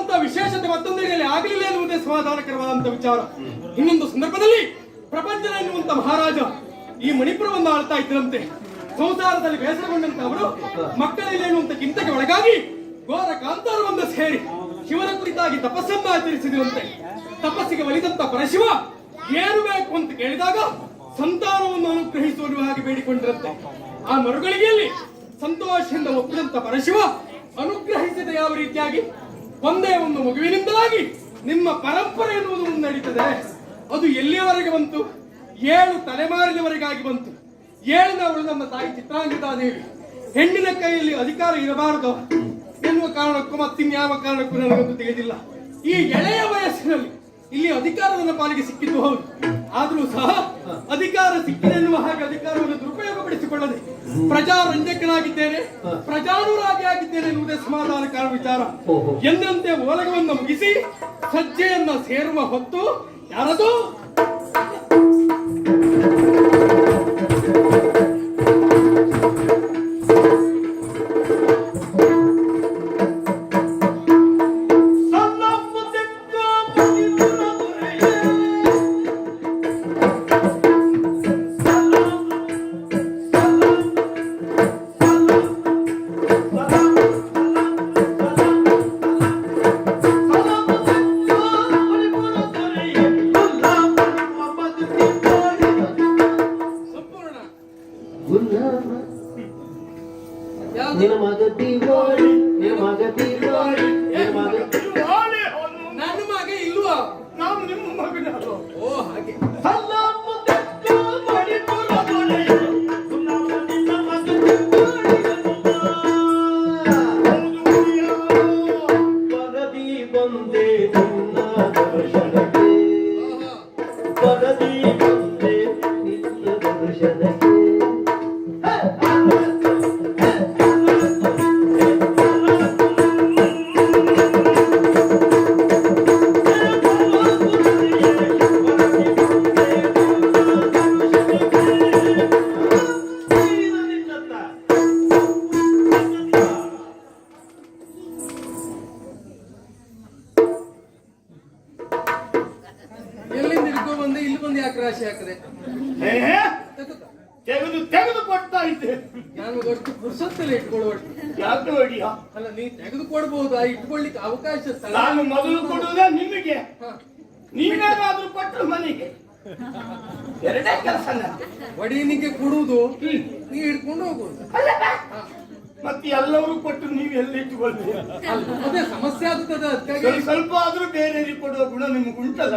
ಆದಂತಹ ವಿಶೇಷತೆ ಮತ್ತೊಂದೆಡೆಯಲ್ಲಿ ಆಗಲಿಲ್ಲ ಎನ್ನುವುದೇ ಸಮಾಧಾನಕರವಾದಂತಹ ವಿಚಾರ. ಇನ್ನೊಂದು ಸಂದರ್ಭದಲ್ಲಿ ಪ್ರಪಂಚನ ಎನ್ನುವಂತ ಮಹಾರಾಜ ಈ ಮಣಿಪುರವನ್ನು ಆಳ್ತಾ ಇದ್ದರಂತೆ. ಸಂಸಾರದಲ್ಲಿ ಬೇಸರಗೊಂಡಂತ ಅವರು ಮಕ್ಕಳಿಲ್ಲ ಎನ್ನುವಂತ ಚಿಂತೆಗೆ ಒಳಗಾಗಿ ಘೋರ ಕಾಂತಾರವನ್ನು ಸೇರಿ ಶಿವನ ಕುರಿತಾಗಿ ತಪಸ್ಸನ್ನು ಆಚರಿಸಿದ್ರಂತೆ. ತಪಸ್ಸಿಗೆ ಒಲಿದಂತ ಪರಶಿವ ಏನು ಬೇಕು ಅಂತ ಕೇಳಿದಾಗ ಸಂತಾನವನ್ನು ಅನುಗ್ರಹಿಸುವ ಹಾಗೆ ಬೇಡಿಕೊಂಡಿರಂತೆ. ಆ ಮರುಗಳಿಗೆಯಲ್ಲಿ ಸಂತೋಷದಿಂದ ಒಪ್ಪಿದಂತ ಪರಶಿವ ಅನುಗ್ರಹಿಸಿದ ಯಾವ ರೀತಿಯಾಗಿ ಒಂದೇ ಒಂದು ಮಗುವಿನಿಂದಲಾಗಿ ನಿಮ್ಮ ಪರಂಪರೆ ಎನ್ನುವುದು ಮುನ್ನಡೀತದೆ. ಅದು ಎಲ್ಲಿಯವರೆಗೆ ಬಂತು? 7 ತಲೆಮಾರಿನವರೆಗಾಗಿ ಬಂತು. 7ನೇ ಅವಳು ನಮ್ಮ ತಾಯಿ ಚಿತ್ರಾಂಗದಾದೇವಿ. ಹೆಣ್ಣಿನ ಕೈಯಲ್ಲಿ ಅಧಿಕಾರ ಇರಬಾರದು ಎನ್ನುವ ಕಾರಣಕ್ಕೂ ಮತ್ತಿನ್ಯಾವ ಕಾರಣಕ್ಕೂ ನನಗಂತೂ ತಿಳಿದಿಲ್ಲ. ಈ ಎಳೆಯ ವಯಸ್ಸಿನಲ್ಲಿ ಇಲ್ಲಿ ಅಧಿಕಾರವನ್ನು ಪಾಲಿಗೆ ಸಿಕ್ಕಿದ್ದು ಹೌದು. ಆದರೂ ಸಹ ಅಧಿಕಾರ ಸಿಕ್ಕಿದೆ ಎನ್ನುವ ಹಾಗೆ ಅಧಿಕಾರವನ್ನು ದುರುಪಯೋಗಪಡಿಸಿಕೊಳ್ಳದೆ ಪ್ರಜಾರಂಜಕನಾಗಿದ್ದೇನೆ, ಪ್ರಜಾನುರಾಗಿ ಆಗಿದ್ದೇನೆ ಎನ್ನುವುದೇ ಸಮಾಧಾನಕಾರ ವಿಚಾರ. ಎಂದಂತೆ ಓಲಗವನ್ನು ಮುಗಿಸಿ ಸಜ್ಜೆಯನ್ನ ಸೇರುವ ಹೊತ್ತು ಯಾರದು ನನ್ನ ಮಗ ಇಲ್ವಾ? ನಾನು ನಿಮ್ಮ ಮಗನ. ಓ ಹಾಗೆ. ತೆಗೆದು ಕೊಡ್ತಾ ಇದ್ದೆ. ನಾನು ಅಷ್ಟು ಪುರುಷತ್ತಲ್ಲಿ ಇಟ್ಕೊಳ್ಳುವ ಯಾಕೆ ಹೊಡಿಯ? ಅಲ್ಲ, ನೀ ತೆಗೆದು ಕೊಡಬಹುದಾ? ಇಟ್ಕೊಳ್ಳಿಕ್ಕೆ ಅವಕಾಶ. ನಾನು ಮೊದಲು ಕೊಡುವುದ ನಿಮಗೆ, ನೀವೇನಾದ್ರೂ ಕೊಟ್ಟರು ಮನೆಗೆ. ಎರಡೇ ಕೆಲಸ. ಒಡೀನಿಗೆ ಕೊಡುವುದು, ನೀ ಹಿಡ್ಕೊಂಡು ಹೋಗುದು. ಮತ್ತೆ ಎಲ್ಲರೂ ಕೊಟ್ಟು ನೀವು ಎಲ್ಲಿ ಇಟ್ಟುಕೊಳ್ತೀವಿ? ಅದೇ ಸಮಸ್ಯೆ ಆಗ್ತದೆ. ಅದಕ್ಕಾಗಿ ಸ್ವಲ್ಪ ಆದ್ರೂ ಬೇರೆ ಕೊಡುವ ಗುಣ ನಿಮ್ಗೆ ಉಂಟಲ್ಲ?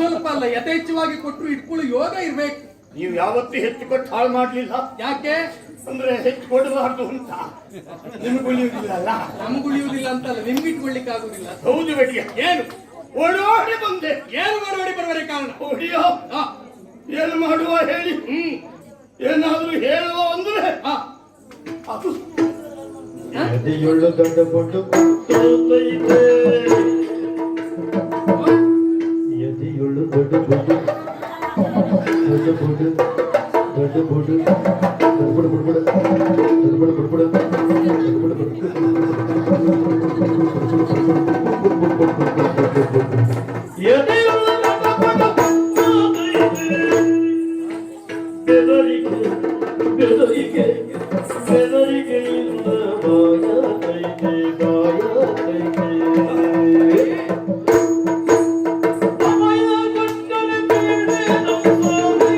ಸ್ವಲ್ಪ ಅಲ್ಲ, ಯಥೇಚ್ಛವಾಗಿ ಕೊಟ್ಟರು ಇಟ್ಕೊಳ್ಳೋ ಯೋಗ ಇರ್ಬೇಕು. ನೀವು ಯಾವತ್ತೂ ಹೆಚ್ಚು ಕೊಟ್ಟು ಹಾಳು ಮಾಡ್ಲಿಲ್ಲ. ಯಾಕೆ ಅಂದ್ರೆ ಹೆಚ್ಚು ಕೊಡಬಾರ್ದು ಅಂತ ನಿಮ್ಗೆ ಉಳಿಯುವುದಿಲ್ಲ ಅಲ್ಲ? ನಮ್ಗೆ ಉಳಿಯುವುದಿಲ್ಲ ಅಂತಲ್ಲ, ನಿಮ್ಗೆ ಇಟ್ಕೊಳ್ಳಿಕ್ಕೆ ಆಗುದಿಲ್ಲ. ಹೌದು ಬೆಡಿಯ. ಏನು ಓಡೋಡಿ ಬಂದೆ. ಏನು ಓಡೋಡಿ ಬರಬರೇ ಕಾರಣ? ಓಡಿಯೋ ಏನು ಮಾಡುವ ಹೇಳಿ. ಏನಾದ್ರೂ ಹೇಳುವ ಅಂದ್ರೆ ಅದು ಎದೆಯುಳ್ಳು ದೊಡ್ಡ ಬೊಡ್ಡು ಎದೆಯುಳ್ಳು ದೊಡ್ಡ ಬೊಡ್ಡು ದೊಡ್ಡ ಬೊಡ್ಡು ದೊಡ್ಡ ಬೊಡ್ಡು ಬುಡ ಬುಡ ಬುಡ ಬುಡ ಬುಡ ಬುಡ ಎದೆಯುಳ್ಳು ದೊಡ್ಡ ಬೊಡ್ಡು ಬೆದರಿಗೆ ಬೆದರಿಗೆ ಬೆದರಿಗೆಯಿಂದ ಬಾಯ ಕೈಗೆ ಬಾಯ ಕೈಗೆ ಅಭಯ ಕೊಟ್ಟರೆ ಬೇಡ ಸ್ವಾಮಿ,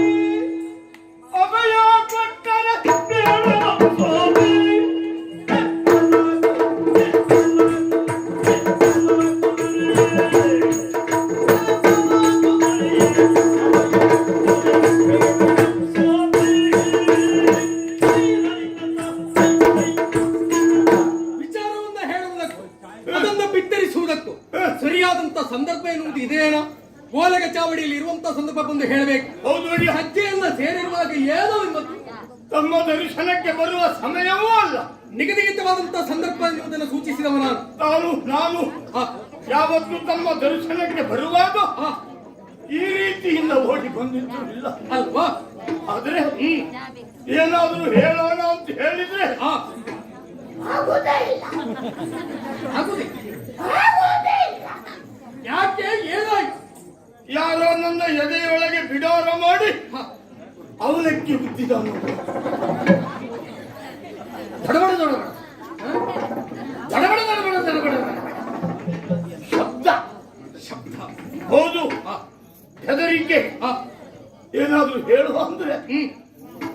ಅಭಯ ಕೊಟ್ಟರೆ ಬೇಡ ಸ್ವಾಮಿ. ಸರಿಯಾದಂತ ಸಂದರ್ಭ ಎನ್ನುವುದು ಇದೇನ? ಓಲಗ ಚಾವಡಿಯಲ್ಲಿ ಇರುವಂತಹ ಸಂದರ್ಭ ಬಂದು ಹೇಳಬೇಕು. ಹೌದು. ಸಜ್ಜೆಯನ್ನ ಸೇರಿರುವಾಗ ಏನೋ ತಮ್ಮ ದರ್ಶನಕ್ಕೆ ಬರುವ ಸಮಯವೂ ಅಲ್ಲ, ನಿಗದಿತವಾದಂತಹ ಸಂದರ್ಭ ಎನ್ನುವುದನ್ನು ಸೂಚಿಸಿದವ ನಾನು ಯಾವತ್ತು ತಮ್ಮ ದರ್ಶನಕ್ಕೆ ಬರುವಾಗ ಈ ರೀತಿಯಿಂದ ಓಡಿ ಬಂದಿದ್ದು ಇಲ್ಲ ಅಲ್ವಾ? ಆದ್ರೆ ಏನಾದ್ರೂ ಹೇಳೋಣ ಅಂತ ಹೇಳಿದ್ರೆ ಆಗುದೇ ವಿಚಾರ ಮಾಡಿ ಹ. ಅವನಕ್ಕೆ ಬಿದ್ದಿದನು. ದಡಬಡ ದಡಬಡ ಹ? ದಡಬಡ ದಡಬಡ ದಡಬಡ ಶಬ್ದ ಶಬ್ದ. ಹೌದು. ಹ. ಹೆದರಿಕೆ. ಹ. ಏನಾದ್ರೂ ಹೇಳುವ ಅಂದ್ರೆ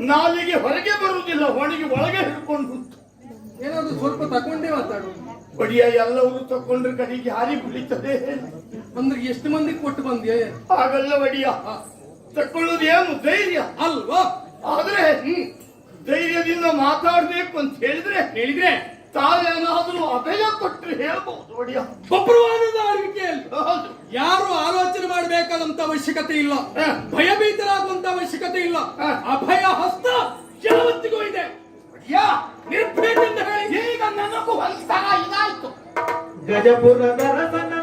ನಾಲಿಗೆ ಹೊರಗೆ ಬರುವುದಿಲ್ಲ, ಒಣಗಿ ಒಳಗೆ ಹಿಡ್ಕೊಂಡು. ಏನಾದ್ರು ಸ್ವಲ್ಪ ತಕೊಂಡೇ ಮಾತಾಡು. ಒಡಿಯ ಎಲ್ಲವರು ತಕೊಂಡ್ರೆ ಕಡೆಗೆ ಹಾರಿ ಬಿಡಿತದೆ. ಅಂದ್ರೆ ಎಷ್ಟು ಮಂದಿ ಕೊಟ್ಟು ಬಂದ್ಯಾ? ಹಾಗಲ್ಲ ಒಡಿಯ, ತಕೊಳ್ಳುವುದೇನು ಧೈರ್ಯ ಅಲ್ವಾ? ಆದ್ರೆ ಧೈರ್ಯದಿಂದ ಮಾತಾಡ್ಬೇಕು ಅಂತ ಹೇಳಿದ್ರೆ ತಾವೇನಾದ್ರೂ ಅಭಯ ಕೊಟ್ಟರೆ ಹೇಳ್ಬಹುದು ಒಡಿಯ. ಬಬ್ರುವಾದದ ಆಳ್ವಿಕೆಯಲ್ಲಿ ಹೌದು. ಯಾರು ಆಲೋಚನೆ ಮಾಡಬೇಕಾದಂತ ಅವಶ್ಯಕತೆ ಇಲ್ಲ, ಭಯಭೀತರಾಗುವಂತ ಅವಶ್ಯಕತೆ ಇಲ್ಲ. ಅಭಯ ಹಸ್ತ ಯಾವತ್ತಿಗೂ ಇದೆ. ಒಡಿಯ, ನಿರ್ಭೀತಿಯಿಂದ ಹೇಳಿ. ಈಗ ನನಗೂ ಒಂದ್ಸಲ ಇದಾಯ್ತು. ಗಜಪುರದ ರಸನ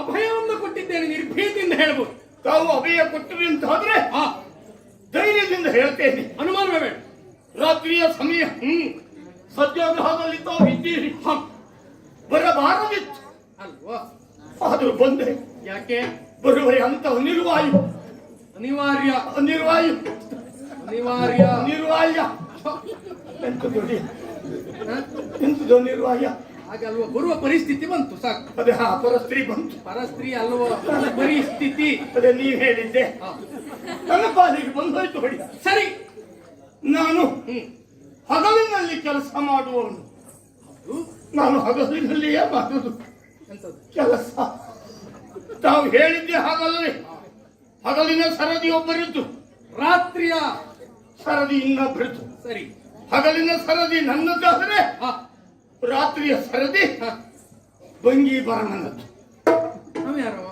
ಅಭಯವನ್ನು ಕೊಟ್ಟಿದ್ದೇನೆ, ನಿರ್ಭೀತಿಯಿಂದ ಹೇಳ್ಬೋದು. ತಾವು ಅಭಯ ಕೊಟ್ಟರಿ ಅಂತ ಆದ್ರೆ ಧೈರ್ಯದಿಂದ ಹೇಳ್ತೇನೆ, ಅನುಮಾನವೇ ಬೇಡ. ರಾತ್ರಿಯ ಸಮಯ. ಸತ್ಯಾಗ್ರಹದಲ್ಲಿ ತಾವು ಇದ್ದೀರಿ, ಬರಬಾರದಿತ್ತು. ಅಲ್ವಾ? ಆದರೂ ಬಂದೆ. ಯಾಕೆ? ಬರುವರೆ ಅಂತ ನಿರ್ವಾಯು. ಅನಿವಾರ್ಯ. ನಿರ್ವಾಯು. ಅನಿವಾರ್ಯ. ನಿರ್ವಾಯ. ಎಂತದೋ ನಿರ್ವಾಯ. ಹಾಗಲ್ವ, ಬರುವ ಪರಿಸ್ಥಿತಿ ಬಂತು, ಸಾಕು. ಅದೇ ಪರಸ್ತ್ರೀ ಬಂತು. ಪರಸ್ತ್ರೀ ಅಲ್ವ, ಪರಿಸ್ಥಿತಿ. ಅದೇ ನೀವ್ ಹೇಳಿದ್ದೆ, ನನ್ನ ಪಾಲಿಗೆ ಬಂದೋಯ್ತು. ಹೊಡಿ ಸರಿ. ನಾನು ಹಗಲಿನಲ್ಲಿ ಕೆಲಸ ಮಾಡುವವನು. ನಾನು ಹಗಲಿನಲ್ಲಿಯೇ ಮಾಡುದು ಎಂತದ್ದು? ಕೆಲಸ. ತಾವು ಹೇಳಿದ್ದೆ ಹಾಗಲ್ಲದೆ, ಹಗಲಿನ ಸರದಿ ಒಬ್ಬರಿದ್ದು, ರಾತ್ರಿಯ ಸರದಿ ಇನ್ನೊಬ್ಬರಿದ್ದು. ಸರಿ. ಹಗಲಿನ ಸರದಿ ನನ್ನದಾದರೆ ರಾತ್ರಿಯ ಸರದಿ ಬಂಗಿ ಬರಮನದ್ದು. ನಾವ್ ಯಾರವ?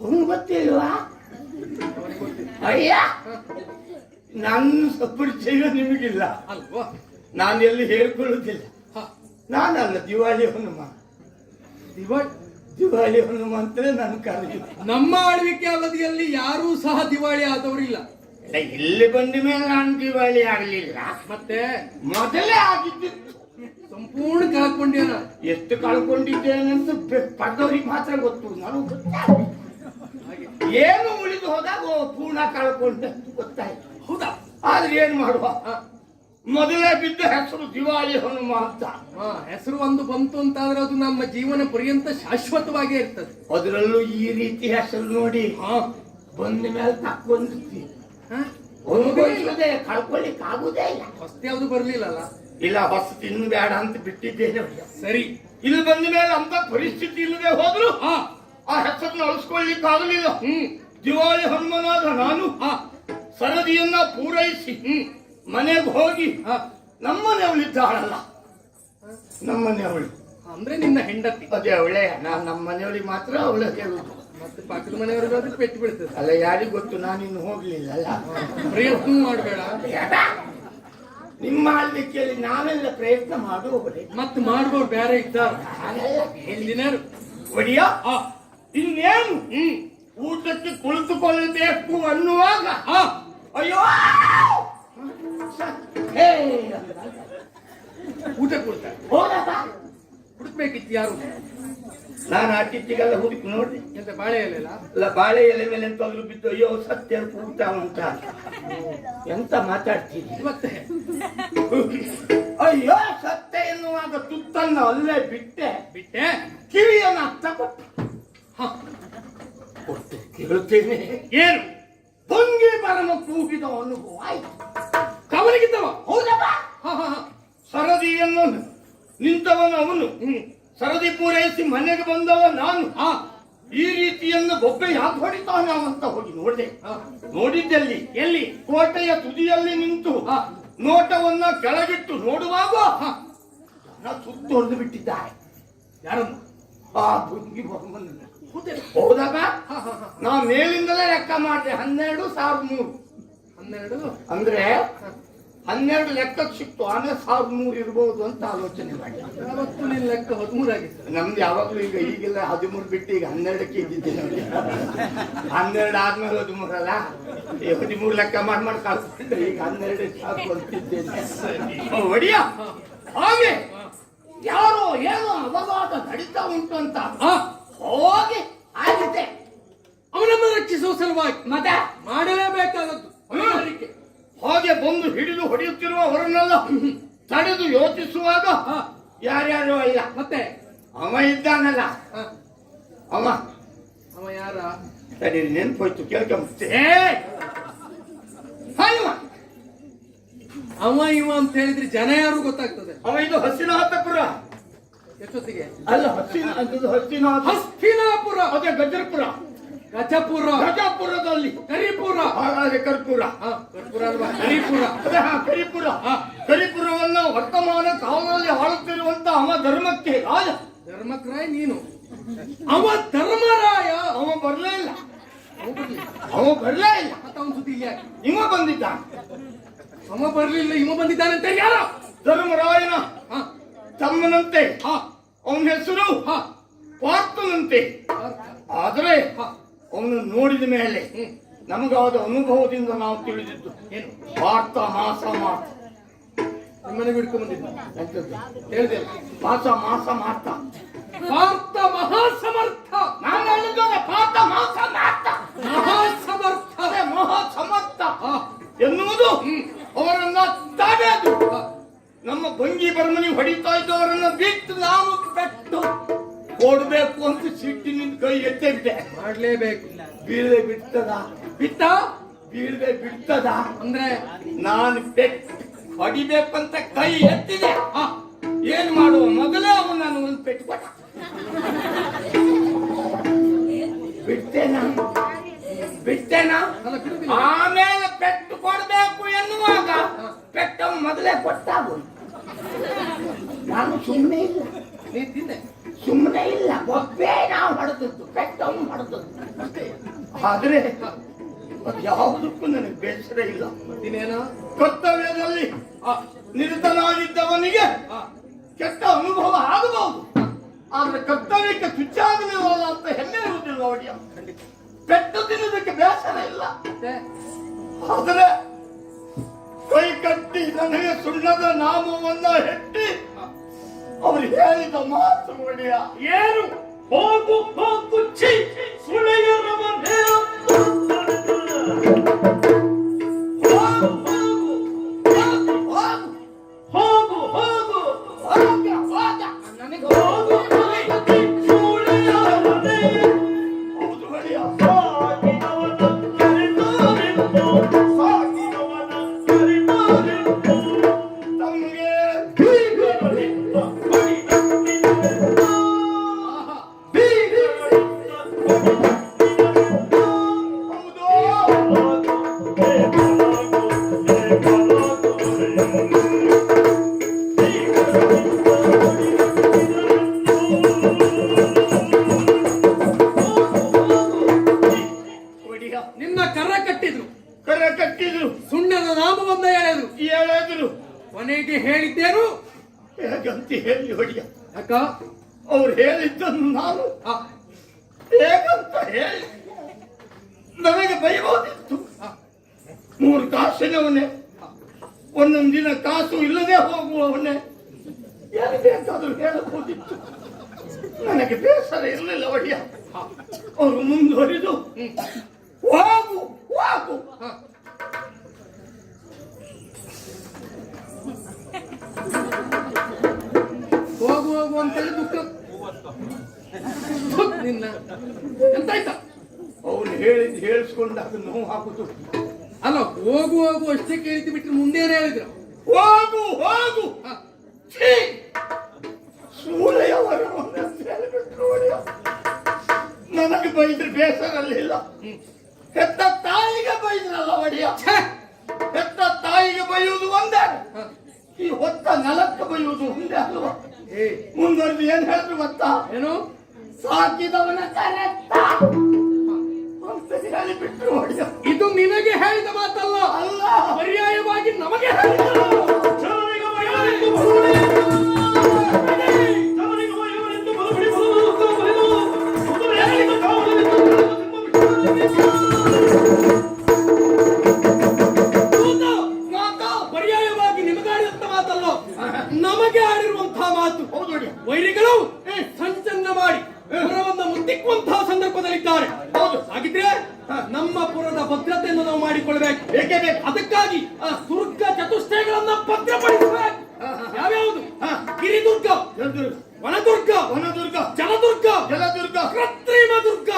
ಅವನು ಗೊತ್ತಿಲ್ವಾ? ಅಯ್ಯ, ನನ್ನ ಪರಿಚಯ ನಿಮಗಿಲ್ಲ ಅಲ್ವಾ? ನಾನು ಎಲ್ಲಿ ಹೇಳ್ಕೊಳ್ಳುವುದಿಲ್ಲ. ನಾನಲ್ಲ ದಿವಾಳಿ ಹನುಮ. ದಿವಾಳಿ ಹನುಮ ಅಂತಲೇ ನಾನು ಕರೆದಿದ್ದೆ. ನಮ್ಮ ಆಳ್ವಿಕೆ ಅವಧಿಯಲ್ಲಿ ಯಾರೂ ಸಹ ದಿವಾಳಿ ಆದವರಿಲ್ಲ. ಇಲ್ಲಿ ಬಂದ ಮೇಲೆ ನಾನು ದಿವಾಳಿ ಆಗಲಿಲ್ಲ, ಮತ್ತೆ ಮೊದಲೇ ಆಗಿದ್ದಿತ್ತು. ಸಂಪೂರ್ಣ ಕಳ್ಕೊಂಡೇನ. ಎಷ್ಟು ಕಳ್ಕೊಂಡಿದ್ದೇನೆ ಅಂತ ಪಡೆದವ್ರಿಗೆ ಮಾತ್ರ ಗೊತ್ತು, ನನಗೆ ಗೊತ್ತಾಗ ಏನು ಉಳಿದು ಹೋದಾಗ ಪೂರ್ಣ ಕಳ್ಕೊಂಡೆ ಗೊತ್ತಾಯ್ತು. ಹೌದಾ? ಆದ್ರೆ ಏನ್ ಮಾಡುವ, ಮೊದಲೇ ಬಿದ್ದ ಹೆಸರು ದಿವಾಳಿ ಹನುಮ ಅಂತ. ಹೆಸರು ಒಂದು ಬಂತು ಅಂತಾದ್ರೆ ಅದು ನಮ್ಮ ಜೀವನ ಪರ್ಯಂತ ಶಾಶ್ವತವಾಗೇ ಇರ್ತದೆ. ಅದರಲ್ಲೂ ಈ ರೀತಿ ಹೆಸರು ನೋಡಿ ಬಂದ ಮೇಲೆ ತಕ್ಕೊಂಡ್ತಿ. ಕಳ್ಕೊಳ್ಳಿಕ್ ಆಗುದೇ ಇಲ್ಲ. ಹೊಸ್ತಿ ಯಾವ್ದು ಬರ್ಲಿಲ್ಲಲ್ಲ. ಇಲ್ಲ, ಹೊಸ ತಿನ್ನು ಬೇಡ ಅಂತ ಬಿಟ್ಟಿದ್ದೇನೆ. ಸರಿ. ಇಲ್ಲಿ ಬಂದ ಮೇಲೆ ಅಂತ ಪರಿಸ್ಥಿತಿ ಇಲ್ಲದೆ ಹೋದ್ರು ಆ ಹೆಸರನ್ನು ಅಳಿಸ್ಕೊಳ್ಳಿಕ್ ಆಗಲಿಲ್ಲ. ದಿವಾಳಿ ಹನುಮನಾದ ನಾನು ಸರದಿಯನ್ನ ಪೂರೈಸಿ ಮನೆಗೆ ಹೋಗಿ ನಮ್ಮನೆ ಅವಳಿದ್ದಾಳಲ್ಲ, ನಮ್ಮನೆ ಅವಳು ಅಂದ್ರೆ ನಿನ್ನ ಹೆಂಡತಿ. ಅದೇ ಅವಳೆ. ನಾನು ನಮ್ಮ ಮನೆಯವಳಿಗೆ ಮಾತ್ರ ಅವಳ ಹೇಳುದು, ಮತ್ತೆ ಪಕ್ಕದ ಮನೆಯವರಿಗಾದ್ರೆ ಪೆಟ್ಟು ಬೀಳ್ತದೆ. ಅಲ್ಲ, ಯಾರಿಗೂ ಗೊತ್ತು, ನಾನಿನ್ನು ಹೋಗ್ಲಿಲ್ಲ ಅಲ್ಲ. ಪ್ರಯತ್ನ ಮಾಡಬೇಡ. ನಿಮ್ಮ ಆಳ್ವಿಕೆಯಲ್ಲಿ ನಾವೆಲ್ಲ ಪ್ರಯತ್ನ ಮಾಡುವವರೇ, ಮತ್ತೆ ಮಾಡುವವರು ಬೇರೆ ಇದ್ದಾರೆ. ಒಡಿಯ, ಇನ್ನೇನು ಊಟಕ್ಕೆ ಕುಳಿತುಕೊಳ್ಳಬೇಕು ಅನ್ನುವಾಗ ಅಯ್ಯೋ ಊಟ ಕೊಡ್ತಾರೆ. ಹುಡುಕ್ಬೇಕಿತ್ತು ಯಾರು? ನಾನು ಆ ಕಿತ್ತಿಗೆಲ್ಲ ಹುಡುಕಿ ನೋಡ್ರಿ. ಎಂತ ಬಾಳೆ ಎಲೆ ಅಲ್ಲ, ಬಾಳೆ ಎಲೆ ಮೇಲೆ ಎಂತಾದ್ರು ಬಿದ್ದು ಅಯ್ಯೋ ಸತ್ಯ ಊಟ ಅಂತ ಎಂತ ಮಾತಾಡ್ತೀನಿ. ಮತ್ತೆ ಅಯ್ಯೋ ಸತ್ಯ ಎನ್ನುವಾಗ ತುತ್ತನ್ನು ಅಲ್ಲೇ ಬಿಟ್ಟೆ ಬಿಟ್ಟೆ ಕಿವಿಯನ್ನು ತಗೊಟ್ಟು ಹ, ಕೊಟ್ಟೆ ಕೇಳುತ್ತೇನೆ. ಏನು ಭಂಗಿ ಪರಮ ಕೂಗಿದ ಅನುಭವ ಆಯ್ತು. ಕವಲಿಗಿದ್ದವ? ಹೌದಪ್ಪ. ಹ, ಹ, ಹ. ಸರದಿಯನ್ನು ನಿಂತವನು ಅವನು, ಸರದಿ ಪೂರೈಸಿ ಮನೆಗೆ ಬಂದವ ನಾನು. ಹ, ಈ ರೀತಿಯನ್ನು ಬೊಬ್ಬೆ ಯಾಕೆ ಹೊಡಿತಾನೆ ಅಂತ ಹೋಗಿ ನೋಡಿದೆ. ಹ. ನೋಡಿದ್ದಲ್ಲಿ ಎಲ್ಲಿ? ಕೋಟೆಯ ತುದಿಯಲ್ಲಿ ನಿಂತು ಹ. ನೋಟವನ್ನ ಕೆಳಗಿಟ್ಟು ನೋಡುವಾಗ ಹ. ಜನ ಸುತ್ತೊಡೆದು ಬಿಟ್ಟಿದ್ದಾರೆ. ಯಾರನ್ನು? ಆ ಭಂಗಿ ಬೊಮ್ಮನನ್ನ. ಹೌದಾಗ ಹ, ಹ, ಹ. ನಾ ಮೇಲಿಂದಲೇ ಲೆಕ್ಕ ಮಾಡಿದೆ 12,300. 12? ಅಂದ್ರೆ 12 ಲೆಕ್ಕಕ್ಕೆ ಸಿಕ್ತು. ಆಮೇಲೆ 1,300 ಇರ್ಬೋದು ಅಂತ ಆಲೋಚನೆ ಮಾಡಿ. ಯಾವತ್ತು ನಿನ್ನ ಲೆಕ್ಕ 13 ಆಗಿತ್ತು. ನಮ್ದು ಯಾವಾಗ್ಲೂ ಈಗೆಲ್ಲ 13 ಬಿಟ್ಟು ಈಗ 12ಕ್ಕೆ ಇದ್ದಿದ್ದೆ ನೋಡಿ. 12 ಆದ್ಮೇಲೆ 13 ಅಲ್ಲ, ಈ 13 ಲೆಕ್ಕ ಮಾಡಿ ಕಳ್ಸ್ಕೊಂಡ್ರೆ ಈಗ 12 ಸಾಕು ಅಂತಿದ್ದೇನೆ. ಒಡಿಯ ಹಾಗೆ ಯಾರೋ ಏನೋ ಅಪಘಾತ ನಡೀತಾ ಉಂಟು ಅಂತ ಹೋಗಿ ಆಗಿದೆ. ಅವನನ್ನು ರಕ್ಷಿಸುವ ಸಲುವಾಗಿ ಮತ್ತೆ ಮಾಡಲೇಬೇಕಾದದ್ದು ಹೊಣೆಗಾರಿಕೆ. ಹಾಗೆ ಬಂದು ಹಿಡಿದು ಹೊಡೆಯುತ್ತಿರುವವರನ್ನೆಲ್ಲ ತಡೆದು ಯೋಚಿಸುವಾಗ ಹ, ಯಾರ್ಯಾರು ಇಲ್ಲ. ಮತ್ತೆ ಅವ ಇದ್ದಾನಲ್ಲ, ಹ, ಅವ ಅವ ಯಾರ? ಸರಿ ನೆನ್ಪೋಯ್ತು, ಕೇಳ್ಕೊಂಬೆ. ಅವ ಇವ ಅಂತ ಹೇಳಿದ್ರೆ ಜನ ಯಾರು ಗೊತ್ತಾಗ್ತದೆ. ಅವ ಇದು ಹಸ್ತಿನಾಥಪುರ. ಎಷ್ಟೊತ್ತಿಗೆ? ಅಲ್ಲ ಹಸ್ತಿನಾಥ, ಹಸ್ತಿನಾಪುರ, ಅದೇ ಗಜಪುರ. ಗಜಪುರ, ಗಜಪುರದಲ್ಲಿ ಕರಿಪುರ. ಹಾಗಾದ್ರೆ ಕರ್ಪೂರ. ಹ, ಕರ್ಪುರ ಅಲ್ವಾ? ಕರಿಪುರ. ಅದೇ ಕರಿಪುರ. ಕರಿಪುರವನ್ನ ವರ್ತಮಾನ ಕಾಲದಲ್ಲಿ ಆಳುತ್ತಿರುವಂತ ಅವ ಧರ್ಮಕ್ಕೆ ರಾಜ. ಧರ್ಮಕ್ರಾಯ ನೀನು. ಅವ ಧರ್ಮರಾಯ. ಅವ ಬರ್ಲೇ ಇಲ್ಲ. ಅವ ಬರ್ಲಿಲ್ಲ. ಅವ ಬರ್ಲೇ ಇಲ್ಲ. ಮತ್ತೆ ಅವನ ಸುದ್ದಿ ಇಲ್ಲಿ ಯಾಕೆ? ಇವ ಬಂದಿದ್ದಾನೆ. ಅವ ಬರ್ಲಿಲ್ಲ, ಇವ ಬಂದಿದ್ದಾನಂತ ಯಾರ? ಧರ್ಮರಾಯನ ಹ, ತಮ್ಮನಂತೆ. ಹ, ಅವನ ಹೆಸರು ಹ. ಪಾರ್ಥನಂತೆ. ಆದರೆ ಹ. ಅವನು ನೋಡಿದ ಮೇಲೆ ನಮಗಾದ ಅನುಭವದಿಂದ ನಾವು ತಿಳಿದಿದ್ದು ಏನು? ಪಾರ್ಥ ಮಾಸ ಮಾರ್ಥ. ನಿಮ್ಮನೆ ಬಿಡ್ಕೊಂಡ್ ಬಂದಿದ್ದ ಎಂತದ್ದು? ಹೇಳಿದೆ. ಮಾಸ ಮಾರ್ಥ. ಪಾರ್ಥ ಮಹಾಸಮರ್ಥ. ನಾನು ಹೇಳಿದ್ದೇನೆ ಪಾರ್ಥ ಮಾಸ ಮಾರ್ಥ. ಮಹಾಸಮರ್ಥ. ಅದೇ ಮಹಾಸಮರ್ಥ ಹ, ಎನ್ನುವುದು ಅವರನ್ನ ತಡೆದು ನಮ್ಮ ಭಂಗಿ ಬರಮನಿ ಹೊಡಿತಾ ಇದ್ದವರನ್ನ ಬಿಟ್ಟು ನಾವು ಪೆಟ್ಟು ಕೊಡ್ಬೇಕು ಅಂತ ಸಿಟ್ಟಿನಿಂದ ಕೈ ಎತ್ತಿದ್ದೆ. ಮಾಡ್ಲೇಬೇಕು. ಬೀಳದೆ ಬಿಡ್ತದ? ಬಿಟ್ಟ? ಬೀಳದೆ ಬಿಡ್ತದ ಅಂದ್ರೆ ನಾನು ಪೆಟ್ಟು ಹೊಡಿಬೇಕಂತ ಕೈ ಎತ್ತಿದೆ. ಏನ್ ಮಾಡುವ ಮೊದಲೇ ಅವನು ನಾನು ಒಂದು ಪೆಟ್ಟು ಕೊಟ್ಟ. ಬಿಡ್ತೇನಾ? ಅಲ್ಲ, ಬಿಡುದಿಲ್ಲ. ಆಮೇಲೆ ಪೆಟ್ಟು ಕೊಡ್ಬೇಕು ಎನ್ನುವಾಗ ಪೆಟ್ಟು ಮೊದಲೇ ಕೊಟ್ಟಾಗು. ನಾನು ಸುಮ್ಮನೆ ಇಲ್ಲ. ನೀ ತಿಂದೆ? ಸುಮ್ಮನೆ ಇಲ್ಲ. ಒಬ್ಬೇ ನಾವು ಹೊಡೆದದ್ದು, ಪೆಟ್ಟು ಅವನು ಹೊಡೆದದ್ದು ಅಷ್ಟೇ. ಆದ್ರೆ ಅದು ಯಾವುದಕ್ಕೂ ನನಗೆ ಬೇಸರ ಇಲ್ಲ. ಮತ್ತಿನೇನು? ಕರ್ತವ್ಯದಲ್ಲಿ ನಿರತನಾಗಿದ್ದವನಿಗೆ ಕೆಟ್ಟ ಅನುಭವ ಆಗಬಹುದು. ಆದ್ರೆ ಕರ್ತವ್ಯಕ್ಕೆ ತುಚ್ಚಾಗಲಿಲ್ಲ ಅಂತ ಹೆಮ್ಮೆ ಇರುವುದಿಲ್ಲ ಒಡೆಯ. ಪೆಟ್ಟು ತಿನ್ನೋದಕ್ಕೆ ಬೇಸರ ಇಲ್ಲ. ಆದ್ರೆ ಕೈ ಕಟ್ಟಿ ನನಗೆ ಸುಣ್ಣದ ನಾಮವನ್ನ ಹೆಟ್ಟಿ ಅವರು ಹೇಳಿದ ಮಾತು ಒಡೆಯ ಏನು? ಹೋಗು ಹೋಗು ಛೀ ಸುಳೆಯರವನೇ ಹೋಗು ಹೋಗು ಹೋಗ ನನಗೆ ಹೋಗು ಹೌದು ಒಡೆಯ. ನಿನ್ನ ಕರ ಕಟ್ಟಿದ್ರು, ಕರ ಕಟ್ಟಿದ್ರು, ಸುಣ್ಣದ ನಾಮವನ್ನ ಹೇಳಿದ್ರು. ಕೊನೆಗೆ ಹೇಳಿದ್ದೇನು? ಹೇಗಂತ ಹೇಳಿ ಹೊಡಿಯ. ಅಕ್ಕ ಅವ್ರು ಹೇಳಿದ್ದನ್ನು ನಾನು ಹೇಗಂತ ಹೇಳಿ ನನಗೆ ಬೈಬೋದಿತ್ತು. 3 ಕಾಸಿನವನೇ, ಒಂದೊಂದು ದಿನ ಕಾಸು ಇಲ್ಲದೆ ಹೋಗುವವನೇ, ಏನು ಬೇಕಾದ್ರೂ ಹೇಳಬಹುದಿತ್ತು. ನನಗೆ ಬೇಸರ ಇರಲಿಲ್ಲ ಒಡೆಯ. ಅವರು ಮುಂದುವರಿದು ಹೋಗು ಹೋಗು ಹೋಗು ಹೋಗು ಅಂತೇಳಿ ದುಃಖ ನಿನ್ನ ಎಂತಾಯ್ತಾ? ಅವನು ಹೇಳಿಸ್ಕೊಂಡು ಅದು ನೋವು ಹಾಕುದು. ಅಲ್ಲ, ಹೋಗು ಹೋಗು ಅಷ್ಟೇ ಕೇಳಿದ್ದು ಬಿಟ್ರೆ ಮುಂದೇನು ಹೇಳಿದ್ರು? ಹೋಗು ಹೋಗು. ಛೀ! ಸೂಳೆಯವರು ನನಗೆ ಬೈದ್ರೆ ಬೇಸರಲ್ಲಿಲ್ಲ, ಹೆತ್ತ ತಾಯಿಗೆ ಬೈದ್ರಲ್ಲ ಒಡೆಯ. ಹೆತ್ತ ತಾಯಿಗೆ ಬೈಯುವುದು ಒಂದೇ, ಈ ಹೊತ್ತ ನೆಲಕ್ಕೆ ಬೈಯುವುದು ಒಂದೇ ಅಲ್ವಾ? ಮುಂದುವರೆದು ಏನ್ ಹೇಳಿದ್ರು ಗೊತ್ತಾ? ಏನು? ಸಾಕಿದವನ ಕರೆಕ್ಟ ಅಂತ ಹೇಳಿ ಬಿಟ್ರು ಒಡೆಯ. ಇದು ನಿನಗೆ ಹೇಳಿದ ಮಾತಲ್ಲ, ಅಲ್ಲ, ಪರ್ಯಾಯವಾಗಿ ನಮಗೆ ಹೇಳಿದರು. ಪರ್ಯಾಯವಾಗಿ ನಿಮಗಾಡಿದಂತ ಮಾತಲ್ಲ, ನಮಗೆ ಆಡಿರುವಂತಹ ಮಾತು. ಹೌದು ಒಡೆಯ. ವೈರಿಗಳು ಸಂಚನ್ನ ಮಾಡಿ ಪುರವನ್ನು ಮುತ್ತಿಕ್ಕುವಂತಹ ಸಂದರ್ಭದಲ್ಲಿದ್ದಾರೆ. ಹೌದು. ಹಾಗಿದ್ರೆ ನಮ್ಮ ಪುರದ ಭದ್ರತೆಯನ್ನು ನಾವು ಮಾಡಿಕೊಳ್ಬೇಕು. ಬೇಕೇ ಬೇಕು. ಅದಕ್ಕಾಗಿ ದುರ್ಗ ಚತುಷ್ಟಯಗಳನ್ನ ಭದ್ರಪಡಿಸಬೇಕು. ಯಾವ್ಯಾವುದು? ಗಿರಿದುರ್ಗ, ವನದುರ್ಗ, ವನದುರ್ಗ, ಜಲದುರ್ಗ, ಜಲದುರ್ಗ, ಕೃತ್ರಿಮ ದುರ್ಗ.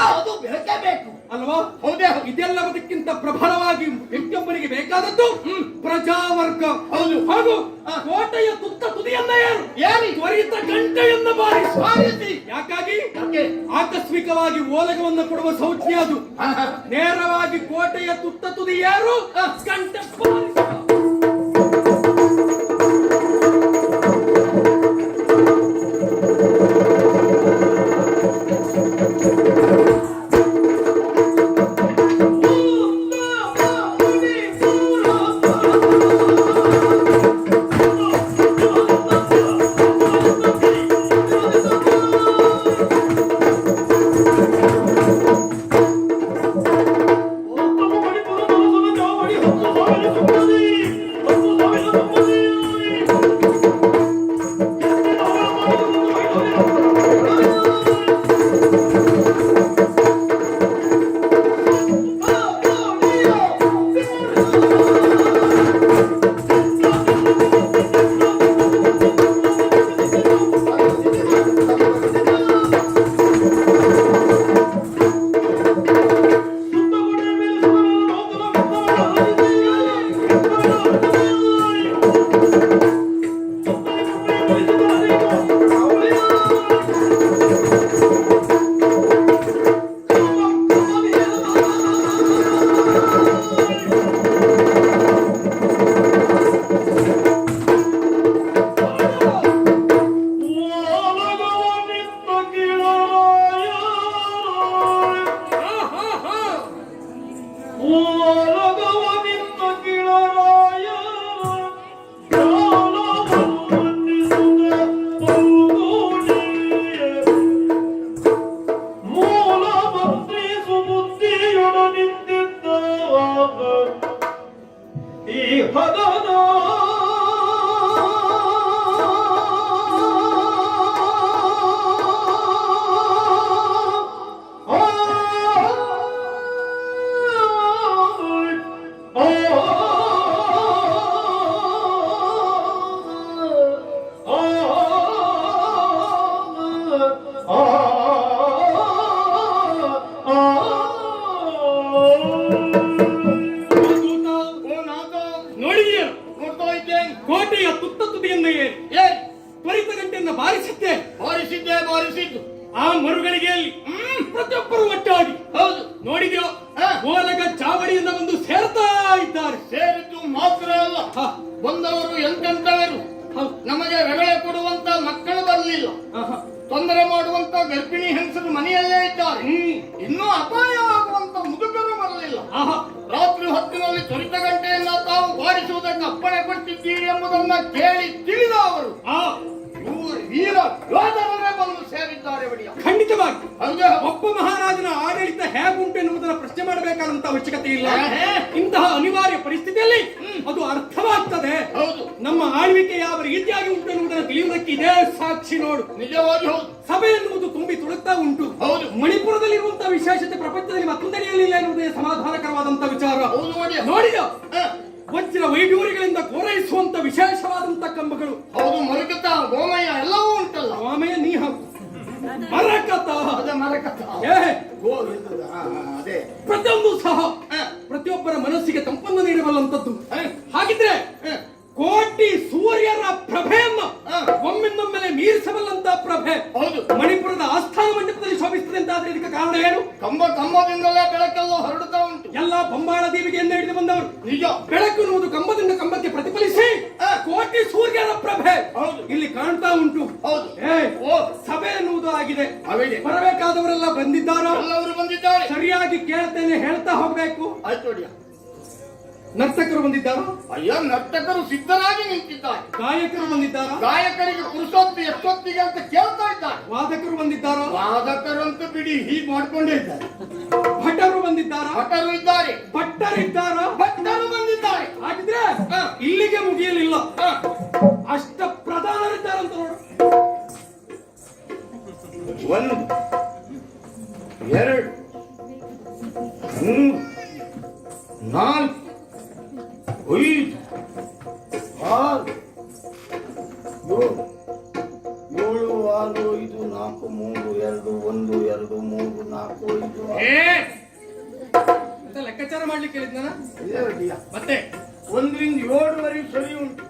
ಅದು ಬೇಕೇ ಬೇಕು ಅಲ್ವಾ? ಹೌದೇ. ಇದೆಲ್ಲದಕ್ಕಿಂತ ಪ್ರಬಲವಾಗಿ ವ್ಯಕ್ತಿಯೊಬ್ಬನಿಗೆ ಬೇಕಾದದ್ದು ಪ್ರಜಾವರ್ಗ. ಹೌದು. ಹಾಗೂ ಕೋಟೆಯ ತುತ್ತ ತುದಿಯನ್ನ ಏರಿ ತ್ವರಿತ ಗಂಟೆಯನ್ನ ಬಾರಿಸಿ. ಯಾಕಾಗಿ? ಆಕಸ್ಮಿಕವಾಗಿ ಓಲಗವನ್ನು ಕೊಡುವ ಸೌಜ್ಞೆ ಅದು. ನೇರವಾಗಿ ಕೋಟೆಯ ತುತ್ತ ತುದಿ ಏರು, ಗಂಟೆ ಬಾರಿಸುವ. ಕೋಟೆಯ ತುತ್ತ ತುದಿಯನ್ನು ತ್ವರಿತ ಗಂಟೆಯನ್ನು ಬಾರಿಸಿದ್ದು ಆ ಮರುಗಳಿಗೆಯಲ್ಲಿ ಪ್ರತಿಯೊಬ್ಬರು ಒಟ್ಟಾಗಿ. ಹೌದು, ನೋಡಿದ್ಯೋ? ಓಲಗ ಚಾವಡಿಯಿಂದ ಬಂದು ಸೇರ್ತಾ ಇದ್ದಾರೆ. ಸೇರಿದ್ದು ಮಾತ್ರ ಅಲ್ಲ, ಬಂದವರು ಎಂತೆಂತವರು. ನಮಗೆ ರಗಳೆ ಕೊಡುವಂತ ಮಕ್ಕಳು ಬರಲಿಲ್ಲ, ತೊಂದರೆ ಮಾಡುವಂತ ಗರ್ಭಿಣಿ ಹೆಂಗಸರು ಮನೆಯಲ್ಲೇ ಇದ್ದಾರೆ. ಇನ್ನೂ ಅಪಾಯ ಆಗುವಂತ ಮುದುಕರು ಬರಲಿಲ್ಲ. ರಾತ್ರಿ ಹೊತ್ತಿನಲ್ಲಿ ತ್ವರಿತ ಗಂಟೆಯನ್ನ ತಾವು ಬಾರಿಸುವುದಕ್ಕೆ ಅಪ್ಪಣೆ ಕೊಟ್ಟಿದ್ದೀರಿ ಎಂಬುದನ್ನ ಕೇಳಿ ತಿಳಿದ ಅವರು ವೀರ ಯೋಧರೇ ಬಂದು ಸೇರಿದ್ದಾರೆ. ಖಂಡಿತವಾಗಿ ಒಬ್ಬ ಮಹಾರಾಜನ ಆಡಳಿತ ಹೇಗುಂಟು ಎನ್ನುವುದನ್ನು ಪ್ರಶ್ನೆ ಮಾಡಬೇಕಾದಂತ ಅವಶ್ಯಕತೆ ಇಲ್ಲ. ಇಂತಹ ಅನಿವಾರ್ಯ ಪರಿಸ್ಥಿತಿಯಲ್ಲಿ ಅದು ಅರ್ಥವಾಗ್ತದೆ. ಹೌದು, ನಮ್ಮ ಆಳ್ವಿಕೆ ಯಾವ ರೀತಿಯಾಗಿ ಉಂಟು ಎನ್ನುವುದನ್ನು ತಿಳಿಯುವುದಕ್ಕೆ ಇದೇ ಸಾಕ್ಷಿ ನೋಡು. ನಿಜವಾಗಿ ಹೌದು. ಸಭೆ ಎನ್ನುವುದು ತುಂಬಿ ತುಳುಕ್ತಾ ಉಂಟು. ಹೌದು, ಮಣಿಪುರದಲ್ಲಿರುವಂತಹ ವಿಶೇಷತೆ ಪ್ರಪಂಚದಲ್ಲಿ ಮತ್ತೊಂದೆಡೆಯಲ್ಲಿಲ್ಲ ಎನ್ನುವುದೇ ಸಮಾಧಾನಕರವಾದಂತ ವಿಚಾರ. ನೋಡಿದ ವಜ್ರ ವೈಢೂರಿಗಳಿಂದ ಕೋರೈಸುವಂತ ವಿಶೇಷವಾದಂತ ಕಂಬಗಳು. ಹೌದು, ಮರುಕತ ಗೋಮಯ ಎಲ್ಲವೂ ಉಂಟಲ್ಲ. ಗೋಮಯ ನೀ ಹಾಕು, ಮರಕತ ಅದ ಮರಕತ ಏ ಅದೇ ಪ್ರತಿಯೊಂದು ಸಹ ಪ್ರತಿಯೊಬ್ಬರ ಮನಸ್ಸಿಗೆ ತಂಪನ್ನು ನೀಡಬಲ್ಲಂತದ್ದು. ಹಾಗಿದ್ರೆ ಕೋಟಿ ಸೂರ್ಯರ ಪ್ರಭೆಯನ್ನ ಒಮ್ಮಿಂದೊಮ್ಮೆಲೆ ಮೀರಿಸಬಲ್ಲಂತ ಪ್ರಭೆ ಹೌದು ಮಣಿಪುರದ ಆಸ್ಥಾನ ಮಂಟಪದಲ್ಲಿ ಶೋಭಿಸುತ್ತದೆ ಅಂತ ಆದ್ರೆ ಇದಕ್ಕೆ ಕಾರಣ ಏನು? ಕಂಬದಿಂದಲೇ ಬೆಳಕೆಲ್ಲ ಹೊರಡುತ್ತಾ ಉಂಟು. ಎಲ್ಲ ಬಂಬಾಳ ದೀವಿಗೆಯನ್ನು ಹಿಡಿದು ಬಂದವರು. ನಿಜ. ಬೆಳಕು ಎನ್ನುವುದು ಕಂಬದಿಂದ ಕಂಬಕ್ಕೆ ಪ್ರತಿಫಲಿಸಿ ಕೋಟಿ ಸೂರ್ಯರ ಪ್ರಭೆ ಹೌದು ಇಲ್ಲಿ ಕಾಣ್ತಾ ಉಂಟು. ಹೌದು ಸಭೆ ಎನ್ನುವುದು ಆಗಿದೆ. ಆಗಿದೆ. ಬರಬೇಕಾದವರೆಲ್ಲ ಬಂದಿದ್ದಾರೋ? ಎಲ್ಲವರು ಬಂದಿದ್ದಾರೆ. ಸರಿಯಾಗಿ ಕೇಳ್ತೇನೆ, ಹೇಳ್ತಾ ಹೋಗ್ಬೇಕು. ಆಯ್ತು ನೋಡಿಯ. ನರ್ತಕರು ಬಂದಿದ್ದಾರೋ? ಅಯ್ಯೋ, ನರ್ತಕರು ಸಿದ್ಧರಾಗಿ ನಿಂತಿದ್ದಾರೆ. ಗಾಯಕರು ಬಂದಿದ್ದಾರೋ? ಗಾಯಕರಿಗೆ ಪುರುಷೋತ್ತಿ ಎಷ್ಟೊತ್ತಿಗೆ ಅಂತ ಕೇಳ್ತಾ ಇದ್ದಾರೆ. ವಾದಕರು ಬಂದಿದ್ದಾರೋ? ವಾದಕರಂತೂ ಬಿಡಿ, ಹೀಗೆ ಮಾಡ್ಕೊಂಡೇ ಇದ್ದಾರೆ. ಭಟರು ಬಂದಿದ್ದಾರಾ? ಭಟರು ಇದ್ದಾರೆ. ಭಟ್ಟರಿದ್ದಾರಾ? ಭಟ್ಟರು ಬಂದಿದ್ದಾರೆ. ಹಾಗಿದ್ರೆ ಇಲ್ಲಿಗೆ ಮುಗಿಯಲಿಲ್ಲ. ಅಷ್ಟ ಪ್ರಧಾನರಿದ್ದಾರಂತ ನೋಡು. 1 2 3 4 5 6 7 7 6 5 4 3 2 1 2 3 4 5 ಲೆಕ್ಕಾಚಾರ ಮಾಡ್ಲಿಕ್ಕೆ ಹೇಳಿದ್ನ ಮತ್ತೆ 1 ರಿಂದ 7 ಸರಿ ಉಂಟು.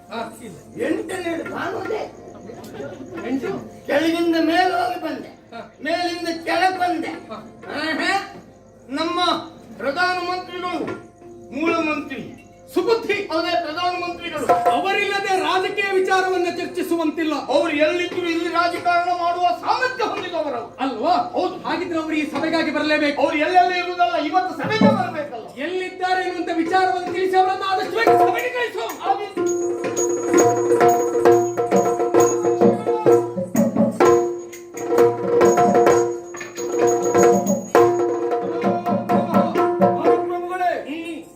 8ನೇ ಕಾಣೋದೆ. 8 ಕೆಳಗಿಂದ ಮೇಲೋಗಿ ಬಂದೆ, ಮೇಲಿಂದ ಕೆಳಗೆ ಬಂದೆ. ನಮ್ಮ ಪ್ರಧಾನ ಮಂತ್ರಿಗಳು, ಮೂಲ ಮಂತ್ರಿ ಸುಬುದ್ಧಿ ಅದೇ ಪ್ರಧಾನ ಮಂತ್ರಿಗಳು, ಅವರಿಲ್ಲದೆ ರಾಜಕೀಯ ವಿಚಾರವನ್ನ ಚರ್ಚಿಸುವಂತಿಲ್ಲ. ಅವರು ಎಲ್ಲಿದ್ರು ಇಲ್ಲಿ ರಾಜಕಾರಣ ಮಾಡುವ ಸಾಮರ್ಥ್ಯ ಹೊಂದಿದವರು ಅಲ್ವಾ? ಹೌದು. ಹಾಗಿದ್ರೆ ಅವರು ಈ ಸಭೆಗಾಗಿ ಬರಲೇಬೇಕು. ಅವ್ರು ಎಲ್ಲೆಲ್ಲ ಇರುವುದಲ್ಲ, ಇವತ್ತು ಸಭೆಗೆ ಬರಬೇಕಲ್ಲ. ಎಲ್ಲಿದ್ದಾರೆ ಎನ್ನುವಂತ ವಿಚಾರವನ್ನು ತಿಳಿಸಿ ಅವರನ್ನು ಆದಷ್ಟು ಬೇಗ ಸಭೆಗೆ ಕಳಿಸು.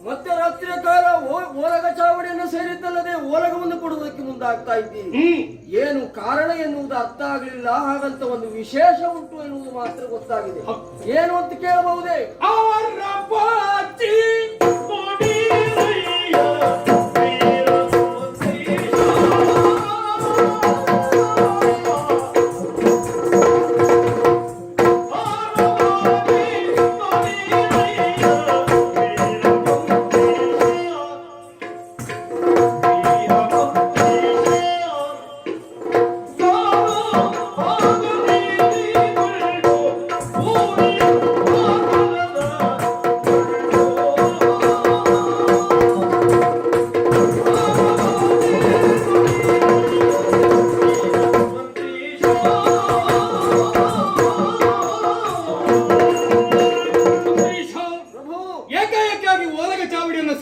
ಮಧ್ಯರಾತ್ರಿಯ ಕಾಲ ಓಲಗ ಚಾವಡಿಯನ್ನು ಸೇರಿದ್ದಲ್ಲದೆ ಓಲಗವನ್ನು ಕೊಡುವುದಕ್ಕೆ ಮುಂದಾಗ್ತಾ ಇದ್ದೀರಿ. ಏನು ಕಾರಣ ಎನ್ನುವುದು ಅರ್ಥ ಆಗಲಿಲ್ಲ. ಹಾಗಂತ ಒಂದು ವಿಶೇಷ ಉಂಟು ಎನ್ನುವುದು ಮಾತ್ರ ಗೊತ್ತಾಗಿದೆ. ಏನು ಅಂತ ಕೇಳಬಹುದೇ?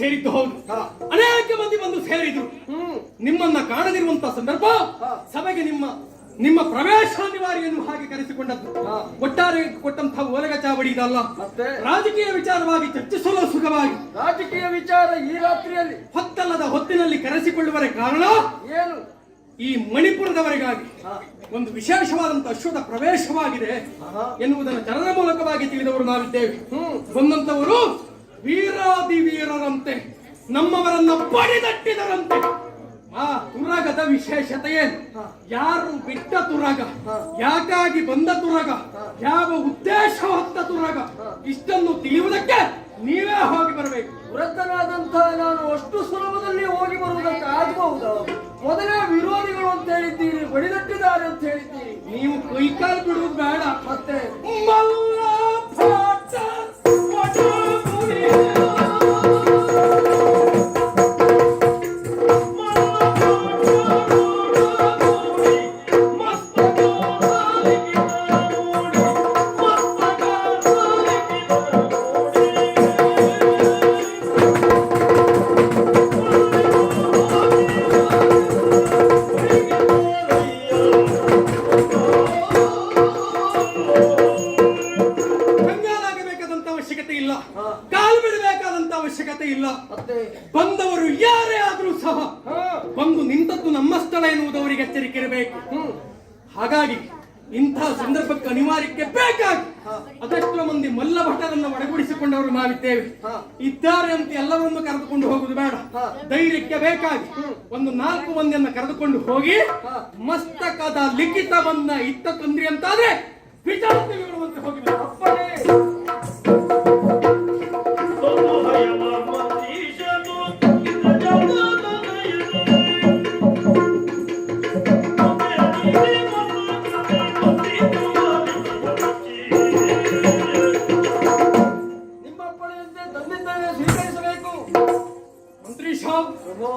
ಸೇರಿದ್ದು ಹೌದು. ಅನೇಕ ಮಂದಿ ಬಂದು ಸೇರಿದ್ರು. ನಿಮ್ಮನ್ನ ಕಾಣದಿರುವಂತ ಸಂದರ್ಭ ಸಭೆಗೆ ನಿಮ್ಮ ಪ್ರವೇಶ ಅನಿವಾರ್ಯನ್ನು ಹಾಗೆ ಕರೆಸಿಕೊಂಡದ್ದು. ಒಟ್ಟಾರೆ ಕೊಟ್ಟಂತಹ ಓಲಗ ಚಾವಡಿ ಇದಲ್ಲ, ರಾಜಕೀಯ ವಿಚಾರವಾಗಿ ಚರ್ಚಿಸಲು ಸುಖವಾಗಿ ರಾಜಕೀಯ ವಿಚಾರ ಈ ರಾತ್ರಿಯಲ್ಲಿ ಹೊತ್ತಲ್ಲದ ಹೊತ್ತಿನಲ್ಲಿ ಕರೆಸಿಕೊಳ್ಳುವರ ಕಾರಣ ಏನು? ಈ ಮಣಿಪುರದವರಿಗಾಗಿ ಒಂದು ವಿಶೇಷವಾದಂತಹ ಅಶ್ವದ ಪ್ರವೇಶವಾಗಿದೆ ಎನ್ನುವುದನ್ನು ಜನರ ಮೂಲಕವಾಗಿ ತಿಳಿದವರು ನಾವಿದ್ದೇವೆ. ಬಂದಂತವರು ವೀರಾದಿ ವೀರರಂತೆ, ನಮ್ಮವರನ್ನ ಬಡಿದಟ್ಟಿದರಂತೆ. ಆ ತುರಗದ ವಿಶೇಷತೆ ಏನು? ಯಾರು ಬಿಟ್ಟ ತುರಗ, ಯಾಕಾಗಿ ಬಂದ ತುರಗ, ಯಾವ ಉದ್ದೇಶ ಹೊತ್ತ ತುರಗ, ಇಷ್ಟನ್ನು ತಿಳಿಯುವುದಕ್ಕೆ ನೀವೇ ಹೋಗಿ ಬರಬೇಕು. ವೃತ್ತನಾದಂತಹ ನಾನು ಅಷ್ಟು ಸುಲಭದಲ್ಲಿ ಹೋಗಿ ಬರುವುದಕ್ಕೆ ಆಗಬಹುದಾ? ಮೊದಲೇ ವಿರೋಧಿಗಳು ಅಂತ ಹೇಳಿದ್ದೀರಿ, ಬಡಿದಟ್ಟಿದ್ದಾರೆ ಅಂತ ಹೇಳಿದ್ದೀರಿ. ನೀವು ಕೈಕಾಲು ಬಿಡುವುದು ಬೇಡ. ಮತ್ತೆ ಕಾಲು ಬಿಡಬೇಕಾದಂತ ಅವಶ್ಯಕತೆ ಇಲ್ಲ. ಬಂದವರು ಯಾರೇ ಆದ್ರೂ ಸಹ ಬಂದು ನಿಂತದ್ದು ನಮ್ಮ ಸ್ಥಳ ಎನ್ನುವುದು ಅವರಿಗೆ ಎಚ್ಚರಿಕೆ ಇರಬೇಕು. ಹಾಗಾಗಿ ಇಂತಹ ಸಂದರ್ಭಕ್ಕೆ ಅನಿವಾರ್ಯಕ್ಕೆ ಬೇಕಾಗಿ ಅದೆಷ್ಟೋ ಮಂದಿ ಮಲ್ಲ ಭಟರನ್ನ ಒಳಗೂಡಿಸಿಕೊಂಡವರು ನಾವಿದ್ದೇವೆ. ಇದ್ದಾರೆ ಅಂತ ಎಲ್ಲವನ್ನೂ ಕರೆದುಕೊಂಡು ಹೋಗುದು ಬೇಡ. ಧೈರ್ಯಕ್ಕೆ ಬೇಕಾಗಿ ಒಂದು 4 ಮಂದಿಯನ್ನ ಕರೆದುಕೊಂಡು ಹೋಗಿ ಮಸ್ತಕದ ಲಿಖಿತವನ್ನ ಇತ್ತ ತಂದ್ರಿ ಅಂತಾದ್ರೆ ವಿಚಾರತೆ ಹೇಳುವಂತೆ ಹೋಗಿಲ್ಲ. ಅಪ್ಪನೇ ನಿಮ್ಮ ಅಪ್ಪಣೆಯಂತೆ ತಂದಿದ್ದೇನೆ, ಸ್ವೀಕರಿಸಬೇಕು. ಮಂತ್ರಿ ಶಾ, ಪ್ರಭು,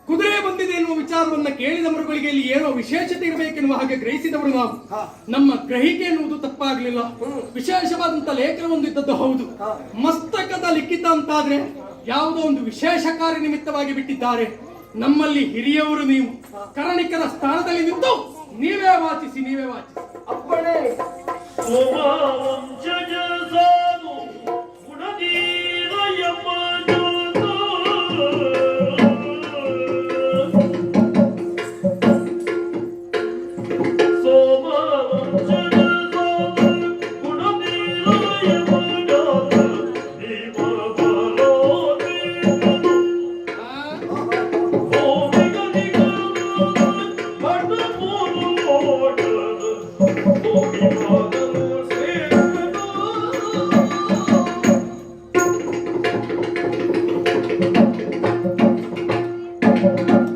ಕುದುರೆ ಬಂದಿದೆ ಎನ್ನುವ ವಿಚಾರವನ್ನ ಕೇಳಿದ ಮರುಗಳಿಗೆ ಇಲ್ಲಿ ಏನೋ ವಿಶೇಷತೆ ಇರಬೇಕೆನ್ನುವ ಹಾಗೆ ಗ್ರಹಿಸಿದವರು ನಾವು. ಹಾ. ನಮ್ಮ ಗ್ರಹಿಕೆ ಎನ್ನುವುದು ತಪ್ಪಾಗ್ಲಿಲ್ಲ. ಹ್ಮ್. ವಿಶೇಷವಾದಂತ ಲೇಖನವೊಂದು ಇದ್ದದ್ದು ಹೌದು. ಹಾ. ಮಸ್ತಕದ ಲಿಖಿತ ಅಂತಾದ್ರೆ ಯಾವುದೋ ಒಂದು ವಿಶೇಷ ಕಾರ್ಯ ನಿಮಿತ್ತವಾಗಿ ಬಿಟ್ಟಿದ್ದಾರೆ. ನಮ್ಮಲ್ಲಿ ಹಿರಿಯವರು ನೀವು, ಕರಣಿಕರ ಸ್ಥಾನದಲ್ಲಿ ನಿಂತು ನೀವೇ ವಾಚಿಸಿ. ಅಪ್ಪಣೆ.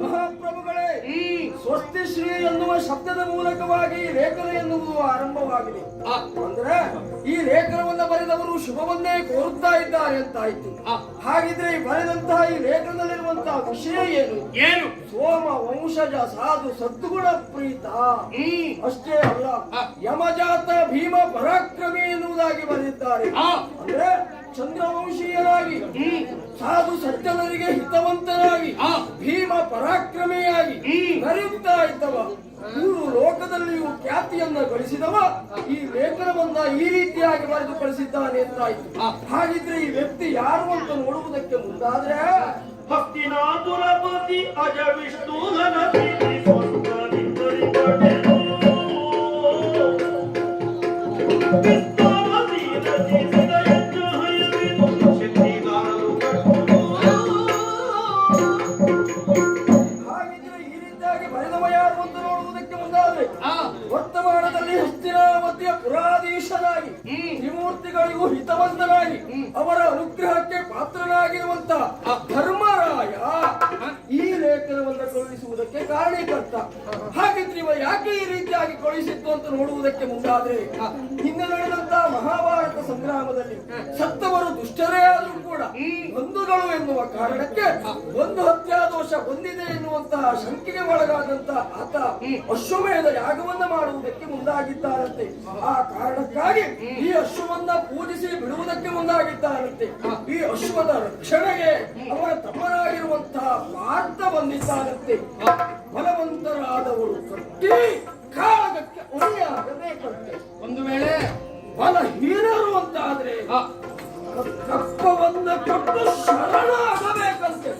ಮಹಾಪ್ರಭುಗಳೇ, ಸ್ವಸ್ತಿ ಶ್ರೀ ಎನ್ನುವ ಶಬ್ದದ ಮೂಲಕವಾಗಿ ಲೇಖನ ಎನ್ನುವುದು ಆರಂಭವಾಗಿದೆ. ಅಂದ್ರೆ ಈ ಲೇಖನವನ್ನ ಬರೆದವರು ಶುಭವನ್ನೇ ಕೋರುತ್ತಾ ಇದ್ದಾರೆ ಅಂತಾಯ್ತು. ಹಾಗಿದ್ರೆ ಈ ಬರೆದಂತಹ ಈ ಲೇಖನದಲ್ಲಿರುವಂತಹ ವಿಷಯ ಏನು? ಸೋಮ ವಂಶಜ ಸಾಧು ಸದ್ಗುಣ ಪ್ರೀತ. ಅಷ್ಟೇ ಅಲ್ಲ, ಯಮಜಾತ ಭೀಮ ಪರಾಕ್ರಮಿ ಎನ್ನುವುದಾಗಿ ಬರೆದಿದ್ದಾರೆ. ಅಂದ್ರೆ ಚಂದ್ರವಂಶೀಯರಾಗಿ, ಸಾಧು ಸಜ್ಜನರಿಗೆ ಹಿತವಂತರಾಗಿ, ಭೀಮ ಪರಾಕ್ರಮಿಯಾಗಿ ಮೆರೆಯುತ್ತಾ ಇದ್ದವ, ಮೂರು ಲೋಕದಲ್ಲಿಯೂ ಖ್ಯಾತಿಯನ್ನ ಗಳಿಸಿದವ ಈ ಲೇಖನವನ್ನ ಈ ರೀತಿಯಾಗಿ ಬರೆದು ಕಳಿಸಿದ್ದಾನೆ ಅಂತಾಯ್ತು. ಹಾಗಿದ್ರೆ ಈ ವ್ಯಕ್ತಿ ಯಾರು ಅಂತ ನೋಡುವುದಕ್ಕೆ ಮುಂದಾದ್ರೆ ಭಕ್ತಿನಾಥುರಪತಿ ಅಜ ವಿಷ್ಣುಧನ ಹಾಗಿದ್ರೆ ಈ ರೀತಿಯಾಗಿ ಬರೆದವ ಯಾರು ಅಂತ ನೋಡುವುದಕ್ಕೆ ಮುಂದಾದ್ರೆ ವರ್ತಮಾನದಲ್ಲಿ ಹಸ್ತಿನಾವತಿಯ ಪುರಾಧೀಶನಾಗಿ, ತ್ರಿಮೂರ್ತಿಗಳಿಗೂ ಹಿತವಂತನಾಗಿ, ಅವರ ಅನುಗ್ರಹಕ್ಕೆ ಪಾತ್ರನಾಗಿರುವಂತ ಧರ್ಮರಾಯ ಈ ಲೇಖನವನ್ನು ಕಳುಹಿಸುವುದಕ್ಕೆ ಕಾರಣೀಕರ್ತ. ಹಾಗಿದ್ರೆ ಇವ ಯಾಕೆ ಈ ರೀತಿಯಾಗಿ ಕಳುಹಿಸಿತ್ತು ಅಂತ ನೋಡುವುದಕ್ಕೆ ಮುಂದಾದ್ರೆ ಹಿಂದೆ ನಡೆದಂತಹ ಮಹಾಭಾರತ ಸಂಗ್ರಾಮದಲ್ಲಿ ಸತ್ತವರು ದುಷ್ಟರೇ ಆದರೂ ಕೂಡ ಬಂಧುಗಳು ಎನ್ನುವ ಕಾರಣಕ್ಕೆ ಒಂದು ಹತ್ಯಾದೋಷ ಹೊಂದಿದೆ ಎನ್ನುವಂತಹ ಶಂಕೆಗೆ ಒಳಗಾದಂತಹ ಆತ ಅಶ್ವಮೇಧ ಯಾಗವನ್ನ ಮಾಡುವುದಕ್ಕೆ ಮುಂದಾಗಿದ್ದಾರಂತೆ. ಆ ಕಾರಣಕ್ಕಾಗಿ ಈ ಅಶ್ವವನ್ನ ಪೂಜಿಸಿ ಬಿಡುವುದಕ್ಕೆ ಮುಂದಾಗಿದ್ದಾರಂತೆ. ಈ ಅಶ್ವದ ರಕ್ಷಣೆಗೆ ಅವರ ತಮ್ಮನಾಗಿರುವಂತಹ ಪಾರ್ಥ ಬಂದಿದ್ದಾರಂತೆ. ಬಲವಂತರಾದವರು ಕಟ್ಟಿ ಕಾಳಗಕ್ಕೆ ಒಣೆಯಾಗಬೇಕಂತೆ. ಒಂದು ವೇಳೆ ಬಲಹೀನರು ಅಂತಾದ್ರೆ ಕಪ್ಪವನ್ನ ಕೊಟ್ಟು ಶರಣಾಗಬೇಕಂತೆ.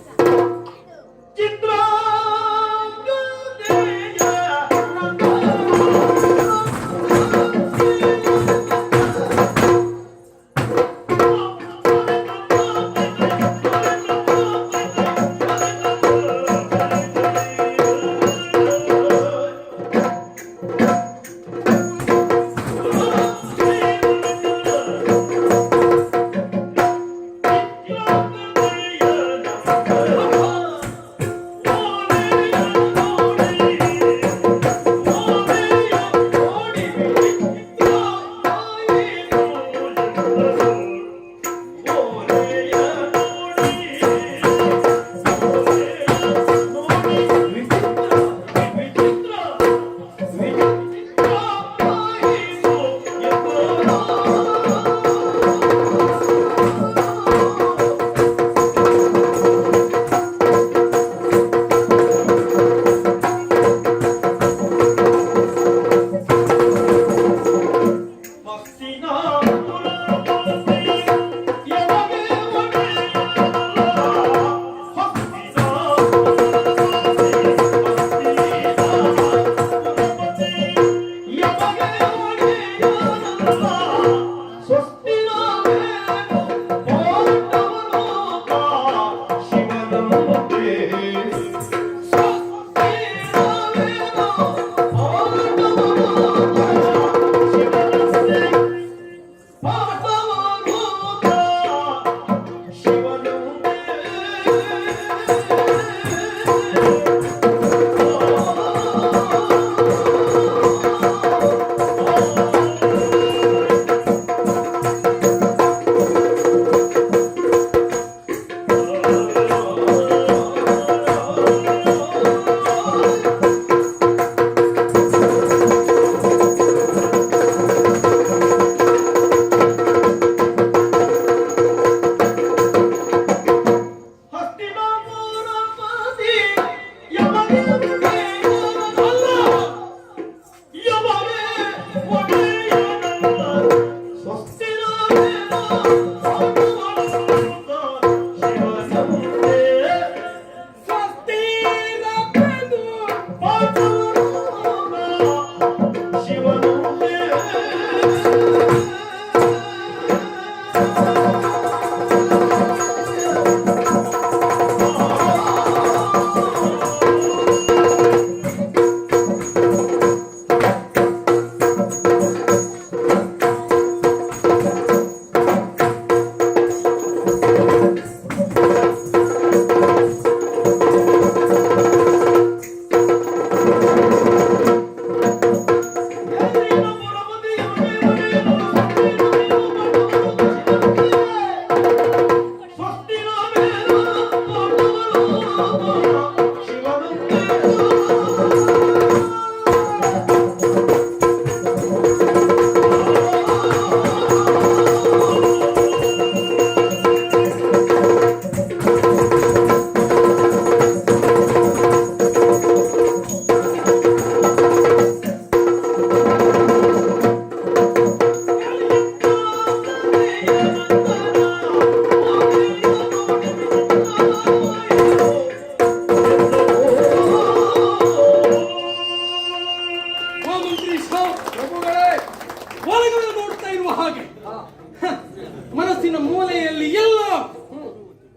ಓಲಗವನ್ನು ನೋಡ್ತಾ ಇರುವ ಹಾಗೆ ಹ, ಮನಸ್ಸಿನ ಮೂಲೆಯಲ್ಲಿ ಎಲ್ಲ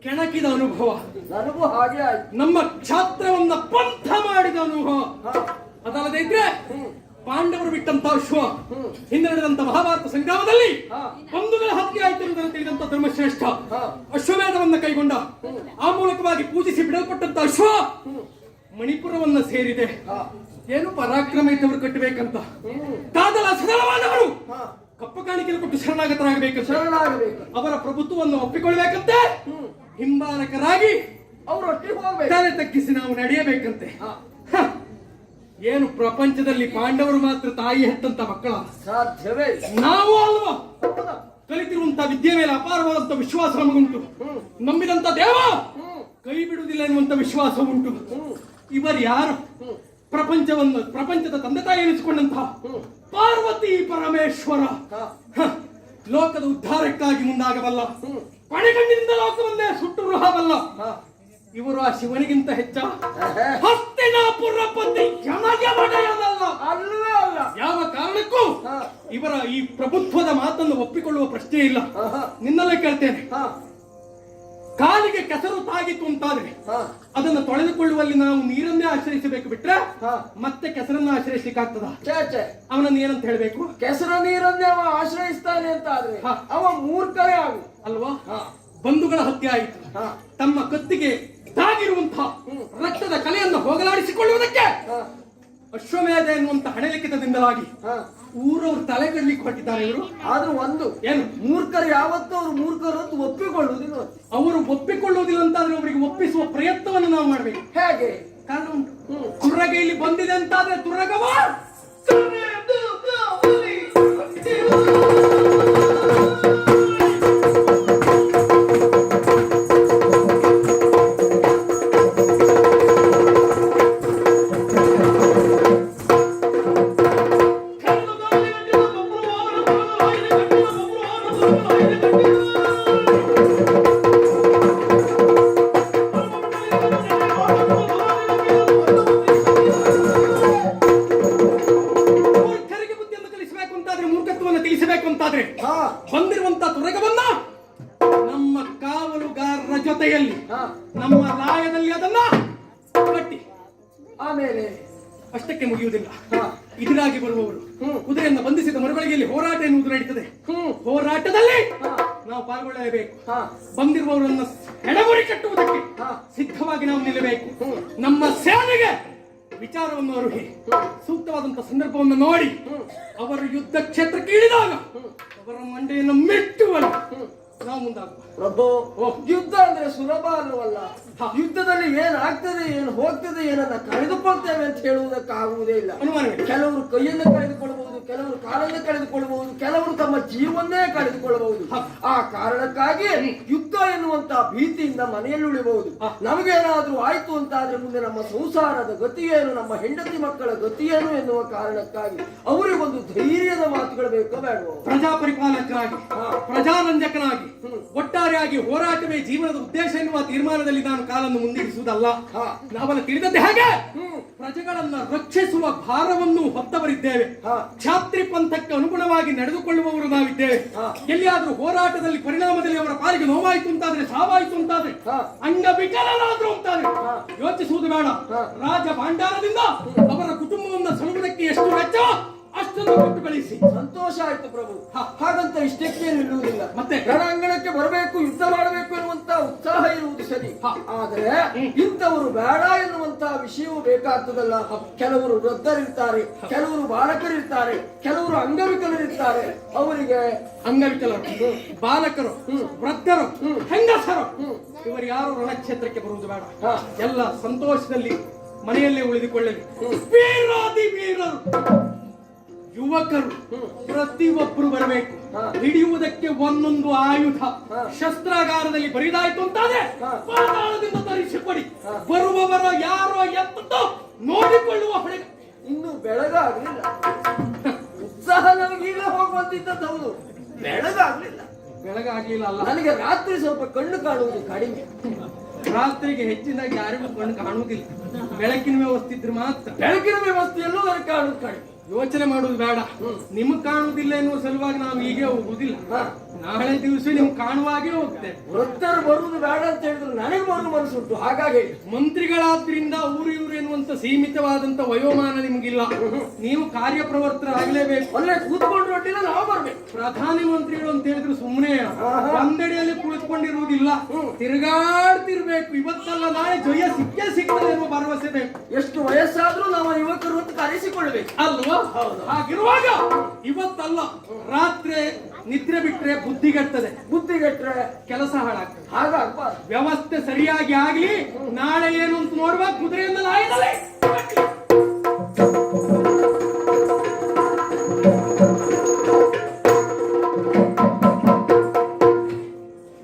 ಕೆಣಕಿದ ಅನುಭವ, ನನಗೂ ಹಾಗೆ ಆಯ್ತು. ನಮ್ಮ ಕ್ಷಾತ್ರವನ್ನ ಪಂಥ ಮಾಡಿದ ಅನುಭವ. ಹ, ಅದಲ್ಲದೆ ಇದ್ರೆ ಪಾಂಡವರು ಬಿಟ್ಟಂತ ಅಶ್ವ ಹ್ಮ್. ಹಿಂದೆ ನಡೆದಂತ ಮಹಾಭಾರತ ಸಂಗ್ರಾಮದಲ್ಲಿ ಹ. ಬಂಧುಗಳ ಹತ್ಯೆ ಆಯ್ತಿರುವುದನ್ನು ತಿಳಿದಂತ ಧರ್ಮಶ್ರೇಷ್ಠ ಹ. ಅಶ್ವಮೇಧವನ್ನ ಕೈಗೊಂಡ. ಆ ಮೂಲಕವಾಗಿ ಪೂಜಿಸಿ ಬಿಡಲ್ಪಟ್ಟಂತ ಅಶ್ವ ಹ್ಮ್. ಮಣಿಪುರವನ್ನ ಸೇರಿದೆ. ಹ, ಏನು ಪರಾಕ್ರಮ ಇದ್ದವರು ಕಟ್ಟಬೇಕಂತ ಹ್ಮ್. ಕಾದಲ ಸದಳವಾದವರು ಹ, ಕಪ್ಪ ಕಾಣಿಕೆಯನ್ನು ಕೊಟ್ಟು ಶರಣಾಗತರಾಗಬೇಕಂತ, ಶರಣಾಗಬೇಕು. ಅವರ ಪ್ರಭುತ್ವವನ್ನು ಒಪ್ಪಿಕೊಳ್ಳಬೇಕಂತೆ, ಹ್ಮ್. ಹಿಂಬಾಲಕರಾಗಿ ಅವರೊಟ್ಟಿಗೆ ಹೋಗ್ಬೇಕು. ತಲೆ ತಗ್ಗಿಸಿ ನಾವು ನಡೆಯಬೇಕಂತೆ. ಹ, ಹ. ಏನು ಪ್ರಪಂಚದಲ್ಲಿ ಪಾಂಡವರು ಮಾತ್ರ ತಾಯಿ ಹೆತ್ತಂತ ಮಕ್ಕಳ, ಸಾಧ್ಯವೇ ಇಲ್ಲ. ನಾವು ಅಲ್ವಾ ಹೌದಾ? ಕಲಿತಿರುವಂತ ವಿದ್ಯೆ ಮೇಲೆ ಅಪಾರವಾದಂತ ವಿಶ್ವಾಸ ನಮಗುಂಟು. ಹ್ಮ್. ನಂಬಿದಂತ ದೇವ ಹ್ಮ್. ಕೈ ಬಿಡುವುದಿಲ್ಲ ಎನ್ನುವಂತ ವಿಶ್ವಾಸ ಉಂಟು. ಹ್ಮ್. ಇವರು ಯಾರು? ಹ್ಮ್. ಪ್ರಪಂಚದ ತಂದೆ ತಾಯಿ ಎನಿಸಿಕೊಂಡಂತಹ ಹ್ಮ್. ಪಾರ್ವತಿ ಪರಮೇಶ್ವರ ಹ, ಹ, ಲೋಕದ ಉದ್ಧಾರಕ್ಕಾಗಿ ಮುಂದಾಗಬಲ್ಲ, ಹ್ಮ್. ಕೊನೆಗಣ್ಣಿನಿಂದ ಲೋಕವನ್ನೇ ಸುಟ್ಟು ರುಹಬಲ್ಲ. ಹ, ಇವರು ಆ ಶಿವನಿಗಿಂತ ಹೆಚ್ಚ ಎಹೆ. ಹಸ್ತಿನಾಪುರ ಪತಿ ಯಮಗೆ ಒಡೆಯನಲ್ಲ. ಅಲ್ಲವೇ ಅಲ್ಲ. ಯಾವ ಕಾರಣಕ್ಕೂ ಹ, ಇವರ ಈ ಪ್ರಭುತ್ವದ ಮಾತನ್ನು ಒಪ್ಪಿಕೊಳ್ಳುವ ಪ್ರಶ್ನೆ ಇಲ್ಲ. ಹ, ನಿನ್ನಲ್ಲೇ ಕೇಳ್ತೇನೆ, ಹ, ಕಾಲಿಗೆ ಕೆಸರು ತಾಗಿತ್ತು ಅಂತಾದ್ರೆ ಹ, ಅದನ್ನು ತೊಳೆದುಕೊಳ್ಳುವಲ್ಲಿ ನಾವು ನೀರನ್ನೇ ಆಶ್ರಯಿಸಬೇಕು ಬಿಟ್ರೆ ಹ. ಮತ್ತೆ ಕೆಸರನ್ನ ಆಶ್ರಯಿಸಲಿಕ್ಕಾಗ್ತದ? ಛೇ ಛೇ. ಅವನನ್ನು ಏನಂತ ಹೇಳ್ಬೇಕು? ಕೆಸರು ನೀರನ್ನೇ ಅವ ಆಶ್ರಯಿಸ್ತಾನೆ ಅಂತ ಆದ್ರೆ ಹ. ಅವ ಮೂರ್ಖನೇ ಆಗು. ಅಲ್ವಾ? ಹ, ಬಂಧುಗಳ ಹತ್ಯೆ ಆಯಿತು, ಹ, ತಮ್ಮ ಕತ್ತಿಗೆ ತಾಗಿರುವಂತಹ ರಕ್ತದ ಕಲೆಯನ್ನು ಹೋಗಲಾಡಿಸಿಕೊಳ್ಳುವುದಕ್ಕೆ ಹ, ಅಶ್ವಮೇಧ ಎನ್ನುವಂತ ಹಣೆಲಿಖಿತದಿಂದಲಾಗಿ ಹ. ಊರವರು ತಲೆ ಕಡ್ಲಿಕ್ಕೆ ಹೊಟ್ಟಿದ್ದಾರೆ. ಇವರು ಆದ್ರೂ ಒಂದು ಏನು? ಮೂರ್ಖರು ಯಾವತ್ತೂ ಅವ್ರು ಮೂರ್ಖರು ಅಂತ ಒಪ್ಪಿಕೊಳ್ಳುವುದಿಲ್ಲ. ಅವರು ಒಪ್ಪಿಕೊಳ್ಳುವುದಿಲ್ಲ ಅಂತಾದ್ರೆ ಅವರಿಗೆ ಒಪ್ಪಿಸುವ ಪ್ರಯತ್ನವನ್ನು ನಾವು ಮಾಡಬೇಕು. ಹೇಗೆ? ಕಾರಣ ಉಂಟು. ಹ್ಮ್. ತುರ್ರಗ ಇಲ್ಲಿ ಬಂದಿದೆ ಅಂತಾದ್ರೆ ತುರ್ರಗವ ಮೂರ್ಖರಿಗೆ ಬುದ್ಧಿಯನ್ನು ಕಲಿಸಬೇಕು ಅಂತಾದ್ರೆ, ಮೂರ್ಖತ್ವವನ್ನು ತಿಳಿಸಬೇಕು ಅಂತಾದ್ರೆ ಹ, ಬಂದಿರುವಂತ ತುರಗವನ್ನ ನಮ್ಮ ಕಾವಲುಗಾರರ ಜೊತೆಯಲ್ಲಿ ಹ. ನಮ್ಮ ಲಾಯದಲ್ಲಿ ಅದನ್ನ ಕಟ್ಟಿ ಆಮೇಲೆ ಅಷ್ಟಕ್ಕೆ ಮುಗಿಯುವುದಿಲ್ಲ. ಹ, ಇದರಾಗಿ ಬರುವವರು ಹ್ಮ್. ಕುದುರೆಯನ್ನು ಬಂಧಿಸಿದ ಮರುಗಳಿಗೆಯಲ್ಲಿ ಹೋರಾಟ ಎನ್ನುವುದು ನಡೀತದೆ. ಹ್ಮ್. ಹೋರಾಟದಲ್ಲಿ ಹ, ನಾವು ಪಾಲ್ಗೊಳ್ಳಲೇಬೇಕು. ಹ, ಬಂದಿರುವವರನ್ನು ಎಡಮುರಿ ಕಟ್ಟುವುದಕ್ಕೆ ಹ. ಸಿದ್ಧವಾಗಿ ನಾವು ನಿಲ್ಲಬೇಕು. ಹ್ಮ್. ನಮ್ಮ ಸೇನೆಗೆ ವಿಚಾರವನ್ನು ಅರುಹಿ ಸೂಕ್ತವಾದಂತ ಸಂದರ್ಭವನ್ನು ನೋಡಿ ಅವರು ಯುದ್ಧ ಕ್ಷೇತ್ರಕ್ಕೆ ಇಳಿದಾಗ ಅವರ ಮಂಡೆಯನ್ನು ಮೆಟ್ಟುವಲ್ಲಿ ನಾವು ಮುಂದಾಗುವ. ಪ್ರಭು, ಯುದ್ಧ ಅಂದ್ರೆ ಸುಲಭ ಅಲ್ಲವಲ್ಲ. ಯುದ್ಧದಲ್ಲಿ ಏನಾಗ್ತದೆ, ಏನು ಹೋಗ್ತದೆ, ಏನನ್ನ ಕಳೆದುಕೊಳ್ತೇವೆ ಅಂತ ಹೇಳುವುದಕ್ಕಾಗುವುದೇ ಇಲ್ಲ. ಅನುಮಾನವಿಲ್ಲ. ಕೆಲವರು ಕೈಯನ್ನು ಕಳೆದುಕೊಳ್ಳಬಹುದು, ಕೆಲವರು ಕಾಲನ್ನು ಕಳೆದುಕೊಳ್ಳಬಹುದು, ಕೆಲವರು ತಮ್ಮ ಜೀವನ್ನೇ ಕಳೆದುಕೊಳ್ಳಬಹುದು. ಆ ಕಾರಣಕ್ಕಾಗಿ ಯುದ್ಧ ಎನ್ನುವಂತ ಭೀತಿಯಿಂದ ಮನೆಯಲ್ಲಿ ಉಳಿಬಹುದು. ನಮಗೇನಾದ್ರೂ ಆಯ್ತು ಅಂತಾದ್ರೆ ಮುಂದೆ ನಮ್ಮ ಸಂಸಾರದ ಗತಿಯೇನು, ನಮ್ಮ ಹೆಂಡತಿ ಮಕ್ಕಳ ಗತಿಯೇನು ಎನ್ನುವ ಕಾರಣಕ್ಕಾಗಿ ಅವರಿಗೊಂದು ಧೈರ್ಯದ ಮಾತುಗಳು ಬೇಕೋ ಬೇಡವೋ? ಪ್ರಜಾ ಪರಿಪಾಲಕರಾಗಿ, ಪ್ರಜಾರಂಜಕನಾಗಿ, ಒಟ್ಟಾರೆಯಾಗಿ ಹೋರಾಟವೇ ಜೀವನದ ಉದ್ದೇಶ ಎನ್ನುವ ತೀರ್ಮಾನದಲ್ಲಿ ನಾನು ಕಾಲನ್ನು ಮುಂದಿರಿಸುವುದಲ್ಲ. ನಾವನ್ನ ತಿಳಿದದ್ದೇ ಹಾಗೆ ಪ್ರಜೆಗಳನ್ನ ರಕ್ಷಿಸುವ ಭಾರವನ್ನು ಹೊತ್ತವರಿದ್ದೇವೆ. ಕ್ಷಾತ್ರಿ ಪಂಥಕ್ಕೆ ಅನುಗುಣವಾಗಿ ನಡೆದುಕೊಳ್ಳುವವರು ನಾವಿದ್ದೇವೆ. ಎಲ್ಲಿಯಾದ್ರೂ ಹೋರಾಟದಲ್ಲಿ ಪರಿಣಾಮದಲ್ಲಿ ಅವರ ಪಾಲಿಗೆ ನೋವಾಯಿತು ಅಂತಾದ್ರೆ, ಸಾವಾಯಿತು ಅಂತಾದ್ರೆ, ಅಂಗವಿಕಲನಾದ್ರು ಅಂತಾದ್ರೆ ಯೋಚಿಸುವುದು ಬೇಡ. ರಾಜ ಭಾಂಡಾರದಿಂದ ಅವರ ಕುಟುಂಬವನ್ನು ಸಲುವುದಕ್ಕೆ ಎಷ್ಟು ವೆಚ್ಚ ಅಷ್ಟನ್ನು ಕೊಟ್ಟು ಕಳಿಸಿ. ಸಂತೋಷ ಆಯ್ತು ಪ್ರಭು. ಹಾಗಂತ ಇಷ್ಟಕ್ಕೆ ನಿಲ್ಲುವುದಿಲ್ಲ. ಮತ್ತೆ ರಣಾಂಗಣಕ್ಕೆ ಬರಬೇಕು, ಯುದ್ಧ ಮಾಡಬೇಕು ಎನ್ನುವಂತ ಉತ್ಸಾಹ ಇರುವುದು ಸರಿ. ಆದರೆ ಇಂಥವರು ಬೇಡ ಎನ್ನುವಂತ ವಿಷಯವೂ ಬೇಕಾಗ್ತದಲ್ಲ. ಕೆಲವರು ವೃದ್ಧರಿರ್ತಾರೆ, ಕೆಲವರು ಬಾಲಕರಿರ್ತಾರೆ, ಕೆಲವರು ಅಂಗವಿಕಲರಿರ್ತಾರೆ. ಅವರಿಗೆ ಅಂಗವಿಕಲರು, ಬಾಲಕರು, ವೃದ್ಧರು, ಹೆಂಗಸರು ಇವರು ಯಾರು ರಣಕ್ಷೇತ್ರಕ್ಕೆ ಬರುವುದು ಬೇಡ. ಎಲ್ಲ ಸಂತೋಷದಲ್ಲಿ ಮನೆಯಲ್ಲೇ ಉಳಿದುಕೊಳ್ಳಲಿ. ವೀರಾದಿ ವೀರರು, ಯುವಕರು ಪ್ರತಿಯೊಬ್ಬರು ಬರಬೇಕು. ಹಿಡಿಯುವುದಕ್ಕೆ ಒಂದೊಂದು ಆಯುಧ ಶಸ್ತ್ರಾಗಾರದಲ್ಲಿ ಬರಿದಾಯ್ತು ಅಂತಾದ್ರೆ ಪಾತಾಳದಿಂದ ತರಿಸಿಕೊಡಿ. ಬರುವವರ ಯಾರೋ ಎತ್ತೋ ನೋಡಿಕೊಳ್ಳುವ ಹೊಣೆ. ಇನ್ನು ಬೆಳಗಾಗ್ಲಿಲ್ಲ. ಉತ್ಸಾಹ ನಮಗೀಗ ಹೋಗುವಂತಿದ್ದದ್ದು ಹೌದು, ಬೆಳಗಾಗ್ಲಿಲ್ಲ. ಬೆಳಗಾಗ್ಲಿಲ್ಲ ಅಲ್ಲ, ನನಗೆ ರಾತ್ರಿ ಸ್ವಲ್ಪ ಕಣ್ಣು ಕಾಣುವುದು ಕಡಿಮೆ. ರಾತ್ರಿಗೆ ಹೆಚ್ಚಿನಾಗಿ ಯಾರಿಗೂ ಕಣ್ಣು ಕಾಣುವುದಿಲ್ಲ. ಬೆಳಕಿನ ವ್ಯವಸ್ಥೆ ಇದ್ರೆ ಮಾತ್ರ. ಬೆಳಕಿನ ವ್ಯವಸ್ಥೆಯಲ್ಲೂ ನನಗೆ ಕಾಣುವುದು ಕಡಿಮೆ. ಯೋಚನೆ ಮಾಡುವುದು ಬೇಡ. ನಿಮ್ಗೆ ಕಾಣುವುದಿಲ್ಲ ಎನ್ನುವ ಸಲುವಾಗಿ ನಾವು ಹೀಗೆ ಹೋಗುದಿಲ್ಲ. ನಾಳೆ ದಿವಸ ನಿಮ್ಗೆ ಕಾಣುವಾಗೆ ಹೋಗ್ತೇವೆ. ವೃತ್ತರು ಬರುವುದು ಬೇಡ ಅಂತ ಹೇಳಿದ್ರು ನನಗೆ ಬರುವುದು ಮನಸ್ಸುಂಟು. ಹಾಗಾಗಿ ಮಂತ್ರಿಗಳಾದ್ರಿಂದ ಊರು ಇವರು ಎನ್ನುವಂತ ಸೀಮಿತವಾದಂತ ವಯೋಮಾನ ನಿಮ್ಗಿಲ್ಲ. ನೀವು ಕಾರ್ಯಪ್ರವರ್ತರಾಗಲೇಬೇಕು. ಒಳ್ಳೆ ಕೂತ್ಕೊಂಡ್ರು ಒಟ್ಟಿಲ್ಲ ನಾವು ಬರ್ಬೇಕು. ಪ್ರಧಾನಿ ಮಂತ್ರಿಗಳು ಅಂತ ಹೇಳಿದ್ರು ಸುಮ್ಮನೆ ಒಂದಡಿಯಲ್ಲಿ ಕುಳಿತುಕೊಂಡಿರುವುದಿಲ್ಲ, ತಿರುಗಾಡ್ತಿರ್ಬೇಕು. ಇವತ್ತಲ್ಲ ನಾಳೆ ಜೊಯ್ಯ ಸಿಗ್ತದೆ ಎನ್ನುವ ಭರವಸೆ ಬೇಕು. ಎಷ್ಟು ವಯಸ್ಸಾದ್ರೂ ನಾವು ಯುವಕರು ಅಂತ ಕರೆಸಿಕೊಳ್ಬೇಕು ಅಲ್ವಾ? ಹಾಗಿರುವಾಗ ಇವತ್ತಲ್ಲ ರಾತ್ರಿ ನಿದ್ರೆ ಬಿಟ್ರೆ ಬುದ್ಧಿಗೆಟ್ರೆ ಕೆಲಸ ಹಾಳಾಗ್ತದೆ. ಹಾಗಾಗ್ಬಾರ್ದು. ವ್ಯವಸ್ಥೆ ಸರಿಯಾಗಿ ಆಗ್ಲಿ. ನಾಳೆ ಏನು ಅಂತ ನೋಡುವ ಕುದುರೆಯಿಂದ ನಾಯಿದಲೆ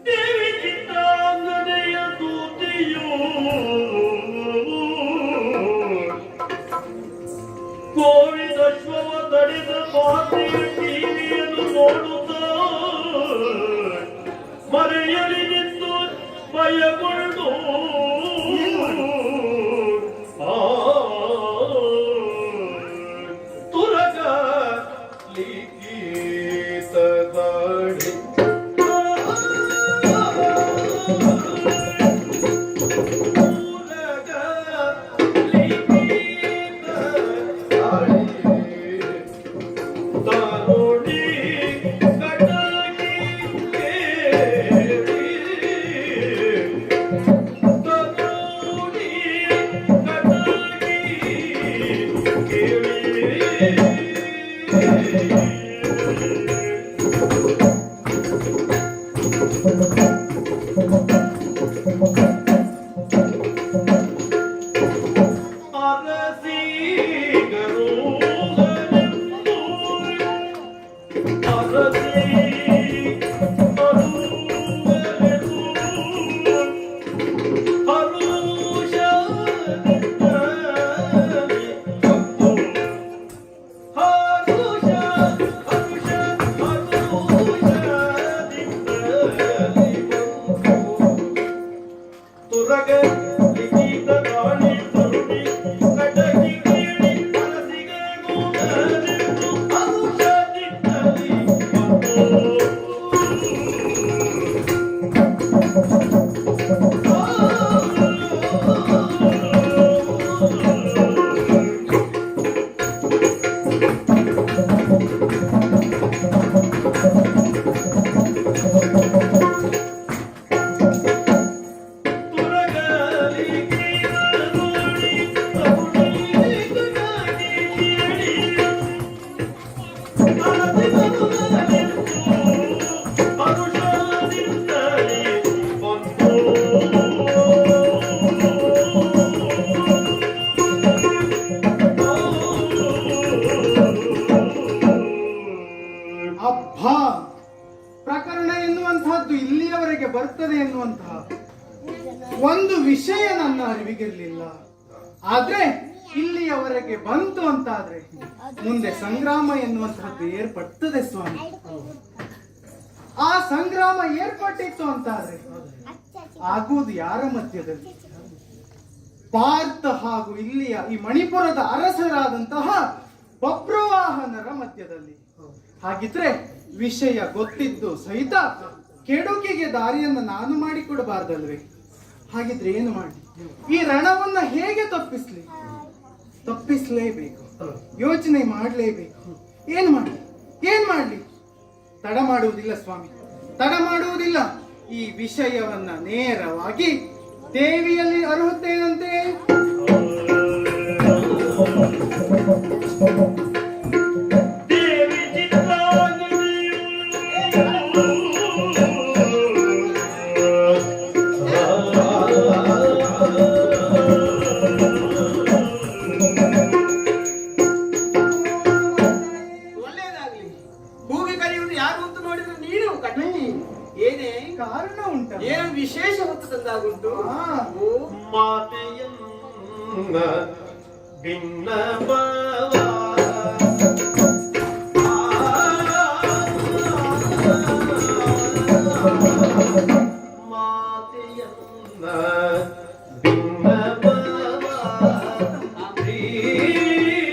ದೇವಿ ಚಿತ್ತಾಂಗನೆಯ ದೂತಿಯೋ ಗೋವಿಂದಶ್ವವ ತಡೆದ ಪಾತ್ರೆಯ ಟಿವಿಯನ್ನು ನೋಡುತ್ತ ಮರೆಯಲಿ ನಿಂತು ಭಯಗೊಂಡು ತುರಗ ಲಿಖಿತದಾಡಿ ಪ್ರಕರಣ ಎನ್ನುವಂತಹದ್ದು ಇಲ್ಲಿಯವರೆಗೆ ಬರ್ತದೆ ಎನ್ನುವಂತಹ ಒಂದು ವಿಷಯ ನನ್ನ ಅರಿವಿಗಿರಲಿಲ್ಲ. ಆದ್ರೆ ಇಲ್ಲಿಯವರೆಗೆ ಬಂತು ಅಂತಾದ್ರೆ ಮುಂದೆ ಸಂಗ್ರಾಮ ಎನ್ನುವಂತಹದ್ದು ಏರ್ಪಡ್ತದೆ ಸ್ವಾಮಿ. ಆ ಸಂಗ್ರಾಮ ಏರ್ಪಟ್ಟಿತ್ತು ಅಂತಾದ್ರೆ ಆಗುವುದು ಯಾರ ಮಧ್ಯದಲ್ಲಿ? ಭಾರತ ಹಾಗೂ ಇಲ್ಲಿಯ ಈ ಮಣಿಪುರದ ಅರಸರಾದಂತಹ ಬಬ್ರುವಾಹನರ ಮಧ್ಯದಲ್ಲಿ. ಹಾಗಿದ್ರೆ ವಿಷಯ ಗೊತ್ತಿದ್ದು ಸಹಿತ ಕೆಡುಕಿಗೆ ದಾರಿಯನ್ನು ನಾನು ಮಾಡಿಕೊಡಬಾರ್ದಲ್ವೇ? ಹಾಗಿದ್ರೆ ಏನು ಮಾಡಿ ಈ ರಣವನ್ನ ಹೇಗೆ ತಪ್ಪಿಸ್ಲೇಬೇಕು, ಯೋಚನೆ ಮಾಡಲೇಬೇಕು. ಏನ್ ಮಾಡ್ಲಿ? ತಡ ಮಾಡುವುದಿಲ್ಲ ಸ್ವಾಮಿ, ತಡ ಮಾಡುವುದಿಲ್ಲ. ಈ ವಿಷಯವನ್ನ ನೇರವಾಗಿ ದೇವಿಯಲ್ಲಿ ಅರುಹುತ್ತೇನಂತೆ. ಕಾರಣ ಉಂಟ? ಏನು ವಿಶೇಷ ಹೊತ್ತು ತಂದಾಗುಂಟು? ಮಾತೆಯನ್ನ ಭಿನ್ನವ ಮಾತೆಯನ್ನ ಭಿನ್ನವ ಪ್ರೀತಿಯಿಂದಲೇ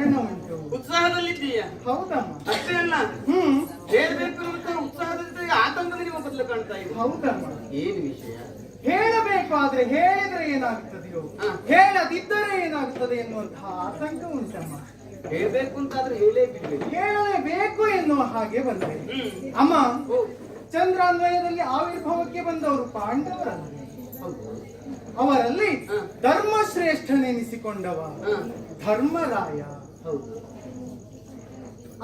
ಕಾರಣ ಉಂಟು. ಉತ್ಸಾಹದಲ್ಲಿದ್ದೀಯ ಹೌದಮ್ಮ. ಅಷ್ಟೇ ಅಲ್ಲ, ಹ್ಮ್. ಹೇಳ್ಬೇಕು ಅಂತ ಉತ್ಸಾಹದ ಜೊತೆಗೆ ಆತಂಕದ ನಿಮ್ಮ ಬದಲು ಕಾಣ್ತಾ ಇದೆ. ಹೌದಮ್ಮ. ಏನು ವಿಷಯ? ಹೇಳಬೇಕು ಆದ್ರೆ ಹೇಳಿದ್ರೆ ಏನಾಗ್ತದೆಯೋ, ಹ. ಹೇಳದಿದ್ದರೆ ಏನಾಗ್ತದೆ ಎನ್ನುವಂತಹ ಆತಂಕ ಉಂಟಮ್ಮ. ಹೇಳ್ಬೇಕು ಅಂತಾದ್ರೆ ಹೇಳೇ ಬಿಡ್ಬೇಕು. ಹೇಳಲೇಬೇಕು ಎನ್ನುವ ಹಾಗೆ ಬಂದರೆ ಹ್ಮ್. ಅಮ್ಮ, ಓ, ಚಂದ್ರಾನ್ವಯದಲ್ಲಿ ಆವಿರ್ಭಾವಕ್ಕೆ ಬಂದವರು ಪಾಂಡವರಲ್ಲ. ಅವರಲ್ಲಿ ಹ. ಧರ್ಮಶ್ರೇಷ್ಠನೆನಿಸಿಕೊಂಡವ ಹ. ಧರ್ಮರಾಯ. ಹೌದು.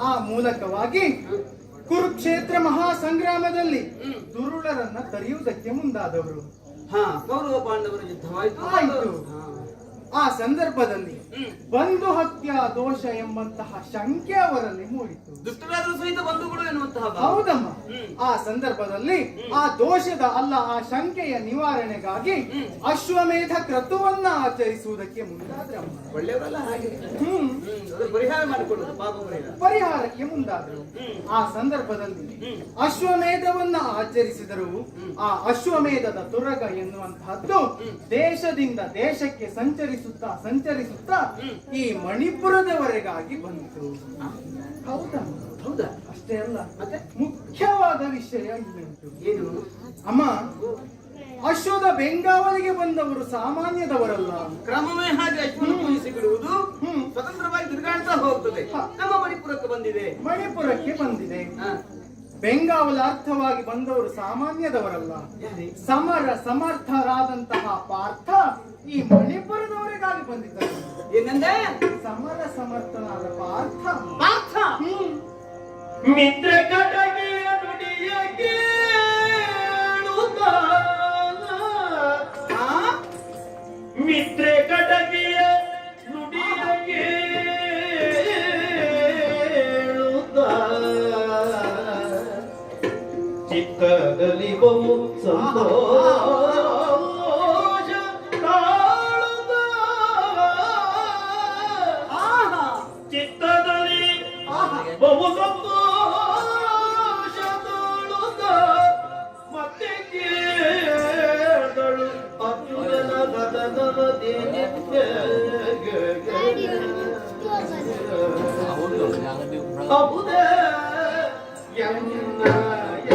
ಆ ಮೂಲಕವಾಗಿ ಕುರುಕ್ಷೇತ್ರ ಮಹಾಸಂಗ್ರಾಮದಲ್ಲಿ ಹ್ಮ್. ದುರುಳರನ್ನ ತರೆಯುವುದಕ್ಕೆ ಮುಂದಾದವರು. ಹಾ, ಕೌರವ ಪಾಂಡವರ ಯುದ್ಧವಾಯ್ತು. ಆಯ್ತು. ಹಾ. ಆ ಸಂದರ್ಭದಲ್ಲಿ ಹ್ಮ್. ಬಂಧು ಹತ್ಯಾ ದೋಷ ಎಂಬಂತಹ ಶಂಕೆ ಅವರಲ್ಲಿ ಮೂಡಿತು. ದುಷ್ಟರಾದ್ರೂ ಸಹಿತ ಬಂಧುಗಳು ಎನ್ನುವಂತಹ ಭಾವ. ಹೌದಮ್ಮ. ಹ್ಮ್. ಆ ಸಂದರ್ಭದಲ್ಲಿ ಆ ದೋಷದ ಅಲ್ಲ, ಆ ಶಂಕೆಯ ನಿವಾರಣೆಗಾಗಿ ಅಶ್ವಮೇಧ ಕ್ರತುವನ್ನ ಆಚರಿಸುವುದಕ್ಕೆ ಮುಂದಾದ್ರಮ್ಮ. ಒಳ್ಳೆಯವರಲ್ಲ ಹಾಗೆ. ಹ್ಮ್. ಅದು ಪರಿಹಾರ ಮಾಡಿಕೊಳ್ಳುದು, ಪಾಪ ಪರಿಹಾರ. ಪರಿಹಾರಕ್ಕೆ ಮುಂದಾದರು. ಹ್ಮ್. ಆ ಸಂದರ್ಭದಲ್ಲಿ ಹ್ಮ್. ಅಶ್ವಮೇಧವನ್ನ ಆಚರಿಸಿದರು. ಆ ಅಶ್ವಮೇಧದ ತುರಗ ಎನ್ನುವಂತಹದ್ದು ದೇಶದಿಂದ ದೇಶಕ್ಕೆ ಸಂಚರಿಸುತ್ತಾ ಈ ಮಣಿಪುರದವರೆಗಾಗಿ ಬಂತು. ಹೌದಾ? ಹೌದಾ? ಅಷ್ಟೇ ಅಲ್ಲ, ಮತ್ತೆ ಮುಖ್ಯವಾದ ವಿಷಯ ಇಲ್ಲುಂಟು. ಏನು? ಅಮ್ಮ, ಅಶ್ವದ ಬೆಂಗಾವಲಿಗೆ ಬಂದವರು ಸಾಮಾನ್ಯದವರಲ್ಲ. ಕ್ರಮವೇ ಹಾಗೆ. ಅಶ್ವನ ಪೂಜಿಸಿ ಬಿಡುವುದು ಹ್ಮ್. ಸ್ವತಂತ್ರವಾಗಿ ತಿರುಗಾಡ್ತಾ ಹೋಗ್ತದೆ. ಹ. ನಮ್ಮ ಮಣಿಪುರಕ್ಕೆ ಬಂದಿದೆ. ಮಣಿಪುರಕ್ಕೆ ಬಂದಿದೆ. ಹಾ. ಬೆಂಗಾವಲ ಅರ್ಥವಾಗಿ ಬಂದವರು ಸಾಮಾನ್ಯದವರಲ್ಲ. ಯಾರೇ? ಸಮರ ಸಮರ್ಥರಾದಂತಹ ಪಾರ್ಥ ಈ ಮಣಿಪುರದವರೆಗಾಗಿ ಬಂದಿದ್ದಾರೆ. ಏನಂದೆ? ಸಮರ ಸಮರ್ಥನಾದ ಪಾರ್ಥ. ಪಾರ್ಥ. ಹ್ಮ್. ಮಿತ್ರ ಕಟಗಿಯ ನುಡಿಯ ಕೇಳುತ್ತ. ಆ? ಮಿತ್ರ ಕಟಗಿಯ ನುಡಿಯ ಕೇಳುತ್ತ. ಚಿತ್ತದಲ್ಲಿ ಬಹು ಸಂತೋಷ ತಾಳುತ್ತ. ಆಹಾ. ಚಿತ್ತದಲ್ಲಿ ಬಹು ಸಂತೋಷ ತಾಳುತ್ತ ಮತ್ತೆ ಕೇಳದಳು ಅರ್ಜುನನ ಗದನವ ದೇನಿತ್ಯ. ಅಬುದೇ ಎನ್ನಯ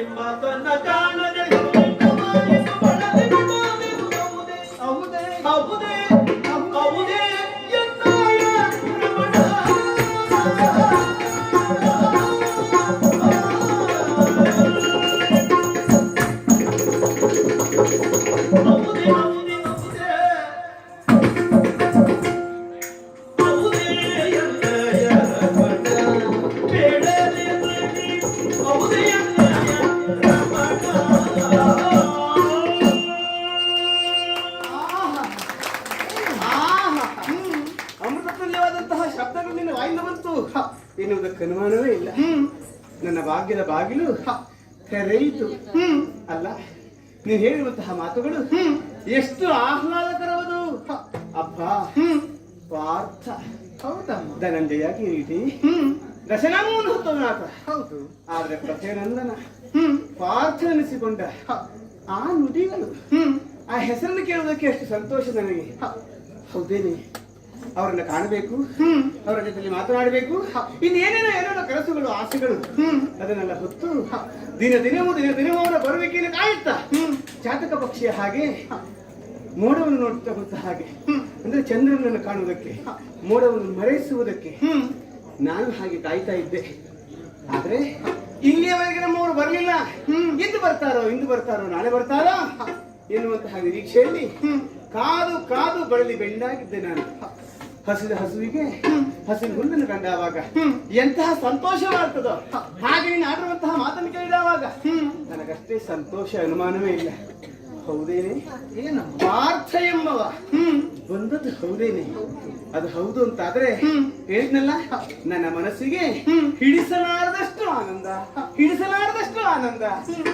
ಎಂಬ ತನ್ನ ಕಾಣದೆ ನಿನ್ನ ಮಾಯೆಗೆ ಬಳಲಿದ ನಾವೆನು ಹೌದೇ ಹೌದೇ ಹೌದೇ ಎನ್ನಾಯ ರಮಣ. ಹೌದೇ ಹೌದೇ ಹೌದೇ ಎನ್ನಾಯ ರಮಣ. ಬೇಡದೆ ಬನ್ನಿ ಹೌದೇ ಎನ್ನಾಯ ರಮಣ. ಅಮೃತತುಲ್ಯವಾದಂತಹ ಶಬ್ದಗಳು ನಿನ್ನ ವಾಯಿಂದ ಬಂತು ಎನ್ನುವುದಕ್ಕೆ ಅನುಮಾನವೇ ಇಲ್ಲ. ನನ್ನ ಭಾಗ್ಯದ ಬಾಗಿಲು ತೆರೆಯಿತು. ಅಲ್ಲ, ನೀನು ಹೇಳಿರುವಂತಹ ಮಾತುಗಳು ಎಷ್ಟು ಆಹ್ಲಾದಕರವದು. ಅಪ್ಪ ಪಾರ್ಥ, ಹೌದಮ್ಮ. ಧನಂಜಯ ಕಿರೀಟಿ, ದಶನಾಮವನ್ನು ಹೊತ್ತವನಾಥ. ಹೌದು. ಆದ್ರೆ ಪ್ರಥೇನಂದನ ಪಾರ್ಥ ಎನಿಸಿಕೊಂಡ ಆ ನುಡಿಗಳು, ಆ ಹೆಸರನ್ನು ಕೇಳುವುದಕ್ಕೆ ಎಷ್ಟು ಸಂತೋಷ ನನಗೆ. ಹೌದೇನೆ, ಅವರನ್ನ ಕಾಣಬೇಕು, ಅವರ ಜೊತೆಲಿ ಮಾತನಾಡಬೇಕು, ಇನ್ನೇನೇನೋ ಏನೇನೋ ಕನಸುಗಳು, ಆಸೆಗಳು, ಅದನ್ನೆಲ್ಲ ಹೊತ್ತು ದಿನವೂ ಅವರ ಬರುವಿಕೆಯನ್ನು ಕಾಯುತ್ತಾ ಜಾತಕ ಪಕ್ಷಿಯ ಹಾಗೆ ಮೋಡವನ್ನು ನೋಡುತ್ತಾ ಹೊತ್ತ ಹಾಗೆ, ಅಂದ್ರೆ ಚಂದ್ರನನ್ನು ಕಾಣುವುದಕ್ಕೆ, ಮೋಡವನ್ನು ಮರೆಸುವುದಕ್ಕೆ ನಾನು ಹಾಗೆ ಕಾಯ್ತಾ ಇದ್ದೆ. ಆದ್ರೆ ಇಲ್ಲಿಯವರೆಗೆ ನಮ್ಮವರು ಬರಲಿಲ್ಲ. ಇಂದು ಬರ್ತಾರೋ ನಾಳೆ ಬರ್ತಾರೋ ಎನ್ನುವಂತಹ ನಿರೀಕ್ಷೆಯಲ್ಲಿ ಕಾದು ಕಾದು ಬಳಲಿ ಬೆಂಡಾಗಿದ್ದೆ ನಾನು. ಹಸಿದ ಹಸುವಿಗೆ ಹಸಿರು ಹುಲ್ಲನ್ನು ಕಂಡಾವಾಗ ಎಂತಹ ಸಂತೋಷವಾಗ್ತದೋ ಹಾಗೆ ನೀನು ಆಡಿರುವಂತಹ ಮಾತನ್ನು ಕೇಳಿದವಾಗ ನನಗಷ್ಟೇ ಸಂತೋಷ, ಅನುಮಾನವೇ ಇಲ್ಲ. ಹೌದೇನೆ, ಏನು ಪಾರ್ಥ ಎಂಬವ ಬಂದದ್ದು ಹೌದೇನೆ. ಅದು ಹೌದು ಅಂತಾದ್ರೆ ಹೇಳಿದ್ನಲ್ಲ, ನನ್ನ ಮನಸ್ಸಿಗೆ ಹಿಡಿಸಲಾರದಷ್ಟು ಆನಂದ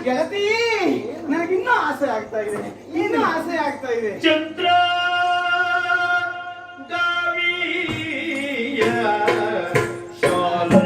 ಗೆಳತಿ. ನನಗಿನ್ನೂ ಆಸೆ ಆಗ್ತಾ ಇದೆ. ಚಂದ್ರ ಗಾವಿಯ ಶಾಲೆ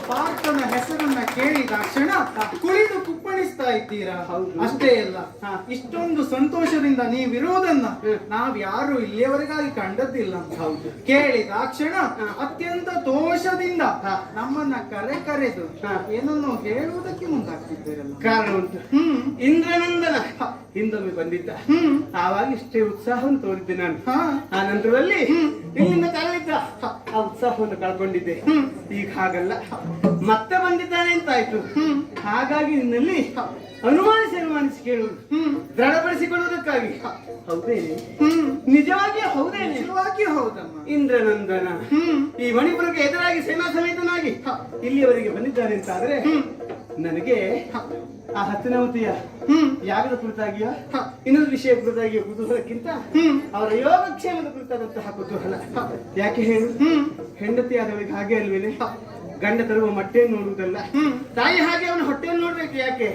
ಪಾರ್ಥನ ಹೆಸರನ್ನ ಕೇಳಿದ ಕ್ಷಣ ಕುಳಿತು ಕುಪ್ಪಳಿಸ್ತಾ ಇದ್ದೀರಾ? ಅಷ್ಟೇ ಅಲ್ಲ, ಇಷ್ಟೊಂದು ಸಂತೋಷದಿಂದ ನೀವಿರುವುದನ್ನ ನಾವ್ಯಾರು ಇಲ್ಲಿಯವರೆಗಾಗಿ ಕಂಡದ್ದಿಲ್ಲ. ಕೇಳಿದ ಕ್ಷಣ ಅತ್ಯಂತ ದೋಷದಿಂದ ನಮ್ಮನ್ನ ಕರೆದು ಏನನ್ನು ಹೇಳುವುದಕ್ಕೆ ಮುಂದಾಗ್ತಿದ್ದೀರಲ್ಲ. ಕಾರಣ ಉಂಟು. ಇಂದ್ರನಂದನ ಹಿಂದೊಮ್ಮೆ ಬಂದಿದ್ದ, ಆವಾಗ ಇಷ್ಟೇ ಉತ್ಸಾಹವನ್ನು ತೋರಿದ್ದೆ ನಾನು. ಆ ನಂತರದಲ್ಲಿ ಇಲ್ಲಿಂದ ಕರೆದಿದ್ದ, ಆ ಉತ್ಸಾಹವನ್ನು ಕಳ್ಕೊಂಡಿದ್ದೆ. ಈಗ ಹಾಗಲ್ಲ, ಮತ್ತೆ ಬಂದಿದ್ದಾನೆ ಅಂತಾಯ್ತು. ಹಾಗಾಗಿ ನಿನ್ನಲ್ಲಿ ಅನುಮಾನಿಸಿ ಕೇಳುವುದು, ದೃಢಪಡಿಸಿಕೊಳ್ಳುವುದಕ್ಕಾಗಿ. ಹೌದೇನೆ? ನಿಜವಾಗಿ ಹೌದೇನೆ? ನಿಜವಾಗಿ ಹೌದಮ್ಮ. ಇಂದ್ರನಂದನ ಈ ಮಣಿಪುರಕ್ಕೆ ಎದುರಾಗಿ ಸೇನಾ ಸಮೇತನಾಗಿ ಇಲ್ಲಿಯವರೆಗೆ ಬಂದಿದ್ದಾನೆ ಅಂತಾದ್ರೆ ನನಗೆ ಆ ಹತ್ತನಾವತಿಯ ಯಾಗದ ಕುರಿತಾಗಿಯೋ ಇನ್ನೊಂದು ವಿಷಯ ಕುರಿತಾಗಿಯೋ ಕುತೂಹಲಕ್ಕಿಂತ ಅವರ ಯೋಗಕ್ಷೇಮದ ಕುರಿತಾದಂತಹ ಕುತೂಹಲ. ಯಾಕೆ ಹೇಳು? ಹೆಂಡತಿಯಾದವರಿಗೆ ಹಾಗೆ ಅಲ್ವೇನೆ, ಗಂಡ ತರುವ ಮೊಟ್ಟೆಯನ್ನು ನೋಡುವುದಲ್ಲ, ತಾಯಿ ಹಾಗೆ ಅವನ ಹೊಟ್ಟೆಯನ್ನು ನೋಡ್ಬೇಕು. ಯಾಕೆ?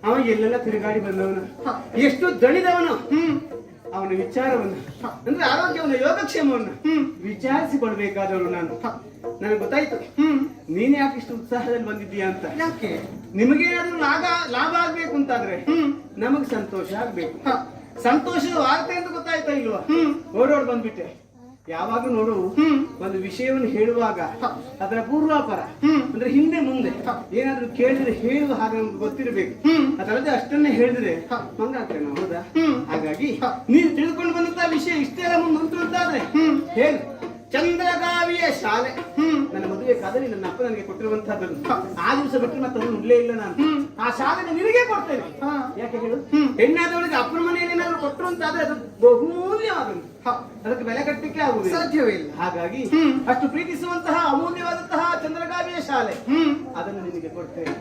ಅವ ಎಲ್ಲೆಲ್ಲ ತಿರುಗಾಡಿ ಬಂದವನು, ಎಷ್ಟು ದಣಿದವನು. ಅವನ ವಿಚಾರವನ್ನು ಅಂದ್ರೆ ಆರೋಗ್ಯವನ್ನು, ಯೋಗಕ್ಷೇಮವನ್ನು ವಿಚಾರಿಸಿಕೊಳ್ಬೇಕಾದವನು ನಾನು. ನನಗೆ ಗೊತ್ತಾಯ್ತು ನೀನ್ ಯಾಕೆ ಇಷ್ಟು ಉತ್ಸಾಹದಲ್ಲಿ ಬಂದಿದ್ದೀಯಾ ಅಂತ. ಯಾಕೆ? ನಿಮಗೇನಾದ್ರೂ ಲಾಭ ಆಗ್ಬೇಕು ಅಂತಾದ್ರೆ ನಮಗ್ ಸಂತೋಷ ಆಗ್ಬೇಕು. ಸಂತೋಷದ ವಾರ್ತೆ ಅಂತ ಗೊತ್ತಾಯ್ತಾ ಇಲ್ವಾ? ಓಡೋಡ್ ಬಂದ್ಬಿಟ್ಟೆ. ಯಾವಾಗ ನೋಡು ಒಂದು ವಿಷಯವನ್ನು ಹೇಳುವಾಗ ಅದರ ಪೂರ್ವಾಪರ ಅಂದ್ರೆ ಹಿಂದೆ ಮುಂದೆ ಏನಾದ್ರೂ ಕೇಳಿದ್ರೆ ಹೇಳುವ ಹಾಗೆ ನಮ್ಗೆ ಗೊತ್ತಿರಬೇಕು. ಅದಲ್ಲದೆ ಅಷ್ಟನ್ನೇ ಹೇಳಿದ್ರೆ ಮಂಗಾಗ್ತೇನೆ. ಹೌದಾ? ಹಾಗಾಗಿ ನೀನು ತಿಳಿದುಕೊಂಡು ಬಂದಂತ ವಿಷಯ ಇಷ್ಟೇ ಎಲ್ಲ ಮುಂದುಂಟು ಅಂತಾದ್ರೆ ಹೇಳು. ಚಂದ್ರಗಾವಿಯ ಶಾಲೆ ನನ್ನ ಮದುವೆ ಕಾದಲ್ಲಿ ನನ್ನ ಅಪ್ಪ ನನಗೆ ಕೊಟ್ಟಿರುವಂತಹದ್ದು. ಆ ದಿವಸ ಬಿಟ್ಟು ಮತ್ತೆ ಅದನ್ನು ಉಡ್ಲೇ ಇಲ್ಲ ನಾನು. ಆ ಶಾಲೆನ ನಿನಗೆ ಕೊಡ್ತೇನೆ. ಯಾಕೆ ಹೇಳು? ಹೆಣ್ಣಾದವಳಿಗೆ ಅಪ್ಪನ ಮನೆಯಲ್ಲಿ ಏನಾದ್ರು ಕೊಟ್ಟರು ಅಂತಾದ್ರೆ ಅದು ಬಹುಮೂಲ್ಯವಾದದ್ದು. ಅದಕ್ಕೆ ಬೆಲೆ ಕಟ್ಟಲಿಕ್ಕೆ ಆಗುವುದಿಲ್ಲ, ಸಾಧ್ಯವೇ ಇಲ್ಲ. ಹಾಗಾಗಿ ಅಷ್ಟು ಪ್ರೀತಿಸುವಂತಹ ಅಮೂಲ್ಯವಾದಂತಹ ಚಂದ್ರಗಾವಿಯ ಶಾಲೆ ಅದನ್ನು ನಿನಗೆ ಕೊಡ್ತೇನೆ.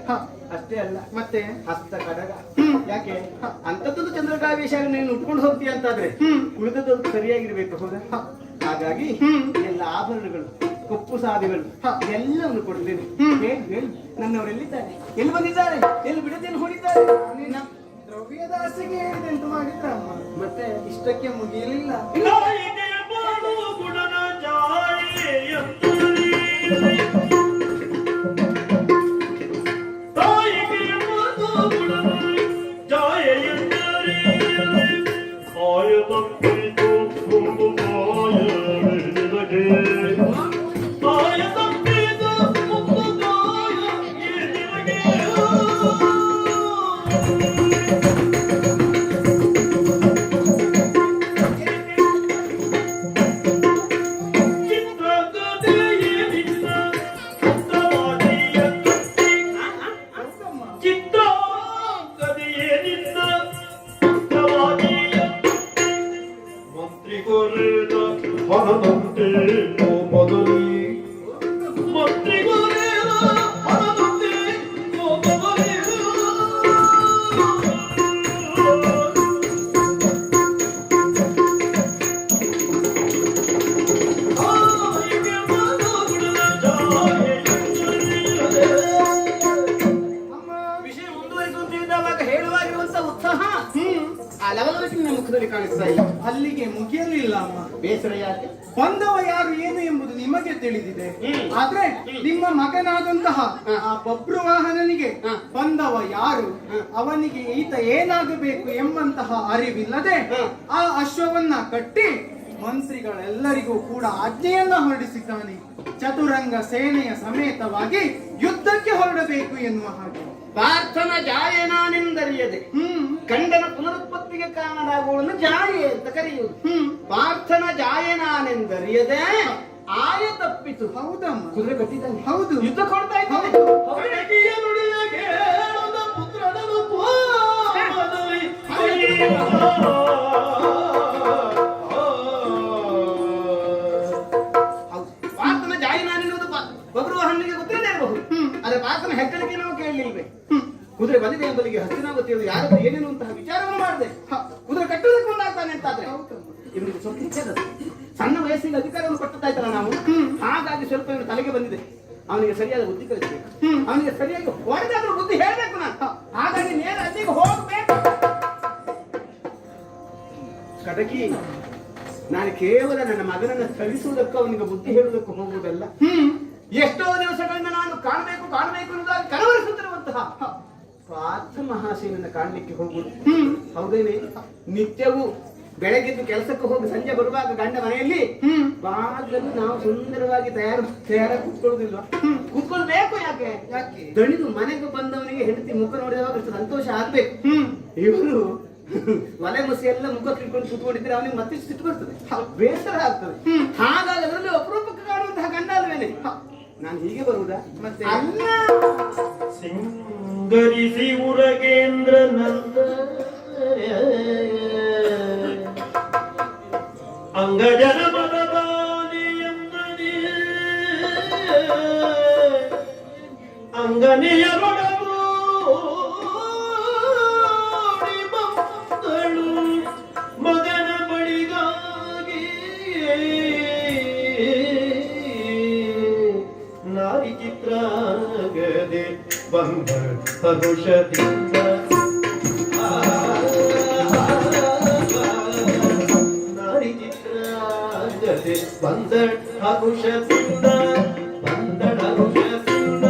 ಅಷ್ಟೇ ಅಲ್ಲ, ಮತ್ತೆ ಹಸ್ತ ಕಡಗ. ಯಾಕೆ? ಅಂತದ್ದೊಂದು ಚಂದ್ರಗಾವಿಯ ಶಾಲೆ ನೀನು ಉಟ್ಕೊಂಡು ಹೋಗ್ತೀಯ ಅಂತಾದ್ರೆ ಉಳಿದದ್ದು ಸರಿಯಾಗಿರ್ಬೇಕು. ಹೌದಾ? ಹಾಗಾಗಿ ಎಲ್ಲ ಆಭರಣಗಳು, ಕೊಪ್ಪು ಸಾದಿಗಳು ಎಲ್ಲವನ್ನು ಕೊಡ್ತೇನೆ. ನನ್ನವರೆಲ್ಲಿದ್ದಾರೆ? ಎಲ್ಲಿ ಬಂದಿದ್ದಾರೆ? ಎಲ್ಲಿ ಬಿಡದೇನು ಹೊಡಿದ್ದಾರೆ? ದ್ರವ್ಯದಾಸಿಗೆ ಹೇಳಿದೆ ಅಂತ ಮಾಡಿದ್ರ ಮತ್ತೆ ಇಷ್ಟಕ್ಕೆ ಮುಗಿಯಲಿಲ್ಲ. ಅಲ್ಲಿಗೆ ಮುಗಿಯಲಿಲ್ಲ ಅಮ್ಮ. ಬೇಸರ ಯಾಕೆ? ಬಂದವ ಯಾರು ಏನು ಎಂಬುದು ನಿಮಗೆ ತಿಳಿದಿದೆ. ಆದ್ರೆ ನಿಮ್ಮ ಮಗನಾದಂತಹ ಆ ಬಬ್ರುವಾಹನನಿಗೆ ಬಂದವ ಯಾರು, ಅವನಿಗೆ ಈತ ಏನಾಗಬೇಕು ಎಂಬಂತಹ ಅರಿವಿಲ್ಲದೆ ಆ ಅಶ್ವವನ್ನ ಕಟ್ಟಿ ಮಂತ್ರಿಗಳೆಲ್ಲರಿಗೂ ಕೂಡ ಆಜ್ಞೆಯನ್ನ ಹೊರಡಿಸಿದ್ದಾನೆ. ಚತುರಂಗ ಸೇನೆಯ ಸಮೇತವಾಗಿ ಯುದ್ಧಕ್ಕೆ ಹೊರಡಬೇಕು ಎನ್ನುವ ಹಾಗೆ. ಪಾರ್ಥನ ಜಾಯನಾನೆಂದರಿಯದೆ ಗಂಡನ ಪುನರುತ್ಪತ್ತಿಗೆ ಕಾರಣರಾಗುವುದನ್ನು ಜಾಯೆ ಅಂತ ಕರೆಯುವುದು. ಪಾರ್ಥನ ಜಾಯನಾನೆಂದರಿಯದೆ ಆಯ ತಪ್ಪಿತು. ಹೌದಮ್ಮ, ಕುದುರೆ ಕಟ್ಟಿದ್ದಾನೆ. ಹೌದು, ಯುದ್ಧ ಕೊಡ್ತಾ ಇದ್ದಾನೆ. ಪಾರ್ಥನ ಜಾಯನಾನೆನ್ನುವುದು ಬಬರುವಾಹನಿಗೆ ಗೊತ್ತಿರದೇ ಇರಬಹುದು, ಆದ್ರೆ ಪಾರ್ಥನ ಹೆಗ್ಗಳಿಕೆ ನಾವು ಕೇಳಲಿಲ್ವೇ? ಕುದುರೆ ಬಂದಿದೆ ಎಂಬುದಕ್ಕೆ ಹಸ್ತಿನಾವತಿಯನ್ನು ಯಾರಾದ್ರೂ ಏನೇನು ಅಂತಹ ವಿಚಾರವನ್ನು ಮಾಡಿದೆ ಕುದುರೆ ಕಟ್ಟುವುದಕ್ಕೆ ಮುಂದಾಗ್ತಾನೆ ಅಂತಾದ್ರೆ ಇವನಿಗೆ ಸ್ವಲ್ಪ ಇಚ್ಛೆದದು. ಸಣ್ಣ ವಯಸ್ಸಿಗೆ ಅಧಿಕಾರವನ್ನು ಕೊಟ್ಟದ್ದಾಯ್ತಲ್ಲ ನಾವು, ಹಾಗಾಗಿ ಸ್ವಲ್ಪ ಇವನು ತಲೆಗೆ ಬಂದಿದೆ. ಅವನಿಗೆ ಸರಿಯಾದ ಬುದ್ಧಿ ಕಲಿಸಬೇಕು, ಅವನಿಗೆ ಸರಿಯಾಗಿ ಹೊಡೆದಾದ್ರೂ ಬುದ್ಧಿ ಹೇಳ್ಬೇಕು ನಾನು. ಹಾಗಾಗಿ ನೇರ ಅಲ್ಲಿಗೆ ಹೋಗ್ಬೇಕು. ಕಟಕಿ, ನಾನು ಕೇವಲ ನನ್ನ ಮಗನನ್ನು ಸ್ಥಳಿಸುವುದಕ್ಕೂ ಅವನಿಗೆ ಬುದ್ಧಿ ಹೇಳುವುದಕ್ಕೂ ಹೋಗುವುದಲ್ಲ. ಎಷ್ಟೋ ದಿವಸಗಳಿಂದ ನಾನು ಕಾಣಬೇಕು ಎನ್ನುವುದಾಗಿ ಕನವರಿಸುತ್ತಿರುವಂತಹ ಪಾರ್ಥ ಮಹಾಶಯನನ್ನ ಕಾಣಲಿಕ್ಕೆ ಹೋಗುವುದು. ಹೌದೇನೆ? ನಿತ್ಯವೂ ಬೆಳಗ್ಗೆದ್ದು ಕೆಲಸಕ್ಕೆ ಹೋಗಿ ಸಂಜೆ ಬರುವಾಗ ಗಂಡ ಮನೆಯಲ್ಲಿ ಬಾಗಿಲಲ್ಲಿ ನಾವು ಸುಂದರವಾಗಿ ತಯಾರಾಗಿ ಕೂತ್ಕೊಳ್ಳುವುದಿಲ್ವಾ? ಕೂತ್ಕೊಳ್ಬೇಕು. ಯಾಕೆ? ದಣಿದು ಮನೆಗೆ ಬಂದವನಿಗೆ ಹೆಂಡತಿ ಮುಖ ನೋಡಿದವಾಗ ಸಂತೋಷ ಆಗ್ಬೇಕು. ಇವರು ಒಲೆ ಮುಸಿ ಎಲ್ಲ ಮುಖ ಕಿಟ್ಕೊಂಡು ಕೂತ್ಕೊಂಡಿದ್ರೆ ಅವನಿಗೆ ಮತ್ತೆ ಸಿಟ್ಟು ಬರ್ತದೆ, ಬೇಸರ ಆಗ್ತದೆ. ಹಾಗಾಗಿ ಅದರಲ್ಲಿ ಅಪರೂಪಕ್ಕೆ ಕಾಣುವಂತಹ ಗಂಡ ಅಲ್ವೇನೆ. ನಾನು ಹೀಗೆ ಬರುವುದಾ? ಮತ್ತೆ ಅಲ್ಲ, ಸಿಂಗರಿಸಿ ಉರಗೇಂದ್ರ ನಂದ ಅಂಗಜನ ಮದಬಾನಿಯಂದನೆ ಅಂಗನೆಯ ಮಗನ ಬಳಿಗಾಗಿ ನಾರಿ ಚಿತ್ರಾಗದೆ ಬಂದ ಹರುಷದಿಂದ ನಾರಿ ಚಿತ್ರಾಗದೆ ಬಂದ ಹರುಷದಿಂದ ಬಂದ ಹರುಷದಿಂದ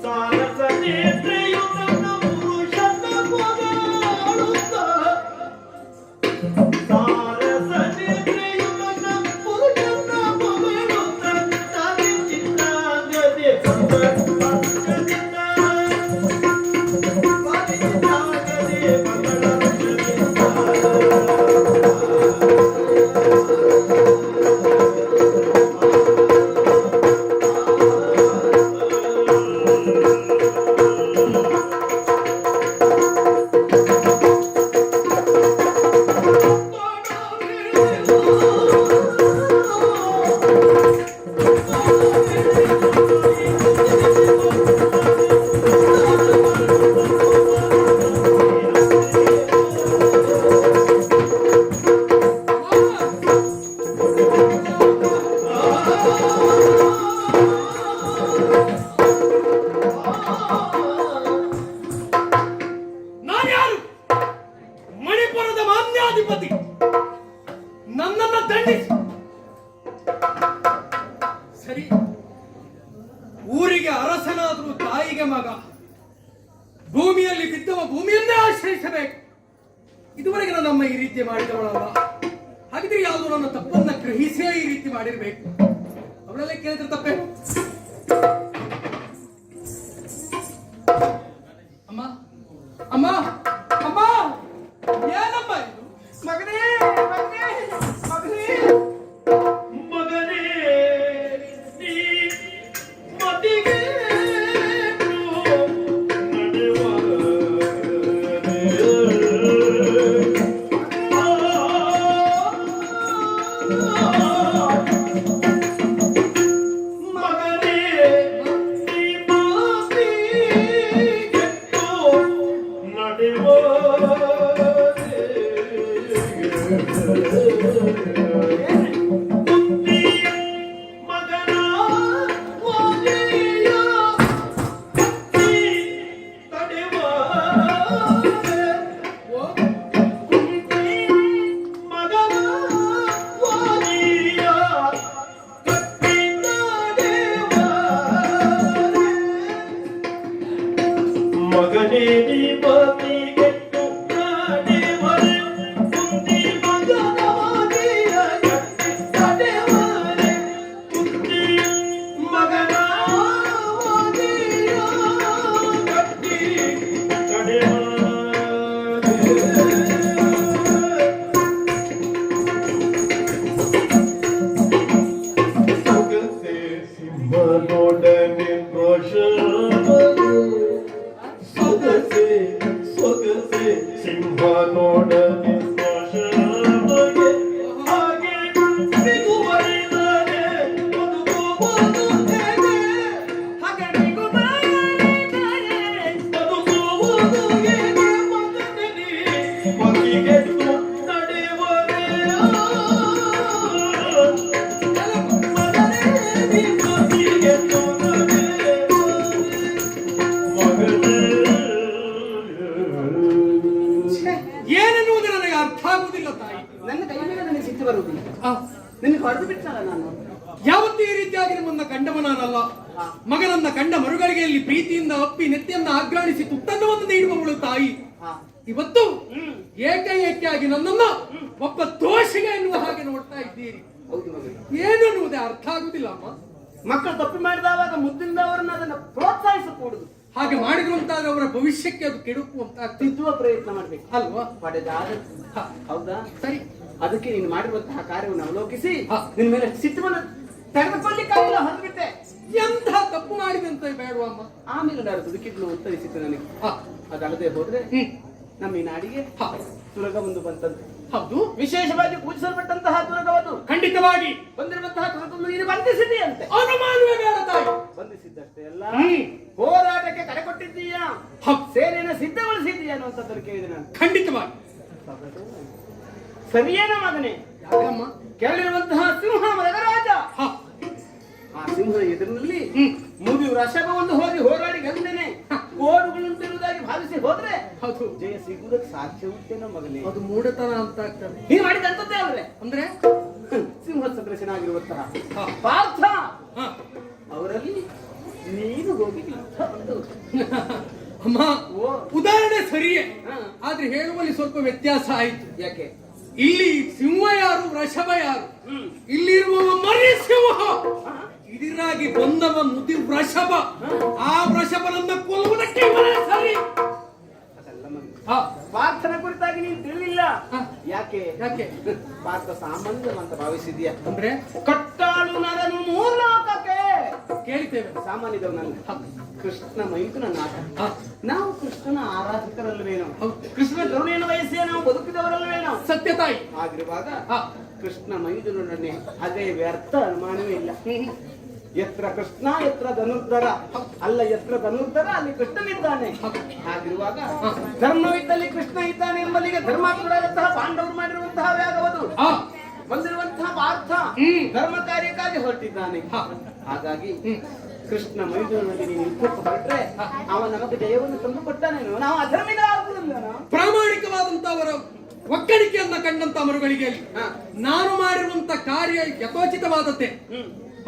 ಸಾರಸ ನೇತ್ರೆಯುತ ಪುರುಷನ ಪೊಗಾಡುತ್ತ ಸಾರಸ ನೇತ್ರೆಯುತ ಪುರುಷನ ಪೊಗಾಡುತ್ತ ನಾರಿ ಚಿತ್ರಾಗದೆ ಬಂದ ಹರುಷದಿಂದ ನಾರಿ ಚಿತ್ರಾಗದೆ ಬಂದ ನಾನ್ಯಾರು? ಮಣಿಪುರದ ಮಾನ್ಯಾಧಿಪತಿ. ನನ್ನನ್ನು ದಂಡಿಸಿ ಸರಿ, ಊರಿಗೆ ಅರಸನಾದರೂ ತಾಯಿಗೆ ಮಗ. ಭೂಮಿಯಲ್ಲಿ ಬಿದ್ದವ ಭೂಮಿಯನ್ನೇ ಆಶ್ರಯಿಸಬೇಕು. ಇದುವರೆಗೆ ನನ್ನಮ್ಮ ಈ ರೀತಿ ಮಾಡಿದವಳಲ್ಲ. ಹಾಗಿದ್ರೆ ಯಾವುದು ನನ್ನ ತಪ್ಪನ್ನ ಗ್ರಹಿಸೇ ಈ ರೀತಿ ಮಾಡಿರ್ಬೇಕು. ಅವಳೆಲ್ಲ ಕೇಳಿದ್ರೆ ತಪ್ಪೇನು? ಅಮ್ಮ ಅಮ್ಮ ಅಮ್ಮ, ಏನಮ್ಮ ಇದು? ಮಗನೇ ಮಗನೇ ಮಗನೇ ಮಗನೇ ನೀ ಮತಿಗೆ ನಡೆವ ಮಗನೇ ನೀ ಮತಿಗೆ ನಡೆವ ಮಗನ ವಾದಿಯ ಕತ್ತಿ ತಡೆವ ಮಗನ ವಾದಿಯ ಕತ್ತಿ ತಡೆವ ಮಗನೇ ನೀ ಮತಿಗೆಟ್ಟು ನಡೆವರೆ ಕುಂದಿ ಮಗನ ವಾದಿಯ ಕತ್ತಿ ತಡೆವರೆ ಕುಂದಿ ಮಗನ ವಾದಿಯ ಕತ್ತಿ ಸೊಗಸೆ ಸಿಂಹನೊಡನೆ ರೋಷ ಸೊಗಸೆ ನನ್ನ ಕೈ ಮೇಲೆ ನನಗೆ ಸಿಟ್ಟು ಬರುವುದಿಲ್ಲ. ಆ, ನಿನಗೆ ಹೊಡೆದು ಬಿಟ್ಟಲ್ಲ ನಾನು. ಯಾವತ್ತೂ ಈ ರೀತಿಯಾಗಿ ನಿಮ್ಮನ್ನ ಕಂಡವ ನಾನಲ್ಲ. ಮಗನನ್ನ ಕಂಡ ಮರುಗಳಿಗೆಯಲ್ಲಿ ಪ್ರೀತಿಯಿಂದ ಅಪ್ಪಿ ನೆತ್ತಿಯನ್ನ ಆಘ್ರಾಣಿಸಿ ತುತ್ತನ್ನವನ್ನು ನೀಡುವವಳು ತಾಯಿ. ಹಾ. ಇವತ್ತು ಏಕಾಏಕಿಯಾಗಿ ನನ್ನನ್ನ ಒಬ್ಬ ದೋಷಿಗ ಎನ್ನುವ ಹಾಗೆ ನೋಡ್ತಾ ಇದ್ದೀರಿ. ಹೌದು ಮಗನೇ. ಏನು ಅನ್ನುವುದೇ ಅರ್ಥ ಆಗುದಿಲ್ಲ ಅಮ್ಮ. ಮಕ್ಕಳು ತಪ್ಪು ಮಾಡಿದವಾಗ ಮುದ್ದಿನವರನ್ನ ಅದನ್ನ ಪ್ರೋತ್ಸಾಹಿಸಕೂಡುದು. ಹಾಗೆ ಮಾಡಿರುವಂತಾಗ ಅವರ ಭವಿಷ್ಯಕ್ಕೆ ಅದು ಕೆಡುಕು ಅಂತ ತಿದ್ದುವ ಪ್ರಯತ್ನ ಮಾಡ್ಬೇಕು ಅಲ್ವಾ? ಪಡೆದಾದ ಹ, ಹೌದಾ? ಸರಿ. ಅದಕ್ಕೆ ನೀನು ಮಾಡಿರುವಂತಹ ಕಾರ್ಯವನ್ನು ಅವಲೋಕಿಸಿ ಹಾ. ನಿನ್ನ ಮೇಲೆ ಸಿಟ್ಟವನ್ನು ತೆಗೆದುಕೊಳ್ಳಿಕ್ಕಾಗಿಲ್ಲ, ಹೊರಬಿಟ್ಟೆ. ಎಂಥ ತಪ್ಪು ಮಾಡಿದಂತ ಬೇಡವಾ ಅಮ್ಮ? ಆಮೇಲೆ ನಾನು ಬದುಕಿದ್ಲು ಉತ್ತರಿಸಿತು ನನಗೆ. ಹ, ಅದಲ್ಲದೆ ಹೋದ್ರೆ ಹ್ಮ್. ನಮ್ಮ ಈ ನಾಡಿಗೆ ಹ, ತುರಗ ಒಂದು ಬಂತಂತೆ. ಹೌದು, ವಿಶೇಷವಾಗಿ ಪೂಜಿಸಲ್ಪಟ್ಟಂತಹ ತುರಗವನ್ನು ಖಂಡಿತವಾಗಿ ಬಂದಿರುವಂತಹ ತುರಗವನ್ನು ನೀನು ಬಂಧಿಸಿದೆಯಂತೆ. ಅನುಮಾನವೇ ಬೇಡ ತಾಯಿ. ಬಂಧಿಸಿದ್ದಷ್ಟೇ ಅಲ್ಲ, ಹ್ಮ್. ಹೋರಾಟಕ್ಕೆ ಕರೆ ಕೊಟ್ಟಿದ್ದೀಯಾ, ಹೌದು, ಸೇನೆಯನ್ನು ಸಿದ್ಧಗೊಳಿಸಿದ್ದೀಯಾ ಅನ್ನುವಂಥದ್ದನ್ನು ಕೇಳಿದೆ ನಾನು. ಖಂಡಿತವಾಗಿ. ಸರಿಯೇನ ಮಗನೇ? ಯಾಕಮ್ಮ? ಕೆಳಗಿರುವಂತಹ ಸಿಂಹ ಮೃಗರಾಜ, ಹ, ಆ ಸಿಂಹದ ಎದುರಿನಲ್ಲಿ ಹ್ಮ್. ಮುದಿಯು ರಷಭವನ್ನು ಹೋಗಿ ಹೋರಾಡಿ ಗೆಲ್ಲೇನೆ ಕೋಡುಗಳುಂಟಿರುವುದಾಗಿ ಭಾವಿಸಿ ಹೋದ್ರೆ ಹೌದು, ಜಯ ಸಿಗುವುದಕ್ಕೆ ಸಾಧ್ಯ ಉಂಟೇನೋ ಮಗನೇ? ಅದು ಮೂಢತನ ಅಂತ ಆಗ್ತದೆ. ನೀನು ಮಾಡಿದಂತದ್ದೇ ಅಲ್ವೇ ಅಂದ್ರೆ ಸಿಂಹ ಸದೃಶನಾಗಿರುವಂತಹ ಹ, ಪಾರ್ಥ, ಹ. ಅವರಲ್ಲಿ ನೀನು ಹೋಗಿ ಯುದ್ಧ ಬಂದವರು. ಅಮ್ಮ, ಓ, ಉದಾಹರಣೆ ಸರಿಯೇ, ಹ. ಆದ್ರೆ ಹೇಳುವಲ್ಲಿ ಸ್ವಲ್ಪ ವ್ಯತ್ಯಾಸ ಆಯ್ತು. ಯಾಕೆ? ಇಲ್ಲಿ ಸಿಂಹ ಯಾರು, ವೃಷಭ ಯಾರು? ಹ್ಮ್. ಇಲ್ಲಿರುವವ ಮರಿ ಸಿಂಹ, ಇದಿರಾಗಿ ಬಂದವ ಮುದಿ ವೃಷಭ. ಆ ವೃಷಭನನ್ನ ಕೊಲ್ಲುವುದಕ್ಕೆ ಇವನೇ ಸರಿ. ಅದಲ್ಲ ಮಗನೇ. ಹ, ಪಾರ್ಥನ ಕುರಿತಾಗಿ ನೀನು ತಿಳಿಲಿಲ್ಲ. ಹ. ಯಾಕೆ? ಯಾಕೆ? ಪಾರ್ಥ ಸಾಮಾನ್ಯವಂತ ಭಾವಿಸಿದ್ಯಾ? ಅಂದ್ರೆ ಕಟ್ಟಾಳು ನರನು ಮೂರ್ಲೋಕಕ್ಕೆ ಕೇಳಿದ್ದೇವೆ. ಸಾಮಾನ್ಯದವನಲ್ಲ. ಕೃಷ್ಣ ಮೈತು ನನ್ನ ಆಟ. ಹ, ನಾವು ಕೃಷ್ಣನ ಆರಾಧಕರಲ್ವೇನೋ, ಹೌದು. ಕೃಷ್ಣ ಕರುಣೆಯನ್ನು ವಹಿಸಿ ನಾವು ಬದುಕಿದವರಲ್ವೇನೋ. ಸತ್ಯ ತಾಯಿ. ಆಗಿರುವಾಗ ಹ, ಕೃಷ್ಣ ಮೈದುನೊಡನೆ ಅದೇ ವ್ಯರ್ಥ ಅನುಮಾನವೇ ಇಲ್ಲ. ಎತ್ರ ಕೃಷ್ಣ ಎತ್ರ ಧನುರ್ಧರ, ಅಲ್ಲ ಎತ್ರ ಧನುರ್ಧರ ಅಲ್ಲಿ ಕೃಷ್ಣನಿದ್ದಾನೆ. ಹಾಗಿರುವಾಗ ಧರ್ಮವಿದ್ದಲ್ಲಿ ಕೃಷ್ಣ ಇದ್ದಾನೆ ಎಂಬಲ್ಲಿಗೆ ಧರ್ಮಾತ್ಮರಾದಂತಹ ಪಾಂಡವರು ಮಾಡಿರುವಂತಹ ವ್ಯಾಗವದು ಹ, ಬಂದಿರುವಂತಹ ಪಾರ್ಥ ಧರ್ಮ ಕಾರ್ಯಕ್ಕಾಗಿ ಹೊರಟಿದ್ದಾನೆ. ಹಾಗಾಗಿ ಕೃಷ್ಣ ಮೈದಾನದಲ್ಲಿ ನೀನು ಯುದ್ಧಕ್ಕೆ ಹೊರಟ್ರೆ ಅವ ನಮಗೆ ಜಯವನ್ನು ತಂದು ಕೊಟ್ಟಾನೇನು, ನಾವು ಅಧರ್ಮಿನ ಆಗುವುದಿಲ್ಲ. ಪ್ರಾಮಾಣಿಕವಾದಂತವರ ಒಕ್ಕಣಿಕೆಯನ್ನ ಕಂಡಂತ ಮರುಗಳಿಗೆ ನಾನು ಮಾಡಿರುವಂತ ಕಾರ್ಯ ಯಥೋಚಿತವಾದದ್ದೇ.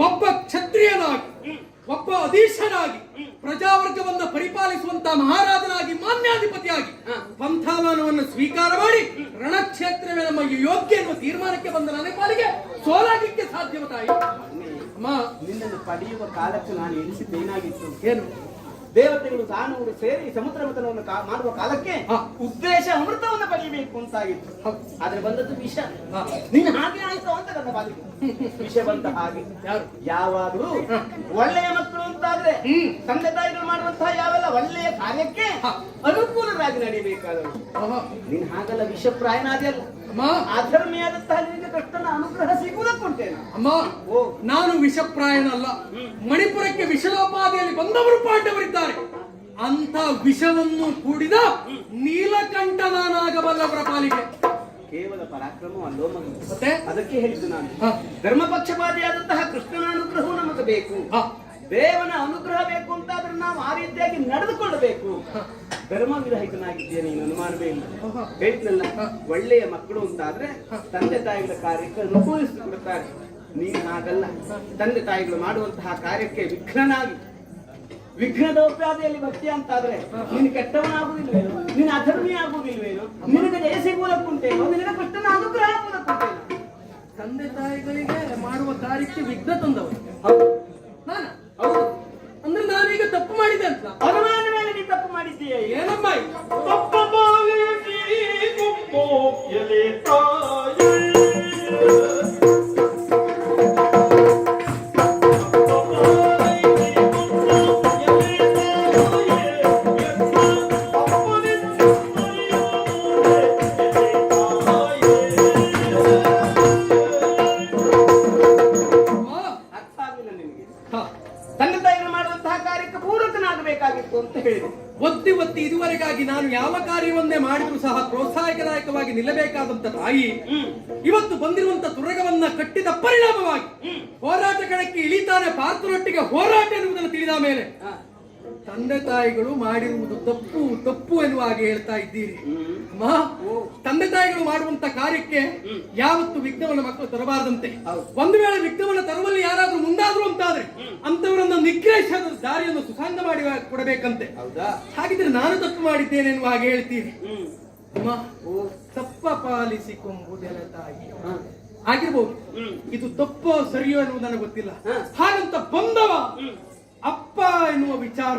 ಒಬ್ಬ ಕ್ಷತ್ರಿಯನಾಗಿ, ಒಬ್ಬ ಅಧೀಶನಾಗಿ, ಪ್ರಜಾವರ್ಗವನ್ನ ಪರಿಪಾಲಿಸುವಂತ ಮಹಾರಾಜನಾಗಿ, ಮಾನ್ಯಾಧಿಪತಿಯಾಗಿ ಪಂಥಾಮಾನವನ್ನು ಸ್ವೀಕಾರ ಮಾಡಿ ರಣಕ್ಷೇತ್ರವೇ ನಮ್ಮ ಯೋಗ್ಯ ಎನ್ನುವ ತೀರ್ಮಾನಕ್ಕೆ ಬಂದ ನನ್ನ ಪಾಲಿಗೆ ಸೋಲಾಗಲಿಕ್ಕೆ ಸಾಧ್ಯವ ತಾಯಿ? ಅಮ್ಮ, ನಿನ್ನನ್ನು ಪಡೆಯುವ ಕಾಲಕ್ಕೆ ನಾನು ಎಣಿಸಿದ್ದೇನಾಗಿತ್ತು? ಏನು? ದೇವತೆಗಳು ದಾನವರು ಸೇರಿ ಸಮುದ್ರ ಮಥನವನ್ನು ಮಾಡುವ ಕಾಲಕ್ಕೆ ಉದ್ದೇಶ ಅಮೃತವನ್ನು ಪಡೆಯಬೇಕು ಅಂತಾಗಿತ್ತು. ಆದ್ರೆ ಬಂದದ್ದು ವಿಷ. ನೀನು ಹಾಗೆ ಆಯ್ತು ಅಂತ ನನ್ನ ಬಾಲಿಗೆ ವಿಷ ಬಂದ ಹಾಗೆ. ಯಾವಾಗಲೂ ಒಳ್ಳೆಯ ಮಕ್ಕಳು ಅಂತಾದ್ರೆ ತಂದೆ ತಾಯಿಗಳು ಮಾಡುವಂತಹ ಯಾವೆಲ್ಲ ಒಳ್ಳೆಯ ಕಾರ್ಯಕ್ಕೆ ಅನುಕೂಲರಾಗಿ ನಡೆಯಬೇಕಾದವರು. ನೀನು ಹಾಗಲ್ಲ, ವಿಷಪ್ರಾಯನಾದಿ ಅಲ್ಲ. ಅಧರ್ಮಿಯಾದಂತಹ ನಿನಗೆ ಕೃಷ್ಣನ ಅನುಗ್ರಹ ಸಿಗುವುದಕ್ಕುಂಟೇನು? ಅಮ್ಮ, ನಾನು ವಿಷಪ್ರಾಯನಲ್ಲ. ಮಣಿಪುರಕ್ಕೆ ವಿಷಲೋಪಾದಿಯಲ್ಲಿ ಬಂದವರು ಪಾಂಡವರಿದ್ದಾರೆ. ಅಂತ ವಿಷವನ್ನು ಕೂಡಿದ ನೀಲಕಂಠ ನಾನಾಗಬಲ್ಲವರ ಪಾಲಿಗೆ ಕೇವಲ ಪರಾಕ್ರಮ ಅಲ್ಲೋ ಮಗು. ಮತ್ತೆ ಅದಕ್ಕೆ ಹೇಳಿದ್ದು ನಾನು, ಧರ್ಮ ಪಕ್ಷಪಾತಿಯಾದಂತಹ ಕೃಷ್ಣನ ಅನುಗ್ರಹವು ನಮಗೆ ಬೇಕು. ದೇವನ ಅನುಗ್ರಹ ಬೇಕು ಅಂತ ಆದ್ರೆ ನಾವು ಆ ರೀತಿಯಾಗಿ ನಡೆದುಕೊಳ್ಳಬೇಕು. ಧರ್ಮ ವಿರಹಿತನಾಗಿದ್ದೇನೆ, ನೀನು ಅನುಮಾನವೇ ಇಲ್ಲ. ಹೇಳಿದ್ನಲ್ಲ, ಒಳ್ಳೆಯ ಮಕ್ಕಳು ಅಂತಾದ್ರೆ ತಂದೆ ತಾಯಿಗಳ ಕಾರ್ಯಕ್ಕೆ ಅನುಕೂಲಿಸಿಕೊಡುತ್ತಾರೆ. ನೀನು ಹಾಗಲ್ಲ, ತಂದೆ ತಾಯಿಗಳು ಮಾಡುವಂತಹ ಕಾರ್ಯಕ್ಕೆ ವಿಘ್ನನಾಗಿ, ವಿಘ್ನದೋಪಾದಿಯಲ್ಲಿ ಭಕ್ತಿ ಅಂತಾದ್ರೆ ನೀನು ಕೆಟ್ಟವನಾಗುವುದಿಲ್ವೇನೋ, ನೀನು ಅಧರ್ಮಿ ಆಗುವುದಿಲ್ವೇನೋ, ನಿನಗೆ ಜಯ ಸಿಗುವುದಕ್ಕುಂಟೇನೋ, ನಿನಗೆ ಕೃಷ್ಣನ ಅನುಗ್ರಹ ಆಗುವುದಕ್ಕುಂಟೇನೋ? ತಂದೆ ತಾಯಿಗಳಿಗೆ ಮಾಡುವ ಕಾರ್ಯಕ್ಕೆ ವಿಘ್ನ ತಂದವರು ಹೌದು, ನಾನ? ಹೌದು. ಅಂದ್ರೆ ನಾನೀಗ ತಪ್ಪು ಮಾಡಿದೆ ಅಂತ? ಅನುಮಾನ ಮೇಲೆ ನೀನು ತಪ್ಪು ಮಾಡಿದ್ದೀಯ. ಏನಮ್ಮ ತಪ್ಪ ಭಾವಿಸಿ ಗುಂಪು ಎಲೆ ತಾಯಿ ಅಂತ ಹೇಳಿದೆ. ಒತ್ತಿ ಒತ್ತಿ ಇದುವರೆಗಾಗಿ ನಾನು ಯಾವ ಕಾರ್ಯವನ್ನೇ ಮಾಡಿದ್ರು ಸಹ ಪ್ರೋತ್ಸಾಹಕದಾಯಕವಾಗಿ ನಿಲ್ಲಬೇಕಾದಂತ ತಾಯಿ ಇವತ್ತು ಬಂದಿರುವಂತ ತುರಗವನ್ನ ಕಟ್ಟಿದ ಪರಿಣಾಮವಾಗಿ ಹೋರಾಟ ಕಣಕ್ಕೆ ಇಳಿತಾನೆ ಪಾರ್ಥರೊಟ್ಟಿಗೆ ಹೋರಾಟ ಎನ್ನುವುದನ್ನು ತಿಳಿದ ಮೇಲೆ ತಂದೆ ತಾಯಿಗಳು ಮಾಡಿರುವುದು ತಪ್ಪು ತಪ್ಪು ಎನ್ನುವ ಹಾಗೆ ಹೇಳ್ತಾ ಇದ್ದೀರಿ. ಅಮ್ಮ, ತಂದೆ ತಾಯಿಗಳು ಮಾಡುವಂತ ಕಾರ್ಯಕ್ಕೆ ಯಾವತ್ತು ವಿಘ್ನವನ್ನು ಮಕ್ಕಳು ತರಬಾರದಂತೆ. ಒಂದು ವೇಳೆ ವಿಘ್ನವನ್ನು ತರುವಲ್ಲಿ ಯಾರಾದ್ರೂ ಮುಂದಾದ್ರು ಅಂತಾದ್ರೆ ಅಂತವರನ್ನ ನಿಗ್ರಹಿಸದ ದಾರಿಯನ್ನು ಸುಸಂಗ ಮಾಡಿ ಕೊಡಬೇಕಂತೆ. ಹಾಗಿದ್ರೆ ನಾನು ತಪ್ಪು ಮಾಡಿದ್ದೇನೆ ಎನ್ನುವ ಹಾಗೆ ಹೇಳ್ತೀರಿ. ಅಮ್ಮ, ತಪ್ಪ ಪಾಲಿಸಿಕೊಂಬುದೆಲ ತಾಯಿ ಆಗಿರ್ಬೋದು. ಇದು ತಪ್ಪೋ ಸರಿಯೋ ಎನ್ನುವುದು ನನಗೆ ಗೊತ್ತಿಲ್ಲ. ಹಾಗಂತ ಬಂದವ ಅಪ್ಪ ಎನ್ನುವ ವಿಚಾರ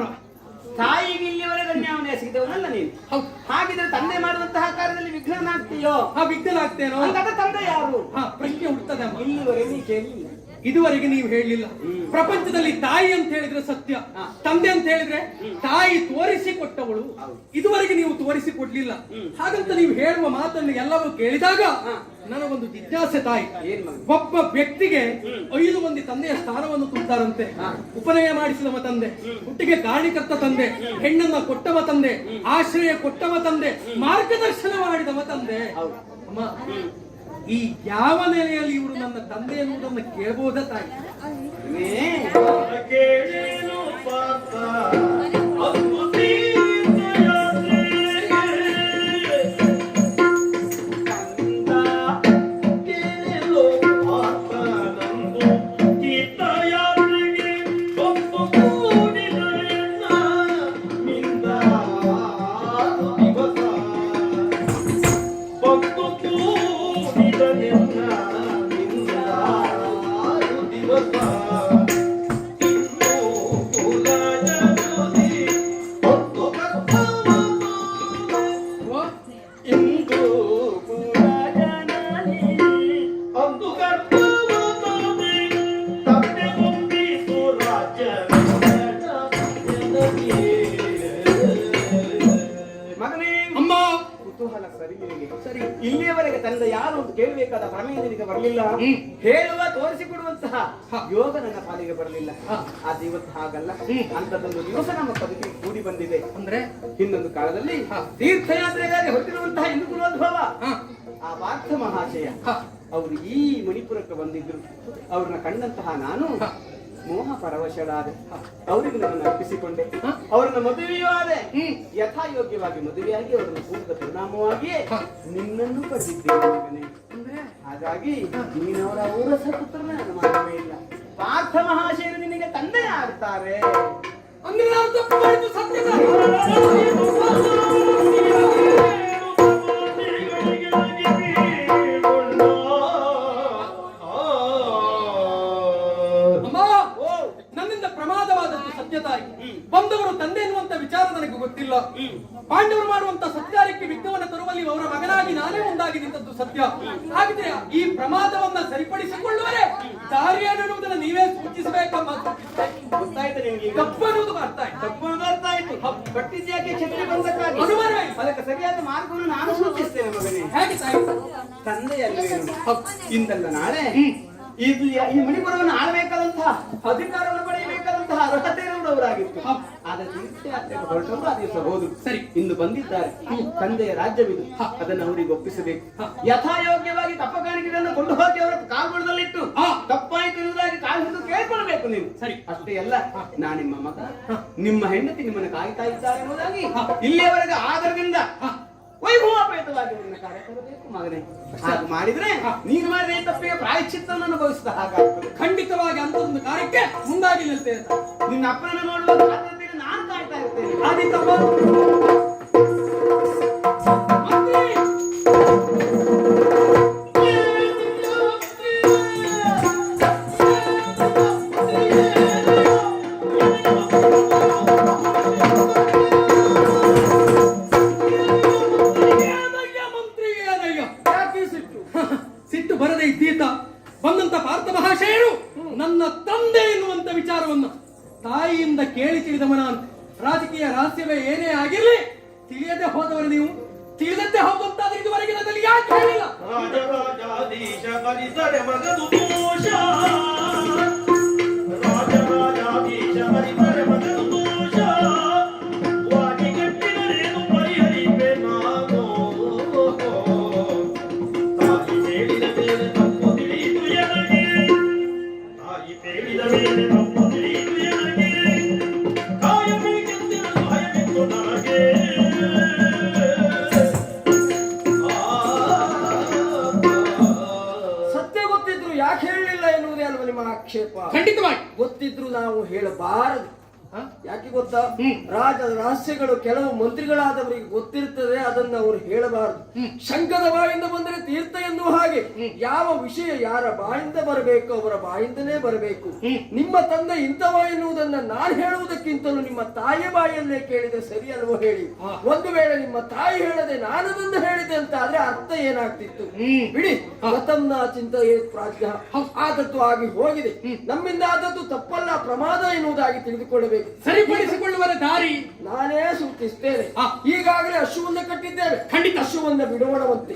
ತಾಯಿಗೆ ಇಲ್ಲಿವರೆಗೆ ಅನ್ಯಾಯ ಸಿಗದವನಲ್ಲ ನೀನು. ಹಾಗಿದ್ರೆ ತಂದೆ ಮಾಡುವಂತಹ ಕಾರ್ಯದಲ್ಲಿ ವಿಘ್ನನಾಗ್ತೀಯೋ? ವಿಘ್ನನಾಗ್ತೇನೋ? ತಂದೆ ಯಾರು? ಪ್ರಶ್ನೆ ಹುಡ್ತದೆ. ಇಲ್ಲಿವರೆಗೆ ನೀ ಕೇಳಿಲ್ಲ, ಇದುವರೆಗೆ ನೀವು ಹೇಳಲಿಲ್ಲ. ಪ್ರಪಂಚದಲ್ಲಿ ತಾಯಿ ಅಂತ ಹೇಳಿದ್ರೆ ಸತ್ಯ, ತಂದೆ ಅಂತ ಹೇಳಿದ್ರೆ ತಾಯಿ ತೋರಿಸಿಕೊಟ್ಟವಳು. ಇದುವರೆಗೆ ನೀವು ತೋರಿಸಿಕೊಡ್ಲಿಲ್ಲ. ಹಾಗಂತ ನೀವು ಹೇಳುವ ಮಾತನ್ನು ಎಲ್ಲವೂ ಕೇಳಿದಾಗ ನನಗೊಂದು ಜಿಜ್ಞಾಸೆ ತಾಯಿ. ಒಬ್ಬ ವ್ಯಕ್ತಿಗೆ 5 ಮಂದಿ ತಂದೆಯ ಸ್ಥಾನವನ್ನು ತುಂಬುತ್ತಾರಂತೆ. ಉಪನಯ ಮಾಡಿಸಿದವ ತಂದೆ, ಹುಟ್ಟಿಗೆ ಕಾರಣಕರ್ತ ತಂದೆ, ಹೆಣ್ಣನ್ನ ಕೊಟ್ಟವ ತಂದೆ, ಆಶ್ರಯ ಕೊಟ್ಟವ ತಂದೆ, ಮಾರ್ಗದರ್ಶನ ಮಾಡಿದವ ತಂದೆ. ಅಮ್ಮ, ಈ ಯಾವ ನೆಲೆಯಲ್ಲಿ ಇವರು ನನ್ನ ತಂದೆ ಎನ್ನುವುದನ್ನು ಕೇಳಬಹುದ ತಾಯಿ? ಕೇಳೇನು ಪಾಪ ಸರಿ, ಇಲ್ಲಿಯವರೆಗೆ ತಂದೆ ಯಾರು ಅಂತ ಕೇಳಬೇಕಾದ ಪ್ರಮೇಯ ನಿನಗೆ ಬರಲಿಲ್ಲ. ಹೇಳುವ ತೋರಿಸಿಕೊಡುವಂತಹ ಯೋಗ ನನ್ನ ಪಾಲಿಗೆ ಬರಲಿಲ್ಲ. ಅದು ಇವತ್ತು ಹಾಗಲ್ಲ. ಅಂತದೊಂದು ದಿವಸ ನಮ್ಮ ಬದುಕಿಗೆ ಕೂಡಿ ಬಂದಿದೆ. ಅಂದ್ರೆ ಇನ್ನೊಂದು ಕಾಲದಲ್ಲಿ ತೀರ್ಥಯಾತ್ರೆಗಾಗಿ ಹೊರಟಿರುವಂತಹ ಹಿಂದೂ ಕುಲೋದ್ಭವ ಆ ಪಾರ್ಥ ಮಹಾಶಯ ಅವರು ಈ ಮಣಿಪುರಕ್ಕೆ ಬಂದಿದ್ರು. ಅವ್ರನ್ನ ಕಂಡಂತಹ ನಾನು ಮೋಹ ಪರವಶರಾದೆ. ಅವರಿಗೆ ನನ್ನನ್ನು ಅರ್ಪಿಸಿಕೊಂಡೆ. ಅವರನ್ನ ಮದುವೆಯೂ ಆದೆ. ಯಥಾಯೋಗ್ಯವಾಗಿ ಮದುವೆಯಾಗಿ ಅವರನ್ನು ಕೂಡಿದ ಪರಿಣಾಮವಾಗಿಯೇ ನಿನ್ನನ್ನು ಪಡೆದಿದ್ದೇನೆ. ಹಾಗಾಗಿ ನೀನವರ ಔರಸ ಪುತ್ರನ ನನ್ನ ಮಾತವೇ ಇಲ್ಲ. ಪಾರ್ಥ ಮಹಾಶಯರು ನಿನಗೆ ತಂದೆ ಆಗ್ತಾರೆ. ಅಂದ್ರೆ ನಾವು ತಪ್ಪು ಮಾಡಿದ್ದು ಸತ್ಯದ. ಬಂದವರು ತಂದೆ ಎನ್ನುವಂತ ವಿಚಾರ ನನಗೆ ಗೊತ್ತಿಲ್ಲ. ಪಾಂಡವರು ಮಾಡುವಂತ ಸತ್ಕಾರ್ಯಕ್ಕೆ ವಿಘ್ನವನ್ನು ತರುವಲ್ಲಿ ಅವರ ಮಗನಾಗಿ ನಾನೇ ಒಂದಾಗಿ ನಿಂತದ್ದು ಸತ್ಯ. ಹಾಗಿದ್ರೆ ಈ ಪ್ರಮಾದವನ್ನ ಸರಿಪಡಿಸಿಕೊಳ್ಳುವರೆ ದಾರಿ ಅನ್ನುವುದನ್ನು ನೀವೇ ಸೂಚಿಸಬೇಕಮ್ಮ. ಗೊತ್ತಾಯ್ತು ನಿಮ್ಗೆ? ತಪ್ಪು ಅನ್ನುವುದು ಅರ್ಥ ಆಯ್ತು. ತಪ್ಪು ಅನ್ನೋದು ಅರ್ಥ ಆಯ್ತು. ಕಟ್ಟಿದ್ಯಾಕೆ ಕ್ಷತ್ರಿಯ ಬಂದಕ್ಕಾಗಿ ಅನುಮಾನವೇ ಅದಕ್ಕೆ ಸರಿಯಾದ ಮಾರ್ಗವನ್ನು ನಾನು ಸೂಚಿಸ್ತೇನೆ ಮಗನೇ. ಹೇಗೆ ತಾಯಿ? ತಂದೆಯಲ್ವೇನು ಇಂದಲ್ಲ ನಾಳೆ ಇದು ಈ ಮಣಿಪುರವನ್ನು ಆಳಬೇಕಾದಂತಹ ಅಧಿಕಾರವನ್ನು ಪಡೆಯಬೇಕಾದಂತಹ ಅರ್ಹತೆ ಇರುವವರಾಗಿತ್ತು. ಆದ ತೀರ್ಥಯಾತ್ರೆಗೆ ಹೊರಟವರು ಆ ದಿವಸ ಹೋದ್ರು. ಸರಿ, ಇಂದು ಬಂದಿದ್ದಾರೆ. ತಂದೆಯ ರಾಜ್ಯವಿದು, ಅದನ್ನು ಅವರಿಗೆ ಒಪ್ಪಿಸಬೇಕು. ಯಥಾಯೋಗ್ಯವಾಗಿ ತಪ್ಪ ಕಾಣಿಕೆಗಳನ್ನು ಕೊಂಡು ಹೋಗಿ ಅವರ ಕಾಲ್ಗುಣದಲ್ಲಿಟ್ಟು ತಪ್ಪಾಯಿತು ಎನ್ನುವುದಾಗಿ ಕಾಲು ಹಿಡಿದು ಕೇಳ್ಕೊಳ್ಬೇಕು ನೀವು. ಸರಿ, ಅಷ್ಟೇ ಅಲ್ಲ, ನಾ ನಿಮ್ಮ ಮಗ, ನಿಮ್ಮ ಹೆಂಡತಿ ನಿಮ್ಮನ್ನು ಕಾಯ್ತಾ ಇದ್ದಾರೆ ಎಂಬುದಾಗಿ ಇಲ್ಲಿಯವರೆಗೆ ಆದರದಿಂದ ವೈಭವಪೇತವಾಗಿ ಕಾರ್ಯ ತರಬೇಕು ಮಗನೇ. ಹಾಗೆ ಮಾಡಿದ್ರೆ ನೀನು ಮಾಡಿದ್ರೆ ತಪ್ಪಿಗೆ ಪ್ರಾಯಶ್ಚಿತ್ತವನ್ನು ಅನುಭವಿಸಿದ ಹಾಗಾಗ್ತದೆ. ಖಂಡಿತವಾಗಿ ಅಂತದೊಂದು ಕಾರ್ಯಕ್ಕೆ ಮುಂದಾಗಿ ನಿಲ್ತೇನೆ. ನಿನ್ನ ಅಪ್ಪನನ್ನು ನೋಡುವ ಸಾಧ್ಯತೆಗೆ ನಾನು ಕಾಯ್ತಾ ಇರ್ತೇನೆ. ಆದಿತ್ತಮ್ಮ. ಸಿಟ್ಟು ಬರದೆ ಇದ್ದೀತ ಬಂದಂತ ಪಾರ್ಥ ಮಹಾಶಯರು ನನ್ನ ತಂದೆ ಎನ್ನುವಂತ ವಿಚಾರವನ್ನು ತಾಯಿಯಿಂದ ಕೇಳಿ ತಿಳಿದವ ನಾನು. ರಾಜಕೀಯ ರಹಸ್ಯವೇ ಏನೇ ಆಗಿರಲಿ ತಿಳಿಯದೆ ಹೋದವರು ನೀವು. ತಿಳಿದಂತೆ ಹೋಗುವಂತಾದ್ರೆ ಇದುವರೆಗೆ ನನ್ನಲ್ಲಿ ಯಾಕೆ ಹೇಳಿಲ್ಲ? ರಾಜರಾಜಾಧೀಶ ಪರಿಸರ ಮಗದು ದೋಷ, ರಾಜರಾಜಾಧೀಶ ಪರಿಸರ ಮಗದು ದೋಷ, ವಾಡಿಗಟ್ಟಿನರೇನು ಪರಿಹರಿಪೆ ನಾನು. ತಾಯಿ ಹೇಳಿದ ಮೇಲೆ ತಪ್ಪು ತಿಳಿಯಿತು ಎನಗೆ, ತಾಯಿ ಹೇಳಿದ ಮೇಲೆ ತಪ್ಪು ತಿಳಿಯಿತು ಎನಗೆ. ಕಾಯ ಬೆಳಕಿನ ನಾವು ಹೇಳಬಾರದು. ಹ? ಯಾಕೆ ಗೊತ್ತಾ? ರಾಜ ರಹಸ್ಯಗಳು ಕೆಲವು ಮಂತ್ರಿಗಳಾದವರಿಗೆ ಗೊತ್ತಿರ್ತದೆ, ಅದನ್ನ ಅವರು ಹೇಳಬಾರದು. ಶಂಕದ ಬಾಯಿಂದ ಬಂದರೆ ತೀರ್ಥ ಎನ್ನುವ ಹಾಗೆ ಯಾವ ವಿಷಯ ಯಾರ ಬಾಯಿಂದ ಬರಬೇಕು ಅವರ ಬಾಯಿಂದನೇ ಬರಬೇಕು. ನಿಮ್ಮ ತಂದೆ ಇಂಥವ ಎನ್ನುವುದನ್ನ ನಾನು ಹೇಳುವುದಕ್ಕಿಂತಲೂ ನಿಮ್ಮ ತಾಯಿಯ ಬಾಯಲ್ಲೇ ಕೇಳಿದ್ರೆ ಸರಿ ಅಲ್ವೋ ಹೇಳಿ. ಒಂದು ವೇಳೆ ನಿಮ್ಮ ತಾಯಿ ಹೇಳದೆ ನಾನದನ್ನು ಹೇಳಿದೆ ಅಂತ ಆದ್ರೆ ಅರ್ಥ ಏನಾಗ್ತಿತ್ತು? ಬಿಡಿ, ಮತಂನ ಚಿಂತೆಯೇ ಪ್ರಾಜ್ಞ. ಆದದ್ದು ಆಗಿ ಹೋಗಿದೆ, ನಮ್ಮಿಂದ ಆದದ್ದು ತಪ್ಪಲ್ಲ, ಪ್ರಮಾದ ಎನ್ನುವುದಾಗಿ ತಿಳಿದುಕೊಳ್ಳಬೇಕು. ಸರಿಪಡಿಸಿಕೊಳ್ಳುವ ದಾರಿ ನಾನೇ ಸೂಚಿಸ್ತೇನೆ. ಈಗಾಗಲೇ ಅಶ್ವವನ್ನ ಕಟ್ಟಿದ್ದೇವೆ, ಖಂಡಿತ ಅಶ್ವವನ್ನ ಬಿಡುವಣವಂತೆ.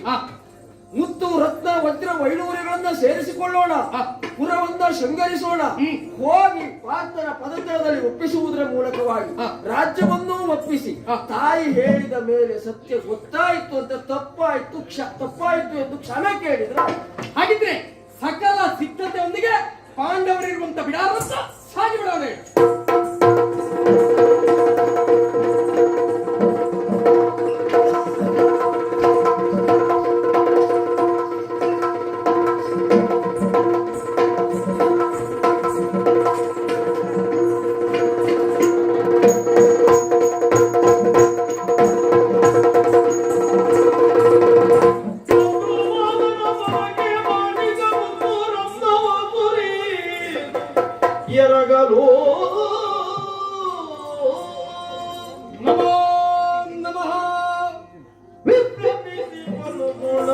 ಮುತ್ತು ರತ್ನ ವಜ್ರ ವೈಡೂರ್ಯಗಳನ್ನ ಸೇರಿಸಿಕೊಳ್ಳೋಣ, ಪುರವನ್ನ ಶೃಂಗರಿಸೋಣ. ಹೋಗಿ ಪಾರ್ಥನ ಪದತಳದಲ್ಲಿ ಒಪ್ಪಿಸುವುದರ ಮೂಲಕವಾಗಿ ರಾಜ್ಯವನ್ನೂ ಒಪ್ಪಿಸಿ, ತಾಯಿ ಹೇಳಿದ ಮೇಲೆ ಸತ್ಯ ಗೊತ್ತಾಯಿತು ಅಂತ ತಪ್ಪಾಯಿತು ಎಂದು ಕ್ಷಮೆ ಕೇಳಿದ್ರೆ, ಹಾಗಿದ್ರೆ ಸಕಲ ಸಿದ್ಧತೆಯೊಂದಿಗೆ ಪಾಂಡವರಿರುವಂತ ಬಿಡಾರಂತ ಸಾಗಿ ಬಿಡೋಣ. ಎರಗಲು ನಮೋ ನಮಃ. ವಿಪ್ರಮಿಸಿಕೊಳ್ಳು ಗುಣ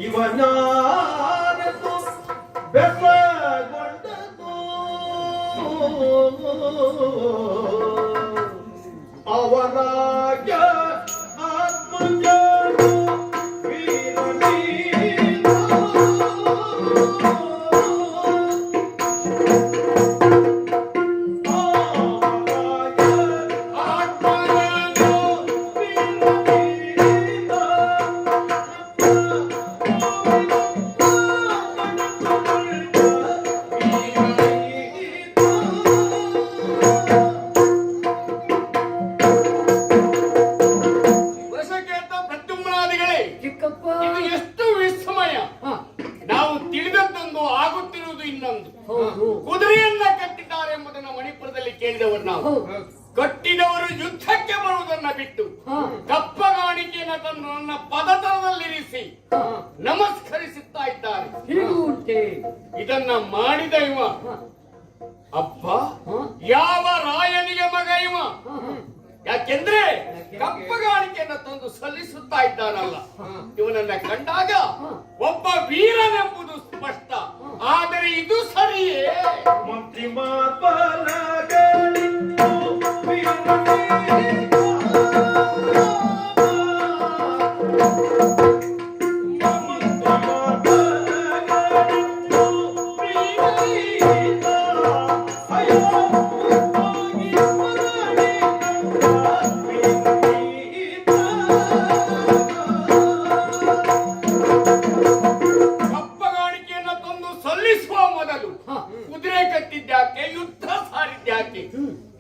ಇವನಾನದು ಬೆಸಗೊಂಡದು ಅವರಾಗ ಆತ್ಮಜ ಚಿಕ್ಕಪ್ಪ ಇದು ಎಷ್ಟು ವಿಸ್ಮಯ! ನಾವು ತಿಳಿದದ್ದೊಂದು, ಆಗುತ್ತಿರುವುದು ಇನ್ನೊಂದು. ಕುದುರೆಯನ್ನ ಕಟ್ಟಿದ್ದಾರೆ ಎಂಬುದನ್ನು ಮಣಿಪುರದಲ್ಲಿ ಕೇಳಿದವರು ನಾವು. ಕಟ್ಟಿದವರು ಯುದ್ಧಕ್ಕೆ ಬರುವುದನ್ನ ಬಿಟ್ಟು ಕಪ್ಪಗಾಣಿಕೆಯನ್ನು ತಂದು ನನ್ನ ಪದತಲದಲ್ಲಿರಿಸಿ ನಮಸ್ಕರಿಸುತ್ತಾ ಇದ್ದಾರೆ. ಇದನ್ನ ಮಾಡಿದ ಇವ ಅಬ್ಬ ಯಾವ ರಾಯನಿಗೆ ಮಗ ಇವ? ಯಾಕೆಂದ್ರೆ ಕಪ್ಪಗಾಣಿಕೆಯನ್ನು ತಂದು ಸಲ್ಲಿಸುತ್ತಾ ಇದ್ದಾನಲ್ಲ, ಇವನನ್ನ ಕಂಡಾಗ ಒಬ್ಬ ವೀರನೆಂಬುದು ಸ್ಪಷ್ಟ. ಆದರೆ ಇದು ಸರಿಯೇ? ಮಂತ್ರಿ ಮಾರ್ಬಲಗಳಿಂದು ಕಪ್ಪಗಾಣಿಕೆಯನ್ನು ತಂದು ಸಲ್ಲಿಸುವ ಮೊದಲು ಕುದುರೆ ಕಟ್ಟಿದ್ಯಾಕೆ, ಯುದ್ಧ ಸಾರಿದ್ಯಾಕೆ?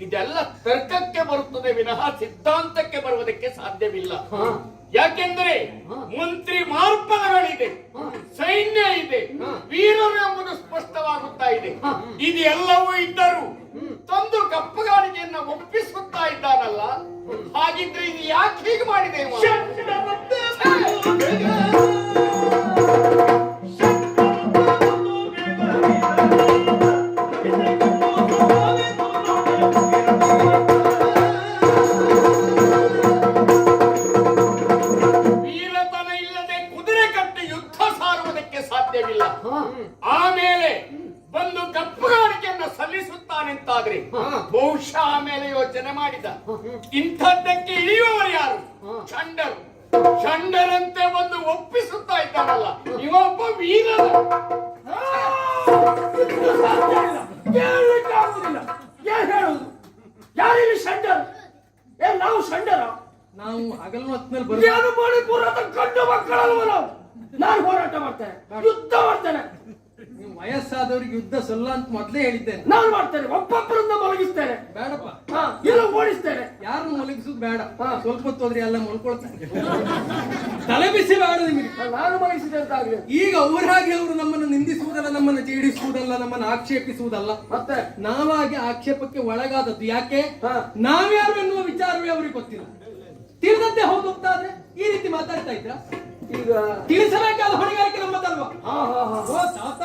ಇದೆಲ್ಲ ತರ್ಕಕ್ಕೆ ಬರುತ್ತದೆ ವಿನಃ ಸಿದ್ಧಾಂತಕ್ಕೆ ಬರುವುದಕ್ಕೆ ಸಾಧ್ಯವಿಲ್ಲ. ಯಾಕೆಂದರೆ ಮಂತ್ರಿ ಮಾರ್ಪದಗಳಿದೆ, ಸೈನ್ಯ ಇದೆ, ವೀರರು ಎಂಬುದು ಸ್ಪಷ್ಟವಾಗುತ್ತಾ ಇದೆ. ಇದೆಲ್ಲವೂ ಇದ್ದರೂ ತಂದು ಕಪ್ಪಗಾಣಿಕೆಯನ್ನ ಒಪ್ಪಿಸುತ್ತಾ ಇದ್ದಾನಲ್ಲ, ಹಾಗಿದ್ರೆ ಇದು ಯಾಕೆ ಹೀಗೆ ಮಾಡಿದೆ ಇವ? ವೀರತನ ಇಲ್ಲದೆ ಕುದುರೆ ಕಟ್ಟಿ ಯುದ್ಧ ಸಾರುವುದಕ್ಕೆ ಸಾಧ್ಯವಿಲ್ಲ. ಆಮೇಲೆ ಬಂದು ಕಪ್ಪಗಾಣಿಕೆಯನ್ನ ಸಲ್ಲಿಸುತ್ತಾನೆಂತಾದ್ರೆ ಬಹುಶಃ ಆಮೇಲೆ ಯೋಚನೆ ಮಾಡಿದ, ಇಂಥದ್ದಕ್ಕೆ ಇಳಿಯುವವರು ಯಾರು? ಚಂಡರು. ಚಂಡರಂತೆ ಬಂದು ಒಪ್ಪಿಸುತ್ತಾ ಇದ್ದಾನಲ್ಲ, ಇವೊಬ್ಬ ವೀರನ. ಕೇಳಲಿಕ್ಕಾಗುವುದಿಲ್ಲ. ಏನ್ ಹೇಳುವುದು? ಯಾರಿಲ್ಲಿ ಷಂಡರು? ಏನ್ ನಾವು ಷಂಡರ? ನಾವು ಹಗಲು ಹೊತ್ತಿನಲ್ಲಿ ಬರುವ ಏನು ಮಣಿಪುರದ ಗಂಡು ಮಕ್ಕಳಲ್ವ ನಾವು? ನಾನು ಹೋರಾಟ ಮಾಡ್ತೇನೆ, ಯುದ್ಧ ಮಾಡ್ತೇನೆ. ನೀವು ವಯಸ್ಸಾದವರಿಗೆ ಯುದ್ಧ ಸಲ್ಲ ಅಂತ ಮೊದಲೇ ಹೇಳಿದ್ದೇನೆ. ನಾನು ಮಾಡ್ತೇನೆ, ಒಬ್ಬೊಬ್ಬರನ್ನ ಮಲಗಿಸ್ತೇನೆ, ಬೇಡಪ್ಪ, ಇಲ್ಲ ಓಡಿಸ್ತೇನೆ. ಯಾರನ್ನು ತೆಗಿಸುದು ಬೇಡ ಸ್ವಲ್ಪ ಹೊತ್ತು ಹೋದ್ರೆ ಎಲ್ಲ ಮಲ್ಕೊಳ್ತಾರೆ ತಲೆ ಬಿಸಿ ಬೇಡ ನಿಮಗೆ ನಾನು ಬಯಸಿದೆ ಅಂತ ಆಗ್ಲಿ. ಈಗ ಅವರಾಗಿ ಅವರು ನಮ್ಮನ್ನು ನಿಂದಿಸುವುದಲ್ಲ, ನಮ್ಮನ್ನು ಜೀಡಿಸುವುದಲ್ಲ, ನಮ್ಮನ್ನು ಆಕ್ಷೇಪಿಸುವುದಲ್ಲ, ಮತ್ತೆ ನಾವಾಗಿ ಆಕ್ಷೇಪಕ್ಕೆ ಒಳಗಾದದ್ದು. ಯಾಕೆ? ನಾವ್ಯಾರು ಎನ್ನುವ ವಿಚಾರವೇ ಅವ್ರಿಗೆ ಗೊತ್ತಿಲ್ಲ. ತಿಳಿದಂತೆ ಹೌದು ಅಂತ ಆದ್ರೆ ಈ ರೀತಿ ಮಾತಾಡ್ತಾ ಇದ್ರ? ಈಗ ತಿಳಿಸಬೇಕಾದ ಹೊಣೆಗಾರಿಕೆ ನಮ್ಮದಲ್ವಾ? ಹಾ ಹಾ ಹಾ ಓ ತಾತ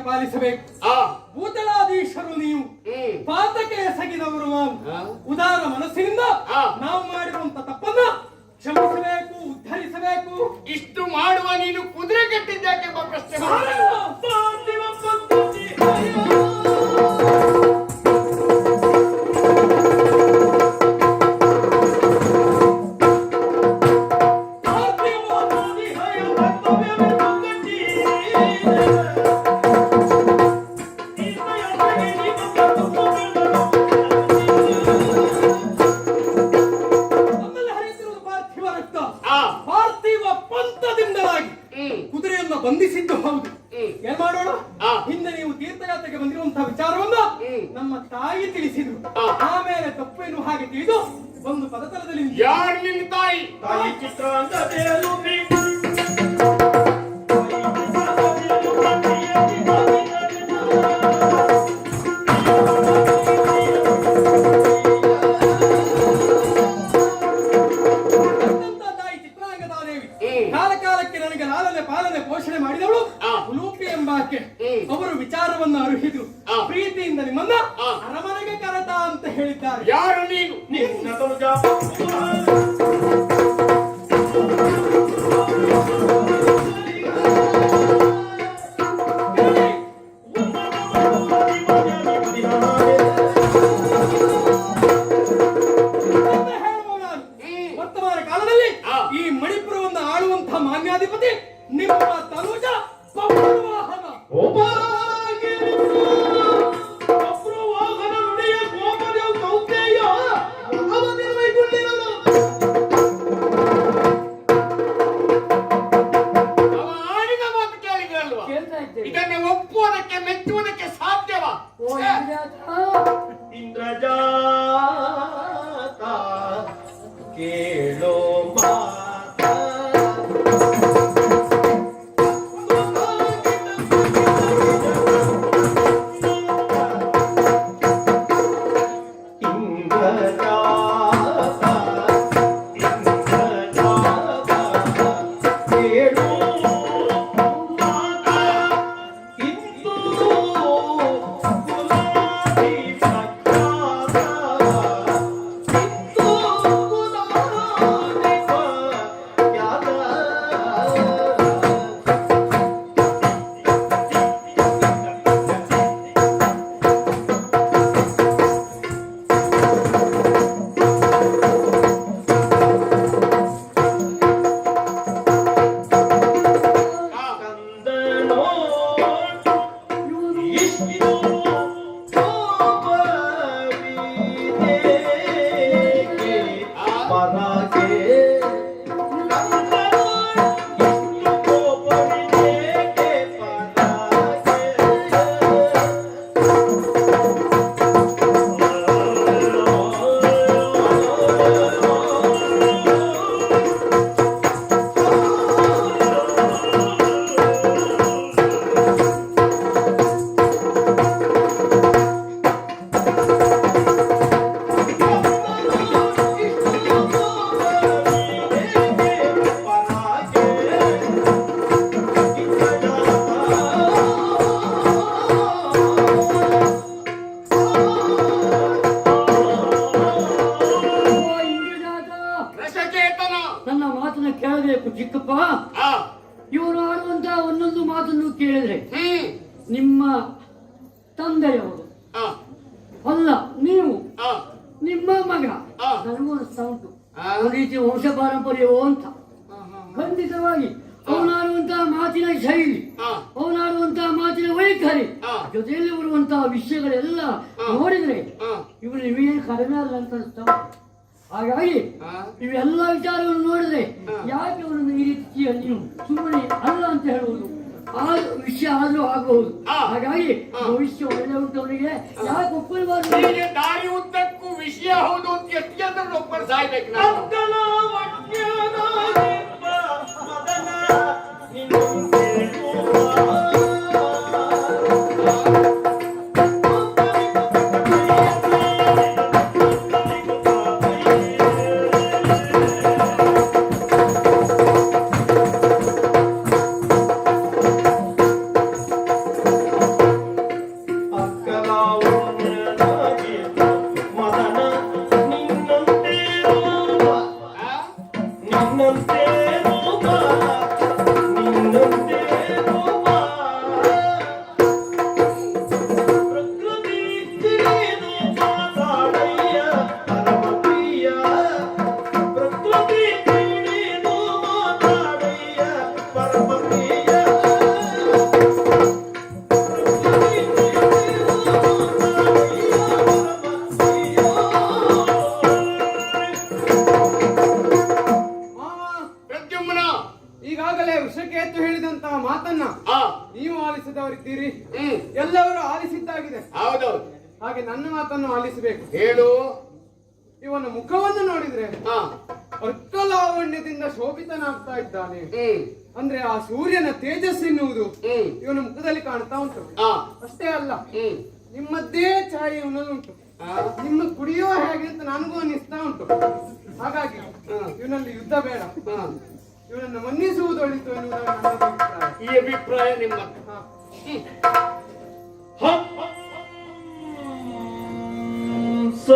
ಪಾಲಿಸಬೇಕು. ಭೂತಳಾಧೀಶರು ನೀವು, ಪಾತಕ್ಕೆ ಎಸಗಿದವರು ನಾವು. ಉದಾರ ಮನಸ್ಸಿನಿಂದ ನಾವು ಮಾಡಿರುವಂತ ತಪ್ಪನ್ನ ಕ್ಷಮಿಸಬೇಕು, ಉದ್ಧರಿಸಬೇಕು. ಇಷ್ಟು ಮಾಡುವ ನೀನು ಕುದುರೆ ಕಟ್ಟಿದ್ದಕ್ಕೆ ಪ್ರಶ್ನೆ ಬಂಧಿಸಿದ್ದು ಹೌದು. ಏನ್ ಮಾಡೋಣ? ಹಿಂದೆ ನೀವು ತೀರ್ಥಯಾತ್ರೆಗೆ ಬಂದಿರುವಂತಹ ವಿಚಾರವನ್ನ ನಮ್ಮ ತಾಯಿ ತಿಳಿಸಿದ್ರು. ಆಮೇಲೆ ತಪ್ಪೇನು ಹಾಗೆ ತಿಳಿದು ಒಂದು ಪದತಲದಲ್ಲಿ ಯಾರು ನಿನ್ನ ತಾಯಿ? ತಾಯಿ ಚಿತ್ರ ಅಂತ ಕಾಲಕಾಲಕ್ಕೆ ನನಗೆ ಲಾಲನೆ ಪಾಲನೆ ಪೋಷಣೆ ಮಾಡಿದವಳು ಉಲೂಪಿ ಎಂಬಾಕೆ. ಅವರು ವಿಚಾರವನ್ನು ಅರುಹಿದ್ರು. ಪ್ರೀತಿಯಿಂದ ನಿಮ್ಮನ್ನ ಅರಮನೆಗೆ ಕರೆತ ಅಂತ ಹೇಳಿದ್ದಾರೆ. ಯಾರು ನೀನು? ನಿನ್ನ ವರ್ತಮಾನ ಕಾಲದಲ್ಲಿ ಈ ಮಣಿಪುರವನ್ನು ಆಳುವಂತಹ ಮಾನ್ಯಾಧಿಪತಿ ನಿಮ್ಮ ತನುಜ ಪೌರವಾಹನ. ವಾಹನ ನುಡಿಯ ಗೋಪದೇವ್ ಕೌಂತೆಯ ಭಗವತಿಯ ವೈಕುಂಠಿರನು ಚಿಕ್ಕಪ್ಪ ಆ, ಇವರು ಆಡುವಂತಹ ಒಂದೊಂದು ಮಾತನ್ನು ಕೇಳಿದ್ರೆ ಹ್ಮ್ ನಿಮ್ಮ ತಂದೆಯವರು ಆ, ಅಲ್ಲ ನೀವು ಆ, ನಿಮ್ಮ ಮಗ ಆ. ನನಗೂ ಅನಿಸ್ತಾ ಉಂಟು ಆ. ಒಂದು ರೀತಿ ವಂಶ ಪಾರಂಪರ್ಯವೋ ಅಂತ ಖಂಡಿತವಾಗಿ ಅವನಾಡುವಂತಹ ಮಾತಿನ ಶೈಲಿ ಆ. ಅವನಾಡುವಂತಹ ಮಾತಿನ ವೈಖರಿ ಆ. ಜೊತೆಯಲ್ಲಿ ಬರುವಂತಹ ವಿಷಯಗಳೆಲ್ಲ ನೋಡಿದ್ರೆ ಆ. ಇವರು ನಿಮಗೇನು ಕಡಿಮೆ ಅಲ್ಲ ಅಂತ ಅನಿಸ್ತಾ ಉಂಟು. ಹಾಗಾಗಿ ಆ. ಇವೆಲ್ಲ ವಿಚಾರವನ್ನು ನೋಡಿದ್ರೆ ಯಾಕೆ ಅವರನ್ನು ಈ ರೀತಿ ನೀವು ಸುಮ್ಮನೆ ಅಲ್ಲ ಅಂತ ಹೇಳುವುದು ಆ ವಿಷಯ ಆದ್ರೂ ಆಗಬಹುದು. ಹಾಗಾಗಿ ಭವಿಷ್ಯ ಒಳ್ಳೆ ಉಂಟು ಅವರಿಗೆ ಯಾಕೆ ಒಪ್ಪಲ್ಬಾರ್ದು? ಹೀಗೆ ದಾರಿ ಉದ್ದಕ್ಕೂ ವಿಷಯ ಹೌದು ಅಂತ ಎಷ್ಟು ಜನರು ಒಬ್ಬರು ಸಾಯ್ಬೇಕು ನಾವು. ಅಕ್ಕನ ಒಡ್ಯನಾಗಿದ್ದ ಮದನ ನಿನ್ನಂತೆ ಅಕ್ಕನ ಒಡ್ಯನಾಗಿದ್ದ ಮದನ ನಿನ್ನಂತೆ ನಿನ್ನಂತೆ ರೂಪ ನಿನ್ನಂತೆ ರೂಪ ಪ್ರಕೃತಿ ತಿಳಿದು ಮಾತಾಡಯ್ಯ ಪರಮಪ್ರಿಯ ಪ್ರಕೃತಿ ತಿಳಿದು ಮಾತಾಡಯ್ಯ ಪರಮಪ್ರಿಯ ಪ್ರದ್ಯುಮ್ನ ಈಗಾಗಲೇ ವಿಷಕ್ಕೆ ಎತ್ತು ಹೇಳಿದಂತಹ ಮಾತನ್ನ ನೀವು ಆಲಿಸಿದವರಿದ್ದೀರಿ, ಎಲ್ಲರೂ ಆಲಿಸಿದ್ದಾಗಿದೆ. ಹೌದೌದು, ಹಾಗೆ ನನ್ನ ಮಾತನ್ನು ಆಲಿಸಬೇಕು. ಹೇಳು. ಇವನ ಮುಖವನ್ನು ನೋಡಿದ್ರೆ ಹಾ, ಅರ್ಕಲಾವಣ್ಯದಿಂದ ಶೋಭಿತನಾಗ್ತಾ ಇದ್ದಾನೆ. ಅಂದ್ರೆ ಆ ಸೂರ್ಯನ ತೇಜಸ್ ಎನ್ನುವುದು ಇವನ ಮುಖದಲ್ಲಿ ಕಾಣ್ತಾ ಉಂಟು. ಅಷ್ಟೇ ಅಲ್ಲ, ನಿಮ್ಮದ್ದೇ ಛಾಯೆ ಇವನಲ್ಲಿ ಉಂಟು. ನಿಮ್ಮ ಕುಡಿಯೋ ಹೇಗೆ ಅಂತ ನನಗೂ ಅನ್ನಿಸ್ತಾ ಉಂಟು. ಹಾಗಾಗಿ ಇವನಲ್ಲಿ ಯುದ್ಧ ಬೇಡ, ಇವನನ್ನು ಮನ್ನಿಸುವುದು ಒಳಿತು ಎನ್ನುವುದಾಗಿ ನನ್ನ ಅಭಿಪ್ರಾಯ. ಈ ಅಭಿಪ್ರಾಯ ನಿಮ್ಮ ಹಂಸ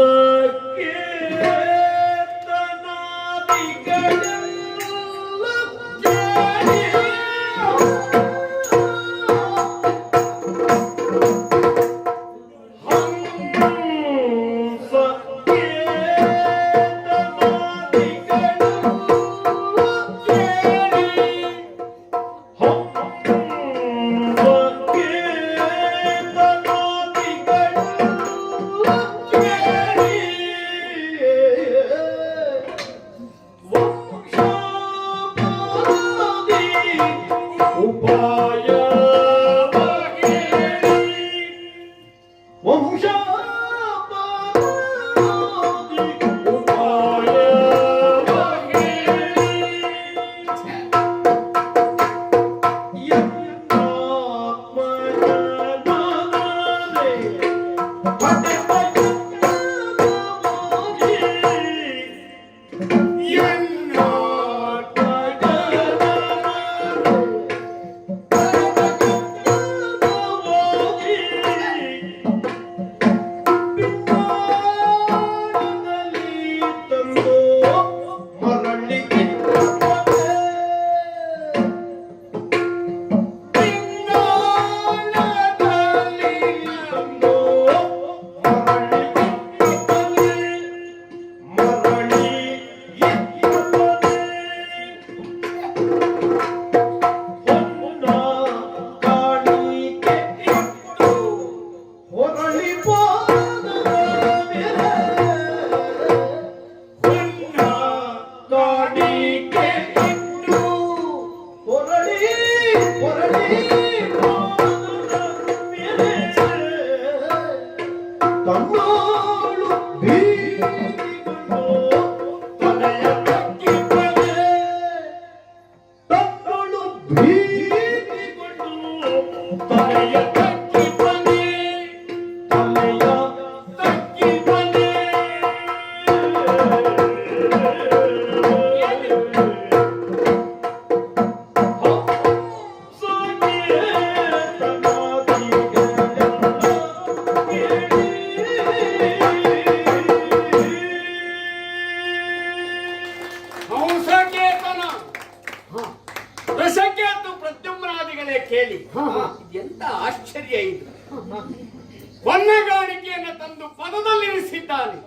ನನ್ನಲ್ಲಿರಿಸಿದ್ದಾನೆ.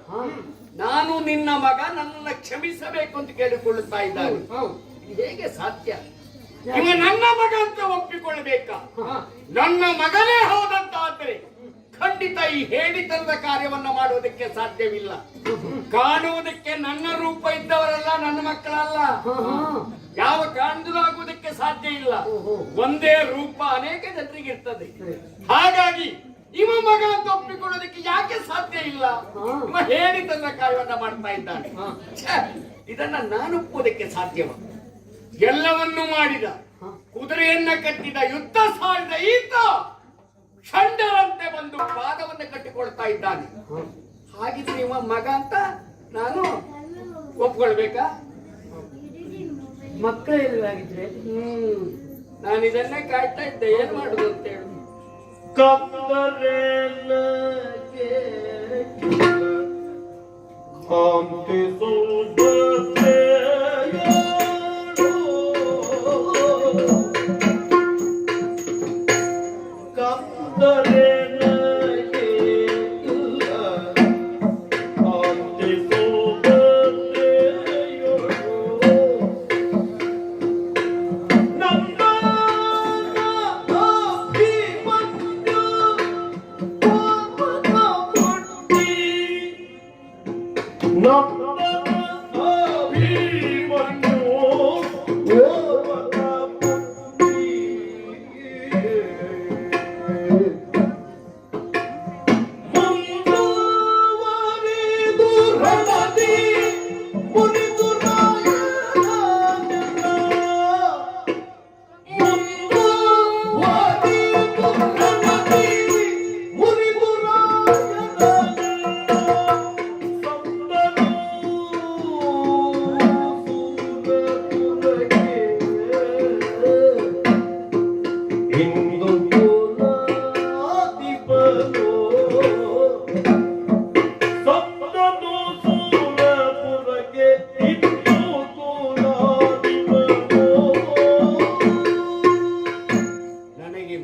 ನಾನು ನಿನ್ನ ಮಗ, ನನ್ನನ್ನು ಕ್ಷಮಿಸಬೇಕು ಅಂತ ಕೇಳಿಕೊಳ್ಳುತ್ತಾ ಇದ್ದಾನೆ. ಇದು ಹೇಗೆ ಸಾಧ್ಯ? ಇವ ನನ್ನ ಮಗ ಅಂತ ಒಪ್ಪಿಕೊಳ್ಳಬೇಕಾ? ನನ್ನ ಮಗನೇ ಹೋದಂತಾದ್ರೆ ಖಂಡಿತ ಈ ಹೇಳಿತನದ ಕಾರ್ಯವನ್ನ ಮಾಡುವುದಕ್ಕೆ ಸಾಧ್ಯವಿಲ್ಲ. ಕಾಣುವುದಕ್ಕೆ ನನ್ನ ರೂಪ ಇದ್ದವರಲ್ಲ, ನನ್ನ ಮಕ್ಕಳಲ್ಲ. ಯಾವ ಕಾರಣದಲ್ಲೂ ಆಗುವುದಕ್ಕೆ ಸಾಧ್ಯ ಇಲ್ಲ. ಒಂದೇ ರೂಪ ಅನೇಕ ಜನರಿಗೆ ಇರ್ತದೆ. ಹಾಗಾಗಿ ಇವ ಮಗ ಅಂತ ಒಪ್ಪಿಕೊಳ್ಳೋದಕ್ಕೆ ಯಾಕೆ ಸಾಧ್ಯ ಇಲ್ಲ? ಇವ ಹೇಳಿತನದ ಕಾರ್ಯವನ್ನ ಮಾಡ್ತಾ ಇದ್ದಾನೆ. ಇದನ್ನ ನಾನು ಒಪ್ಪುವುದಕ್ಕೆ ಸಾಧ್ಯವ? ಎಲ್ಲವನ್ನೂ ಮಾಡಿದ, ಕುದುರೆಯನ್ನ ಕಟ್ಟಿದ, ಯುದ್ಧ ಸಾರಿದ ಈತ ಷಂಡರಂತೆ ಬಂದು ಪಾದವನ್ನು ಕಟ್ಟಿಕೊಳ್ತಾ ಇದ್ದಾನೆ. ಹಾಗಿದ್ರೆ ಇವ ಮಗ ಅಂತ ನಾನು ಒಪ್ಕೊಳ್ಬೇಕಾ? ಮಕ್ಕಳಿಲ್ವಾಗಿದ್ರೆ ನಾನು ಇದನ್ನೇ ಕಾಯ್ತಾ ಇದ್ದೆ, ಏನ್ ಮಾಡುದು ಅಂತ ಹೇಳಿ.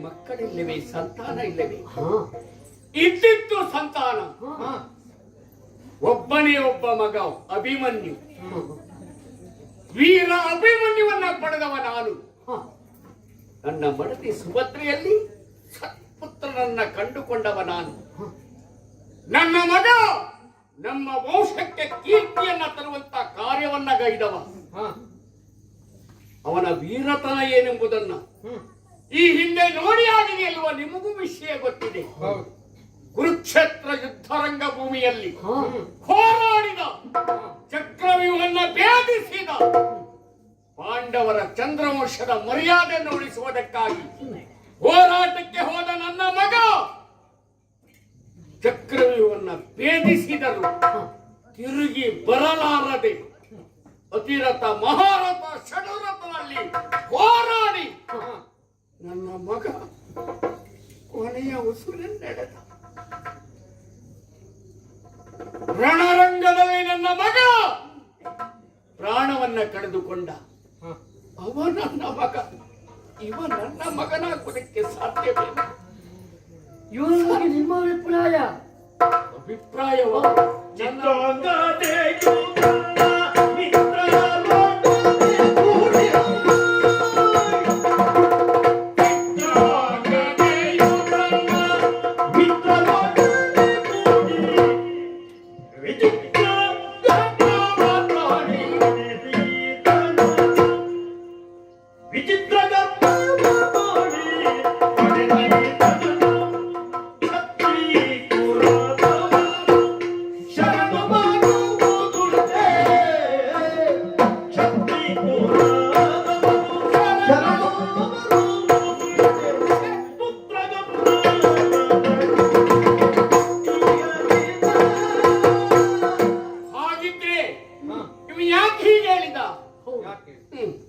ಮಕ್ಕಳಿಲ್ಲವೇ? ಸಂತಾನ ಇಲ್ಲವೇ? ಇದ್ದಿತ್ತು ಸಂತಾನ. ಒಬ್ಬನೇ ಒಬ್ಬ ಮಗ ಅಭಿಮನ್ಯು. ವೀರ ಅಭಿಮನ್ಯುವನ್ನ ಪಡೆದವ ನಾನು. ನನ್ನ ಮಡದಿ ಸುಭದ್ರೆಯಲ್ಲಿ ಸತ್ಪುತ್ರನನ್ನ ಕಂಡುಕೊಂಡವ ನಾನು. ನನ್ನ ಮಗ ನಮ್ಮ ವಂಶಕ್ಕೆ ಕೀರ್ತಿಯನ್ನ ತರುವಂತ ಕಾರ್ಯವನ್ನ ಗೈದವ. ಅವನ ವೀರತನ ಏನೆಂಬುದನ್ನ ಈ ಹಿಂದೆ ನೋಡಿ ಆಗಿದೆಯಲ್ವ, ನಿಮಗೂ ವಿಷಯ ಗೊತ್ತಿದೆ. ಕುರುಕ್ಷೇತ್ರ ಯುದ್ಧರಂಗ ಭೂಮಿಯಲ್ಲಿ ಹೋರಾಡಿದ, ಚಕ್ರವ್ಯೂಹವನ್ನ ಭೇದಿಸಿದ, ಪಾಂಡವರ ಚಂದ್ರವಂಶದ ಮರ್ಯಾದೆಯನ್ನು ಉಳಿಸುವುದಕ್ಕಾಗಿ ಹೋರಾಟಕ್ಕೆ ಹೋದ ನನ್ನ ಮಗ ಚಕ್ರವ್ಯೂಹವನ್ನ ಭೇದಿಸಿದರು. ತಿರುಗಿ ಬರಲಾರದೆ ಅತಿರಥ ಮಹಾರಥ ಷಡರಥನಲ್ಲಿ ಹೋರಾಡಿ ನನ್ನ ಮಗ ಕೊನೆಯ ಉಸಿರೆನ್ನೆಳೆದ. ರಣರಂಗದಲ್ಲಿ ನನ್ನ ಮಗ ಪ್ರಾಣವನ್ನ ಕಳೆದುಕೊಂಡ. ಅವ ನನ್ನ ಮಗ, ಇವ ನನ್ನ ಮಗನಾಗುವುದಕ್ಕೆ ಸಾಧ್ಯವಿಲ್ಲ. ಇವರ ಬಗ್ಗೆ ನಿಮ್ಮ ಅಭಿಪ್ರಾಯ? ಅಭಿಪ್ರಾಯವ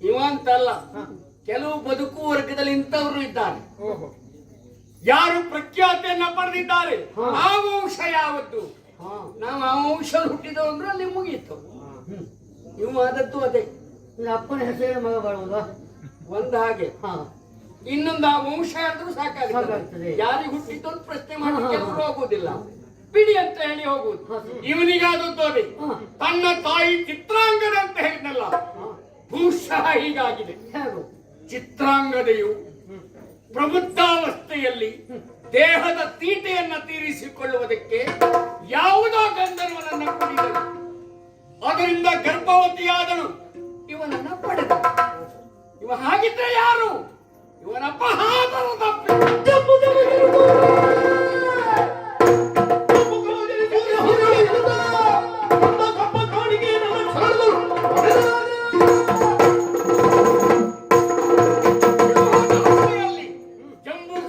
ಇವಂತಲ್ಲ, ಕೆಲವು ಬದುಕು ವರ್ಗದಲ್ಲಿ ಇಂಥವರು ಇದ್ದಾರೆ. ಯಾರು ಪ್ರಖ್ಯಾತಿಯನ್ನ ಪಡೆದಿದ್ದಾರೆ, ಆ ವಂಶ ಯಾವತ್ತು ನಾವು ಆ ವಂಶ ಹುಟ್ಟಿದವು ಅಂದ್ರೆ ಅಲ್ಲಿ ಮುಗೀತು. ನೀವು ಆದದ್ದು ಅದೇ. ಅಪ್ಪನ ಹೆಸರಿನ ಮಗ ಬರುವುದಾ? ಒಂದ್ ಹಾಗೆ, ಇನ್ನೊಂದು ಆ ವಂಶ ಅಂದ್ರೂ ಸಾಕಾಗ್ತದೆ. ಯಾರಿಗೆ ಹುಟ್ಟಿದ್ದು ಅಂತ ಪ್ರಶ್ನೆ ಮಾಡಲಿಕ್ಕೆ ಹೋಗುವುದಿಲ್ಲ. ಬಿಡಿ ಅಂತ ಹೇಳಿ ಹೋಗುವುದು. ಇವನಿಗಾದದ್ದು ಅದೇ. ತನ್ನ ತಾಯಿ ಚಿತ್ರಾಂಗದ ಅಂತ ಹೇಳಿದ್ನಲ್ಲ, ಬಹುಶಃ ಹೀಗಾಗಿದೆ. ಹೇಗೋ ಚಿತ್ರಾಂಗದೆಯು ಪ್ರಬುದ್ಧಾವಸ್ಥೆಯಲ್ಲಿ ದೇಹದ ತೀಟೆಯನ್ನ ತೀರಿಸಿಕೊಳ್ಳುವುದಕ್ಕೆ ಯಾವುದೋ ಗಂಧರ್ವನನ್ನ ಕುಡಿದಳು. ಅದರಿಂದ ಗರ್ಭವತಿಯಾದಳು. ಇವನನ್ನ ಪಡೆದ. ಇವ ಹಾಗಿದ್ರೆ ಯಾರು? ಇವನ ಅಪಹಾರದ ತಪ್ಪಿ. ಜಂಬೂ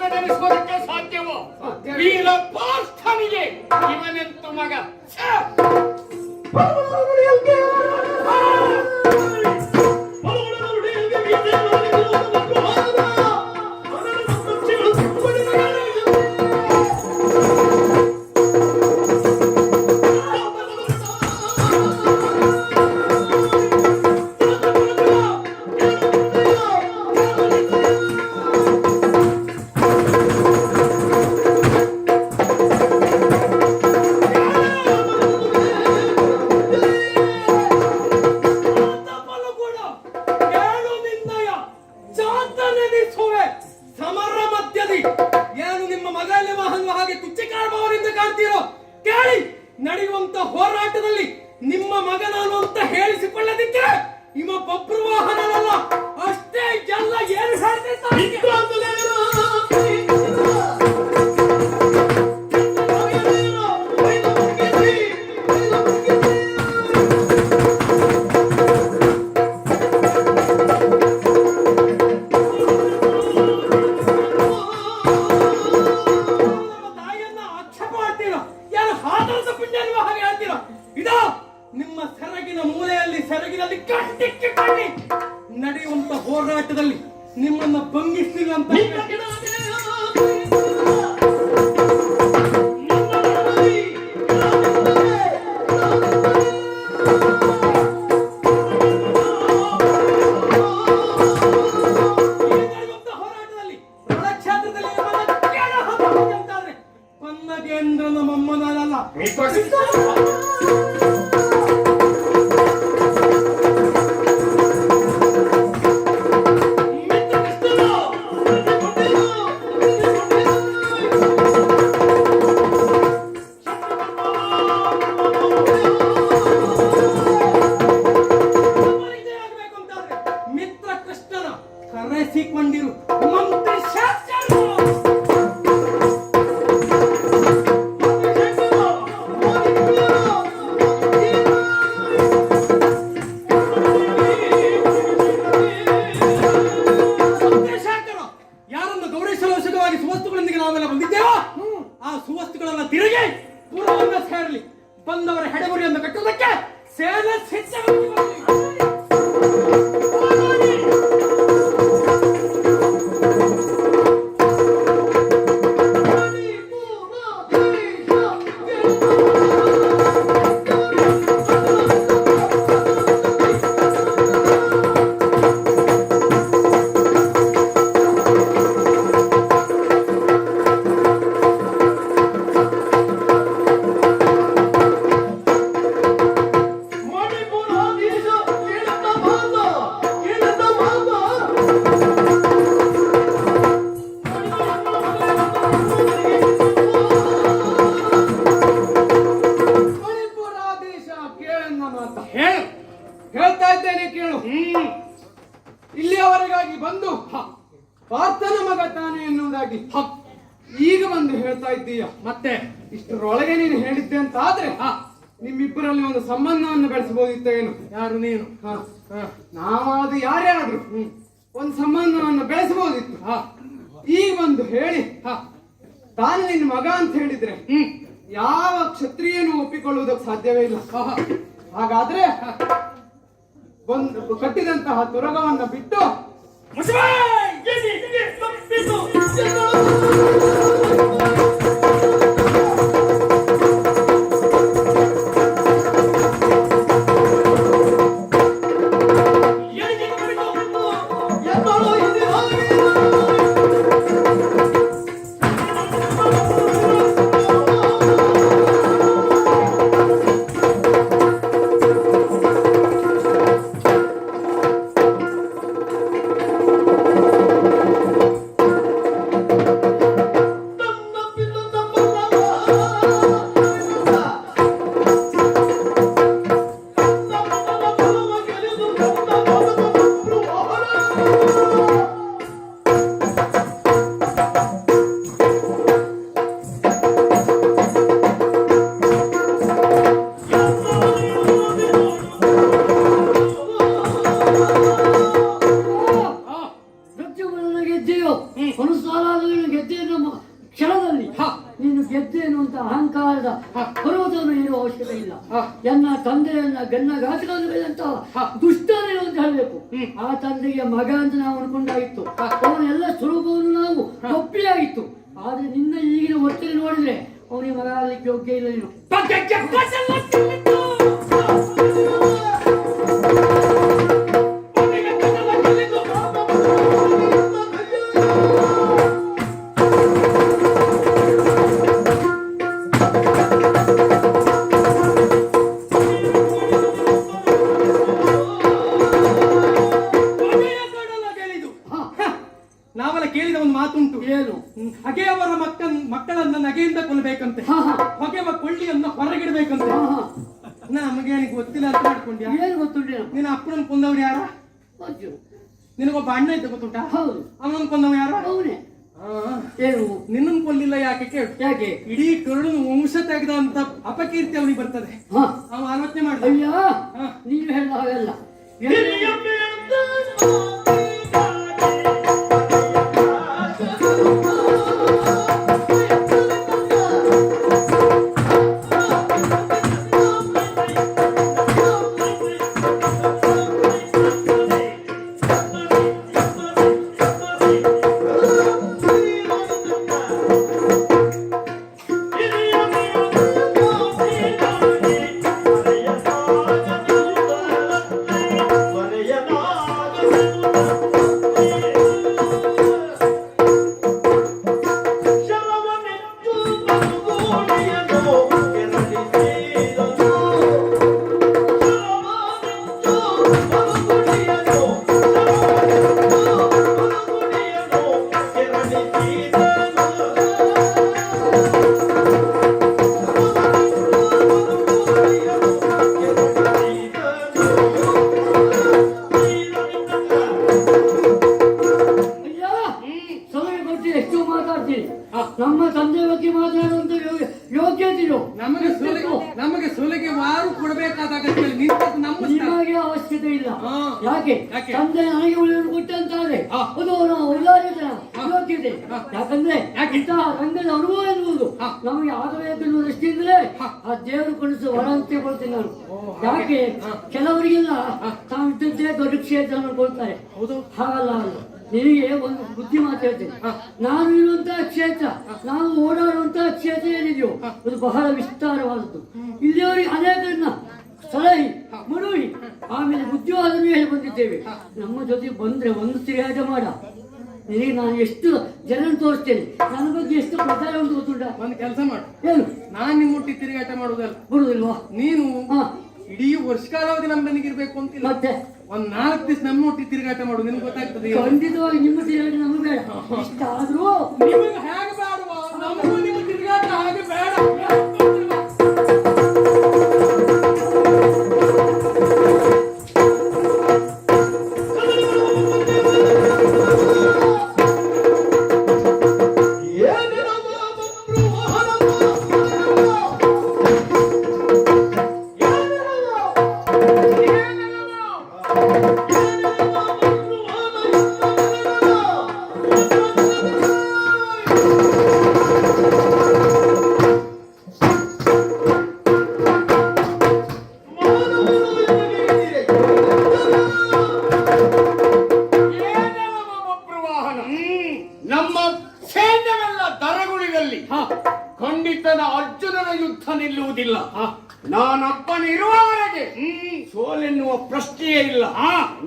ಕದರಿಸುವುದಕ್ಕೆ ಸಾಧ್ಯವೋ? ವೀರ ಪಾರ್ಥನಿಗೆ ಇವನೆಂತು ಮಗ. ಸಮರ ಮಧ್ಯದಿ ಏನು ನಿಮ್ಮ ಮಗ ಹಾಗೆ ತುಚ್ಚಿಕಾರಭಾವದಿಂದ ಕಾಣ್ತೀರೋ? ಕೇಳಿ, ನಡೆಯುವಂತ ಹೋರಾಟದಲ್ಲಿ ನಿಮ್ಮ ಮಗನಾನು ಅಂತ ಹೇಳಿಸಿಕೊಳ್ಳದಿದ್ದರೆ ಇವ ಬಬ್ರುವಾಹನಲ್ಲ. ಅಷ್ಟೇ ಎಲ್ಲ ಏನು ಹೇಳ್ತಿರ್ತಾರೆ. ಸೆರಗಿನಲ್ಲಿ ಕಟ್ಟಿಕ್ಕೆ ಕಣ್ಣಿ ನಡೆಯುವಂತ ಹೋರಾಟದಲ್ಲಿ ನಿಮ್ಮನ್ನ ಬಂಧಿಸ್ತೀವಿ ಅಂತ ಹೋರಾಟದಲ್ಲಿ ರಣಕ್ಷೇತ್ರದಲ್ಲಿ ಪನ್ನಗೇಂದ್ರನ ಮೊಮ್ಮನಲ್ಲ. ಕರೆಸಿಕೊಂಡಿರು ಮಂತ್ರಿ ಶಾಸಕರು. ಯಾರನ್ನು ಗೌರವಿಸಲೋಷಕವಾಗಿ ಸುವಸ್ತುಗಳೊಂದಿಗೆ ನಾವೆಲ್ಲ ಬಂದಿದ್ದೇವೋ ಆ ಸುವಸ್ತುಗಳೆಲ್ಲ ತಿರುಗಿ ಪೂರ್ವವನ್ನು ಸೇರಲಿ. ಬಂದವರ ಹೆಡೆಗುರಿಯನ್ನು ಕಟ್ಟುವುದಕ್ಕೆ ಸೇನೆ ಸಿದ್ಧವಾಗಿ ಹೇಳ್ತಾ ಇದ್ದೇನೆ ಕೇಳು. ಇಲ್ಲಿಯವರೆಗಾಗಿ ಬಂದು ಪಾರ್ಥನ ಮಗ ತಾನೆ ಎನ್ನುವುದಾಗಿ ಈಗ ಬಂದು ಹೇಳ್ತಾ ಇದ್ದೀಯ. ಮತ್ತೆ ಇಷ್ಟರೊಳಗೆ ನೀನು ಹೇಳಿದ್ದೆ ಅಂತ ಆದ್ರೆ ನಿಮ್ಮಿಬ್ಬರಲ್ಲಿ ಒಂದು ಸಂಬಂಧವನ್ನು ಬೆಳೆಸಬಹುದಿತ್ತ ಏನು? ಯಾರು ನೀನು? ನಾವಾದ ಯಾರ್ಯಾದ್ರು ಒಂದು ಸಂಬಂಧವನ್ನು ಬೆಳೆಸಬಹುದಿತ್ತು. ಈಗ ಬಂದು ಹೇಳಿ ತಾನು ನಿನ್ನ ಮಗ ಅಂತ ಹೇಳಿದ್ರೆ ಯಾವ ಕ್ಷತ್ರಿಯನು ಒಪ್ಪಿಕೊಳ್ಳುವುದಕ್ಕೆ ಸಾಧ್ಯವೇ ಇಲ್ಲ. ಹಾಗಾದ್ರೆ ಕಟ್ಟಿದಂತಹ ತುರಗವನ್ನು ಬಿಟ್ಟು ಅವಶ್ಯಕತೆ ಇಲ್ಲ. ಎನ್ನ ತಂದೆಯನ್ನ ಘಾತಕಂತ ದುಷ್ಟನೇ ಅಂತ ಹೇಳಬೇಕು. ಆ ತಂದೆಗೆ ಮಗ ಅಂತ ನಾವು ಅನ್ಕೊಂಡಾಗಿತ್ತು. ಅವನೆಲ್ಲ ಸ್ವರೂಪವನ್ನು ನಾವು ಒಪ್ಪಿಯಾಗಿತ್ತು. ಆದ್ರೆ ನಿನ್ನ ಈಗಿನ ಒತ್ತಡ ನೋಡಿದ್ರೆ ಅವನಿಗೆ ಮಗ ಆಗ್ಲಿಕ್ಕೆ ಯೋಗ್ಯ ಇಲ್ಲ. ನೀನು ನಾವೆಲ್ಲ ಕೇಳಿದ ಒಂದು ಮಾತುಂಟು. ಏನು? ಹಗೆಯವರ ಮಕ್ಕಳನ್ನ ನಗೆಯಿಂದ ಕೊಲ್ಲಬೇಕಂತೆ, ಹೊಗೆವ ಕೊಳ್ಳಿಯನ್ನ ಹೊರಗಿಡಬೇಕಂತೆ. ನಮಗೇನಿಗೆ ಗೊತ್ತಿಲ್ಲ ಅಂತ ಮಾಡ್ಕೊಂಡ್ಯಾ? ಏನು ಗೊತ್ತುಂಟು? ನಿನ್ನ ಅಪ್ಪನನ್ನು ಕೊಂದವ್ರು ಯಾರ? ನಿನಗೊಬ್ಬ ಅಣ್ಣ ಇದ್ದ ಗೊತ್ತುಂಟಾ? ಹೌದು. ಅವನನ್ನು ಕೊಂದವ ಯಾರ? ಅವನೇ. ಏನು? ನಿನ್ನನ್ನು ಕೊಲ್ಲಿಲ್ಲ ಯಾಕೆ ಕೇಳು. ಯಾಕೆ? ಇಡೀ ಕರುಳು ವಂಶ ತೆಗೆದಂತ ಅಪಕೀರ್ತಿ ಅವನಿಗೆ ಬರ್ತದೆ. ಅವ ಆಲೋಚನೆ ಮಾಡ್ದ. ಅಯ್ಯ, ನೀನು ಹೇಳ ಹಾಗಲ್ಲ. ನಮ್ಮ ತಂದೆ ಬಗ್ಗೆ ಮಾತಾಡುವಂತ ಯೋಗ್ಯತೆ ನಮಗೆ ಸೋಲಿಗೆ ವಾರು ಕೊಡಬೇಕಾದಾಗ ನಿಮಗೆ ಅವಶ್ಯಕತೆ ಇಲ್ಲ. ಯಾಕೆ? ತಂದೆ ನನಗೆ ಉಳಿಯನ್ನು ಕೊಟ್ಟಂತಾದ್ರೆ ಅದು ಉದಾಹರಣೆ ಯೋಗ್ಯತೆ. ಯಾಕಂದ್ರೆ ಇಂತಹ ರಂಗದ ಅನುಭವ ಎನ್ನುವುದು ನಮಗೆ ಆಗಬೇಕೆನ್ನುವ ದೃಷ್ಟಿಯಿಂದಲೇ ಆ ದೇವರು ಕೊಡಿಸುವ ವರ ಅಂತ ಕೊಡ್ತೇನೆ ನಾನು. ಯಾಕೆ? ಕೆಲವರಿಗೆಲ್ಲ ತಾವು ಇದ್ದದ್ದೇ ದೊಡ್ಡ ಕ್ಷೇತ್ರ ಕೊಡ್ತಾರೆ. ಹಾಗಲ್ಲ. ನಿನಗೆ ಒಂದು ಬುದ್ಧಿ ಮಾತು ಹೇಳ್ತೇನೆ. ನಾನು ಇರುವಂತಹ ಕ್ಷೇತ್ರ, ನಾವು ಓಡಾಡುವಂತಹ ಕ್ಷೇತ್ರ ಏನಿದೆಯೋ ಅದು ಬಹಳ ವಿಸ್ತಾರವಾದದ್ದು. ಇಲ್ಲಿಯವರಿಗೆ ಅನೇಕರನ್ನ ಸಲಹಿ ಮಡುವಿ ಆಮೇಲೆ ಬುದ್ಧಿವಾದನ್ನು ಹೇಳಿ ಬಂದಿದ್ದೇವೆ. ನಮ್ಮ ಜೊತೆ ಬಂದ್ರೆ ಒಂದು ತಿರುಗಾಟ ಮಾಡ. ನಿನಗೆ ನಾನು ಎಷ್ಟು ಜನ ತೋರಿಸ್ತೇನೆ, ನನ್ನ ಬಗ್ಗೆ ಎಷ್ಟು ಪ್ರಚಾರ ಉಂಟು ಗೊತ್ತುಂಟ. ಒಂದು ಕೆಲಸ ಮಾಡು. ಏನು? ನಾನು ನಿಮ್ಮೊಟ್ಟಿ ತಿರುಗಾಟ ಮಾಡುವುದಲ್ಲ. ಬರುವುದಿಲ್ವಾ? ನೀನು ಇಡೀ ವರ್ಷ ಕಾಲಾವಧಿ ನಮ್ಮ ಬೆನ್ನಿಗಿರ್ಬೇಕು ಅಂತಿಲ್ಲ. ಮತ್ತೆ ಒಂದ್ 4 ದಿವಸ ನಮ್ಮೊಟ್ಟಿ ತಿರುಗಾಟ ಮಾಡು, ನಿಮ್ಗೆ ಗೊತ್ತಾಗ್ತದೆ. ಖಂಡಿತವಾಗಿ ನಿಮ್ಮ ತಿರುಗಾಟ ನಮಗೆ ಬೇಡ. ಇಷ್ಟಾದ್ರೂ ನಿಮಗೆ ಹೇಗೆ ಬೇಡವಾ? ನಮಗೂ ನಿಮ್ಮ ತಿರುಗಾಟ ಹಾಗೆ ಬೇಡ. ನಮ್ಮ ಸೈನ್ಯವೆಲ್ಲ ದರಗುಳಿದಲ್ಲಿ ಖಂಡಿತನ ಅರ್ಜುನನ ಯುದ್ಧ ನಿಲ್ಲುವುದಿಲ್ಲ. ನಾನಪ್ಪನಿರುವವರೆಗೆ ಸೋಲೆನ್ನುವ ಪ್ರಶ್ನೆಯೇ ಇಲ್ಲ.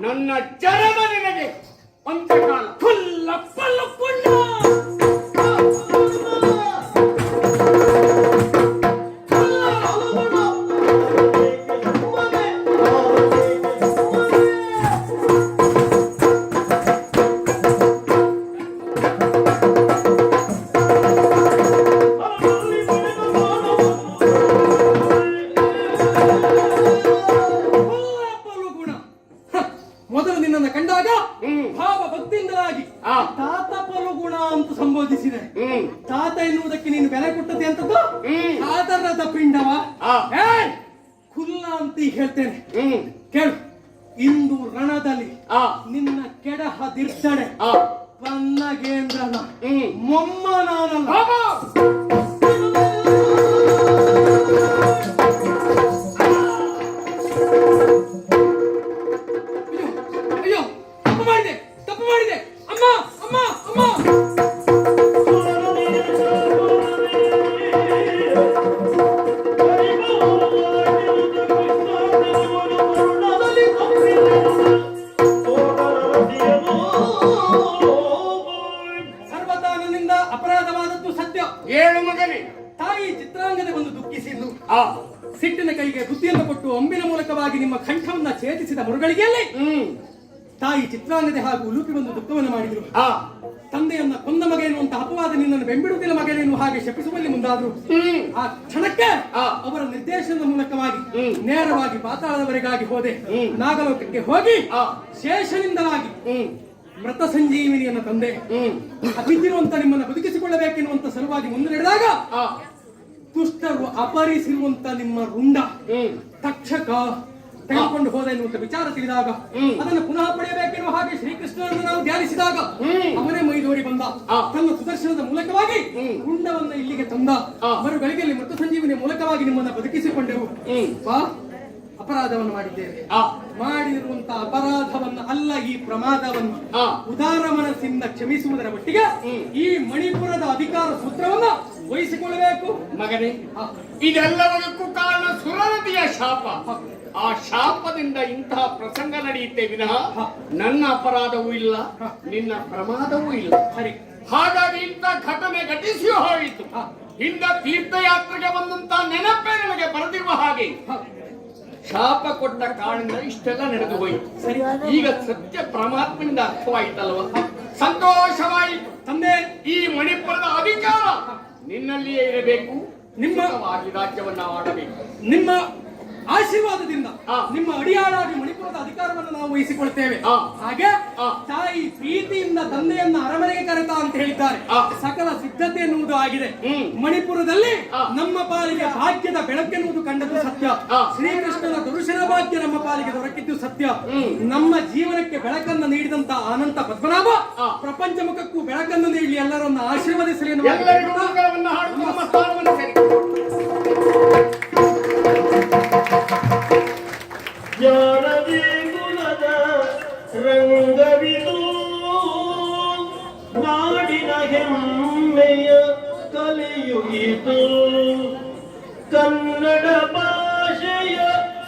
ನನ್ನ ಚರಮ ನಿನಗೆ ಅಂತ್ಯಕಾಲ ಮೊದಲು ನಿನ್ನನ್ನು ಕಂಡಾಗ ಭಾವ ಭಕ್ತಿಯಿಂದಲಾಗಿ ತಾತ ಪಲುಗುಣ ಅಂತ ಸಂಬೋಧಿಸಿದೆ. ತಾತ ಎನ್ನುವುದಕ್ಕೆ ನೀನು ಬೆಲೆ ಕೊಟ್ಟದೆ ಅಂತದ್ದು ಆದರದ ಪಿಂಡವ ಖುಲ್ಲ ಅಂತ ಹೇಳ್ತೇನೆ. ಕೇಳು, ಇಂದು ರಣದಲ್ಲಿ ನಿನ್ನ ಕೆಡಹದಿರ್ತಾಳೆ ಪನ್ನಗೇಂದ್ರನ ಮೊಮ್ಮ ನಾನಲ್ಲ. ಕೈಗೆ ಬುದ್ಧಿಯನ್ನು ಕೊಟ್ಟು ಅಂಬಿನ ಮೂಲಕವಾಗಿ ನಿಮ್ಮ ಕಂಠವನ್ನ ಛೇದಿಸಿದ ಮರುಗಳಿಗೆಯಲ್ಲಿ ತಾಯಿ ಚಿತ್ರಾಂಗದೆ ಹಾಗೂ ಉಲೂಪಿ ಬಂದು ದುಃಖವನ್ನು ಮಾಡಿದ್ರು. ತಂದೆಯನ್ನ ಕೊಂದ ಮಗ ಎನ್ನುವಂತ ಅಪವಾದ ನಿನ್ನನ್ನು ಬೆಂಬಿಡುವುದಿಲ್ಲ ಮಗನೇನು ಹಾಗೆ ಶಪಿಸುವಲ್ಲಿ ಮುಂದಾದ್ರು. ಆ ಕ್ಷಣಕ್ಕೆ ಅವರ ನಿರ್ದೇಶನದ ಮೂಲಕವಾಗಿ ನೇರವಾಗಿ ಪಾತಾಳದವರೆಗಾಗಿ ಹೋದೆ. ನಾಗಲೋಕಕ್ಕೆ ಹೋಗಿ ಶೇಷನಿಂದಲಾಗಿ ಮೃತ ಸಂಜೀವಿನಿಯನ್ನು ತಂದೆ. ಅತಿಥಿರುವಂತ ನಿಮ್ಮನ್ನು ಬದುಕಿಸಿಕೊಳ್ಳಬೇಕೆನ್ನುವಂತ ಸಲುವಾಗಿ ಮುಂದೆ ನಡೆದಾಗ ದುಷ್ಟರು ಅಪಹರಿಸಿರುವಂತ ನಿಮ್ಮ ರುಂಡ ತಕ್ಷಕ ತೆಗೆದುಕೊಂಡು ಹೋದ ಎನ್ನುವಂತ ವಿಚಾರ ತಿಳಿದಾಗ ಅದನ್ನು ಪುನಃ ಪಡೆಯಬೇಕೆನ್ನುವ ಹಾಗೆ ಶ್ರೀಕೃಷ್ಣನನ್ನು ನಾವು ಧ್ಯಾನಿಸಿದಾಗ ಅವನೇ ಮೈದೋರಿ ಬಂದ. ತನ್ನ ಸುದರ್ಶನದ ಮೂಲಕವಾಗಿ ರುಂಡವನ್ನ ಇಲ್ಲಿಗೆ ತಂದ. ಮರುಗಳಿಗೆ ಮೃತ ಸಂಜೀವಿನಿಯ ಮೂಲಕವಾಗಿ ನಿಮ್ಮನ್ನ ಬದುಕಿಸಿಕೊಂಡೆವು. ಅಪರಾಧವನ್ನು ಮಾಡಿದ್ದೇವೆ. ಮಾಡಿರುವಂತ ಅಪರಾಧವನ್ನ ಅಲ್ಲ, ಈ ಪ್ರಮಾದವನ್ನು ಉದಾರ ಮನಸ್ಸಿಂದ ಕ್ಷಮಿಸುವುದರ ಮಟ್ಟಿಗೆ ಈ ಮಣಿಪುರದ ಅಧಿಕಾರ ಸೂತ್ರವನ್ನ ವಹಿಸಿಕೊಳ್ಳಬೇಕು ಮಗನೇ. ಇದೆಲ್ಲವಕ್ಕೂ ಕಾರಣ ಸುರನದಿಯ ಶಾಪ. ಆ ಶಾಪದಿಂದ ಇಂತಹ ಪ್ರಸಂಗ ನಡೆಯುತ್ತೆ ವಿನಃ ನನ್ನ ಅಪರಾಧವೂ ಇಲ್ಲ, ನಿನ್ನ ಪ್ರಮಾದವೂ ಇಲ್ಲ. ಹಾಗಾಗಿ ಇಂಥ ಘಟನೆ ಘಟಿಸಿಯೂ ಹೋಯಿತು. ಹಿಂದ ತೀರ್ಥಯಾತ್ರೆಗೆ ಬಂದಂತ ನೆನಪೇ ನನಗೆ ಬರೆದಿರುವ ಹಾಗೆ ಶಾಪ ಕೊಟ್ಟ ಕಾರಣದಿಂದ ಇಷ್ಟೆಲ್ಲ ನಡೆದು ಹೋಯಿತು. ಈಗ ಸತ್ಯ ಪರಮಾತ್ಮನಿಂದ ಅರ್ಥವಾಯಿತಲ್ವ, ಸಂತೋಷವಾಯಿತು. ತಂದೆ, ಈ ಮಣಿಪುರದ ಅಧಿಕಾರ ನಿನ್ನಲ್ಲಿಯೇ ಇರಬೇಕು. ನಿಮ್ಮ ರಾಜ್ಯವನ್ನ ಆಡಬೇಕು. ನಿಮ್ಮ ಆಶೀರ್ವಾದದಿಂದ ನಿಮ್ಮ ಅಡಿಯಾಳಾಗಿ ಮಣಿಪುರದ ಅಧಿಕಾರವನ್ನು ನಾವು ವಹಿಸಿಕೊಳ್ತೇವೆ. ಹಾಗೆ ತಾಯಿ ಪ್ರೀತಿಯಿಂದ ತಂದೆಯನ್ನ ಅರಮನೆಗೆ ಕರೆತ ಅಂತ ಹೇಳಿದ್ದಾರೆ. ಸಕಲ ಸಿದ್ಧತೆ ಎನ್ನುವುದು ಆಗಿದೆ. ಮಣಿಪುರದಲ್ಲಿ ನಮ್ಮ ಪಾಲಿಗೆ ಭಾಗ್ಯದ ಬೆಳಕೆನ್ನುವುದು ಕಂಡದ್ದು ಸತ್ಯ. ಶ್ರೀಕೃಷ್ಣನ ದರ್ಶನ ಭಾಗ್ಯ ನಮ್ಮ ಪಾಲಿಗೆ ದೊರಕಿದ್ದು ಸತ್ಯ. ನಮ್ಮ ಜೀವನಕ್ಕೆ ಬೆಳಕನ್ನು ನೀಡಿದಂತ ಅನಂತ ಪದ್ಮನಾಭ ಪ್ರಪಂಚ ಮುಖಕ್ಕೂ ಬೆಳಕನ್ನು ನೀಡಲಿ, ಎಲ್ಲರನ್ನ ಆಶೀರ್ವದಿಸಲಿ ಎನ್ನುವ ಜ್ಞಾನವೇ ಗುಣದ ರಂಗವಿದು, ನಾಡಿನ ಹೆಮ್ಮೆಯ ಕಲೆಯುಗಿತು. ಕನ್ನಡ ಭಾಷೆಯ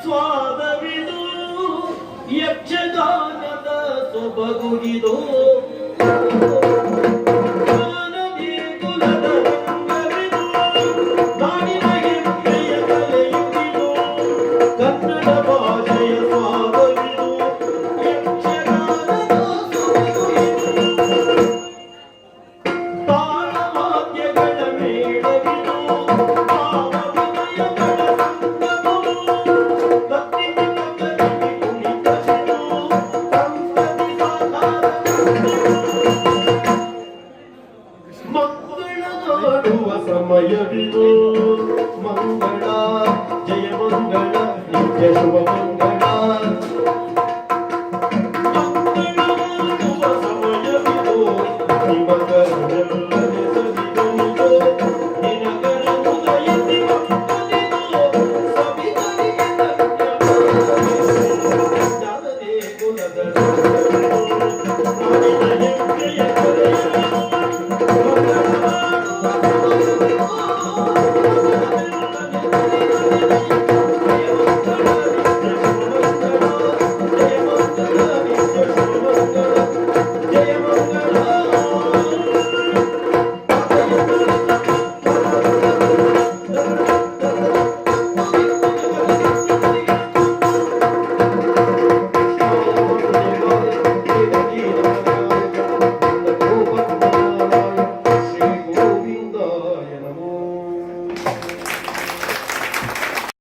ಸ್ವಾದವಿದು, ಯಕ್ಷಗಾನದ ಸೊಬಗುಗಿದು.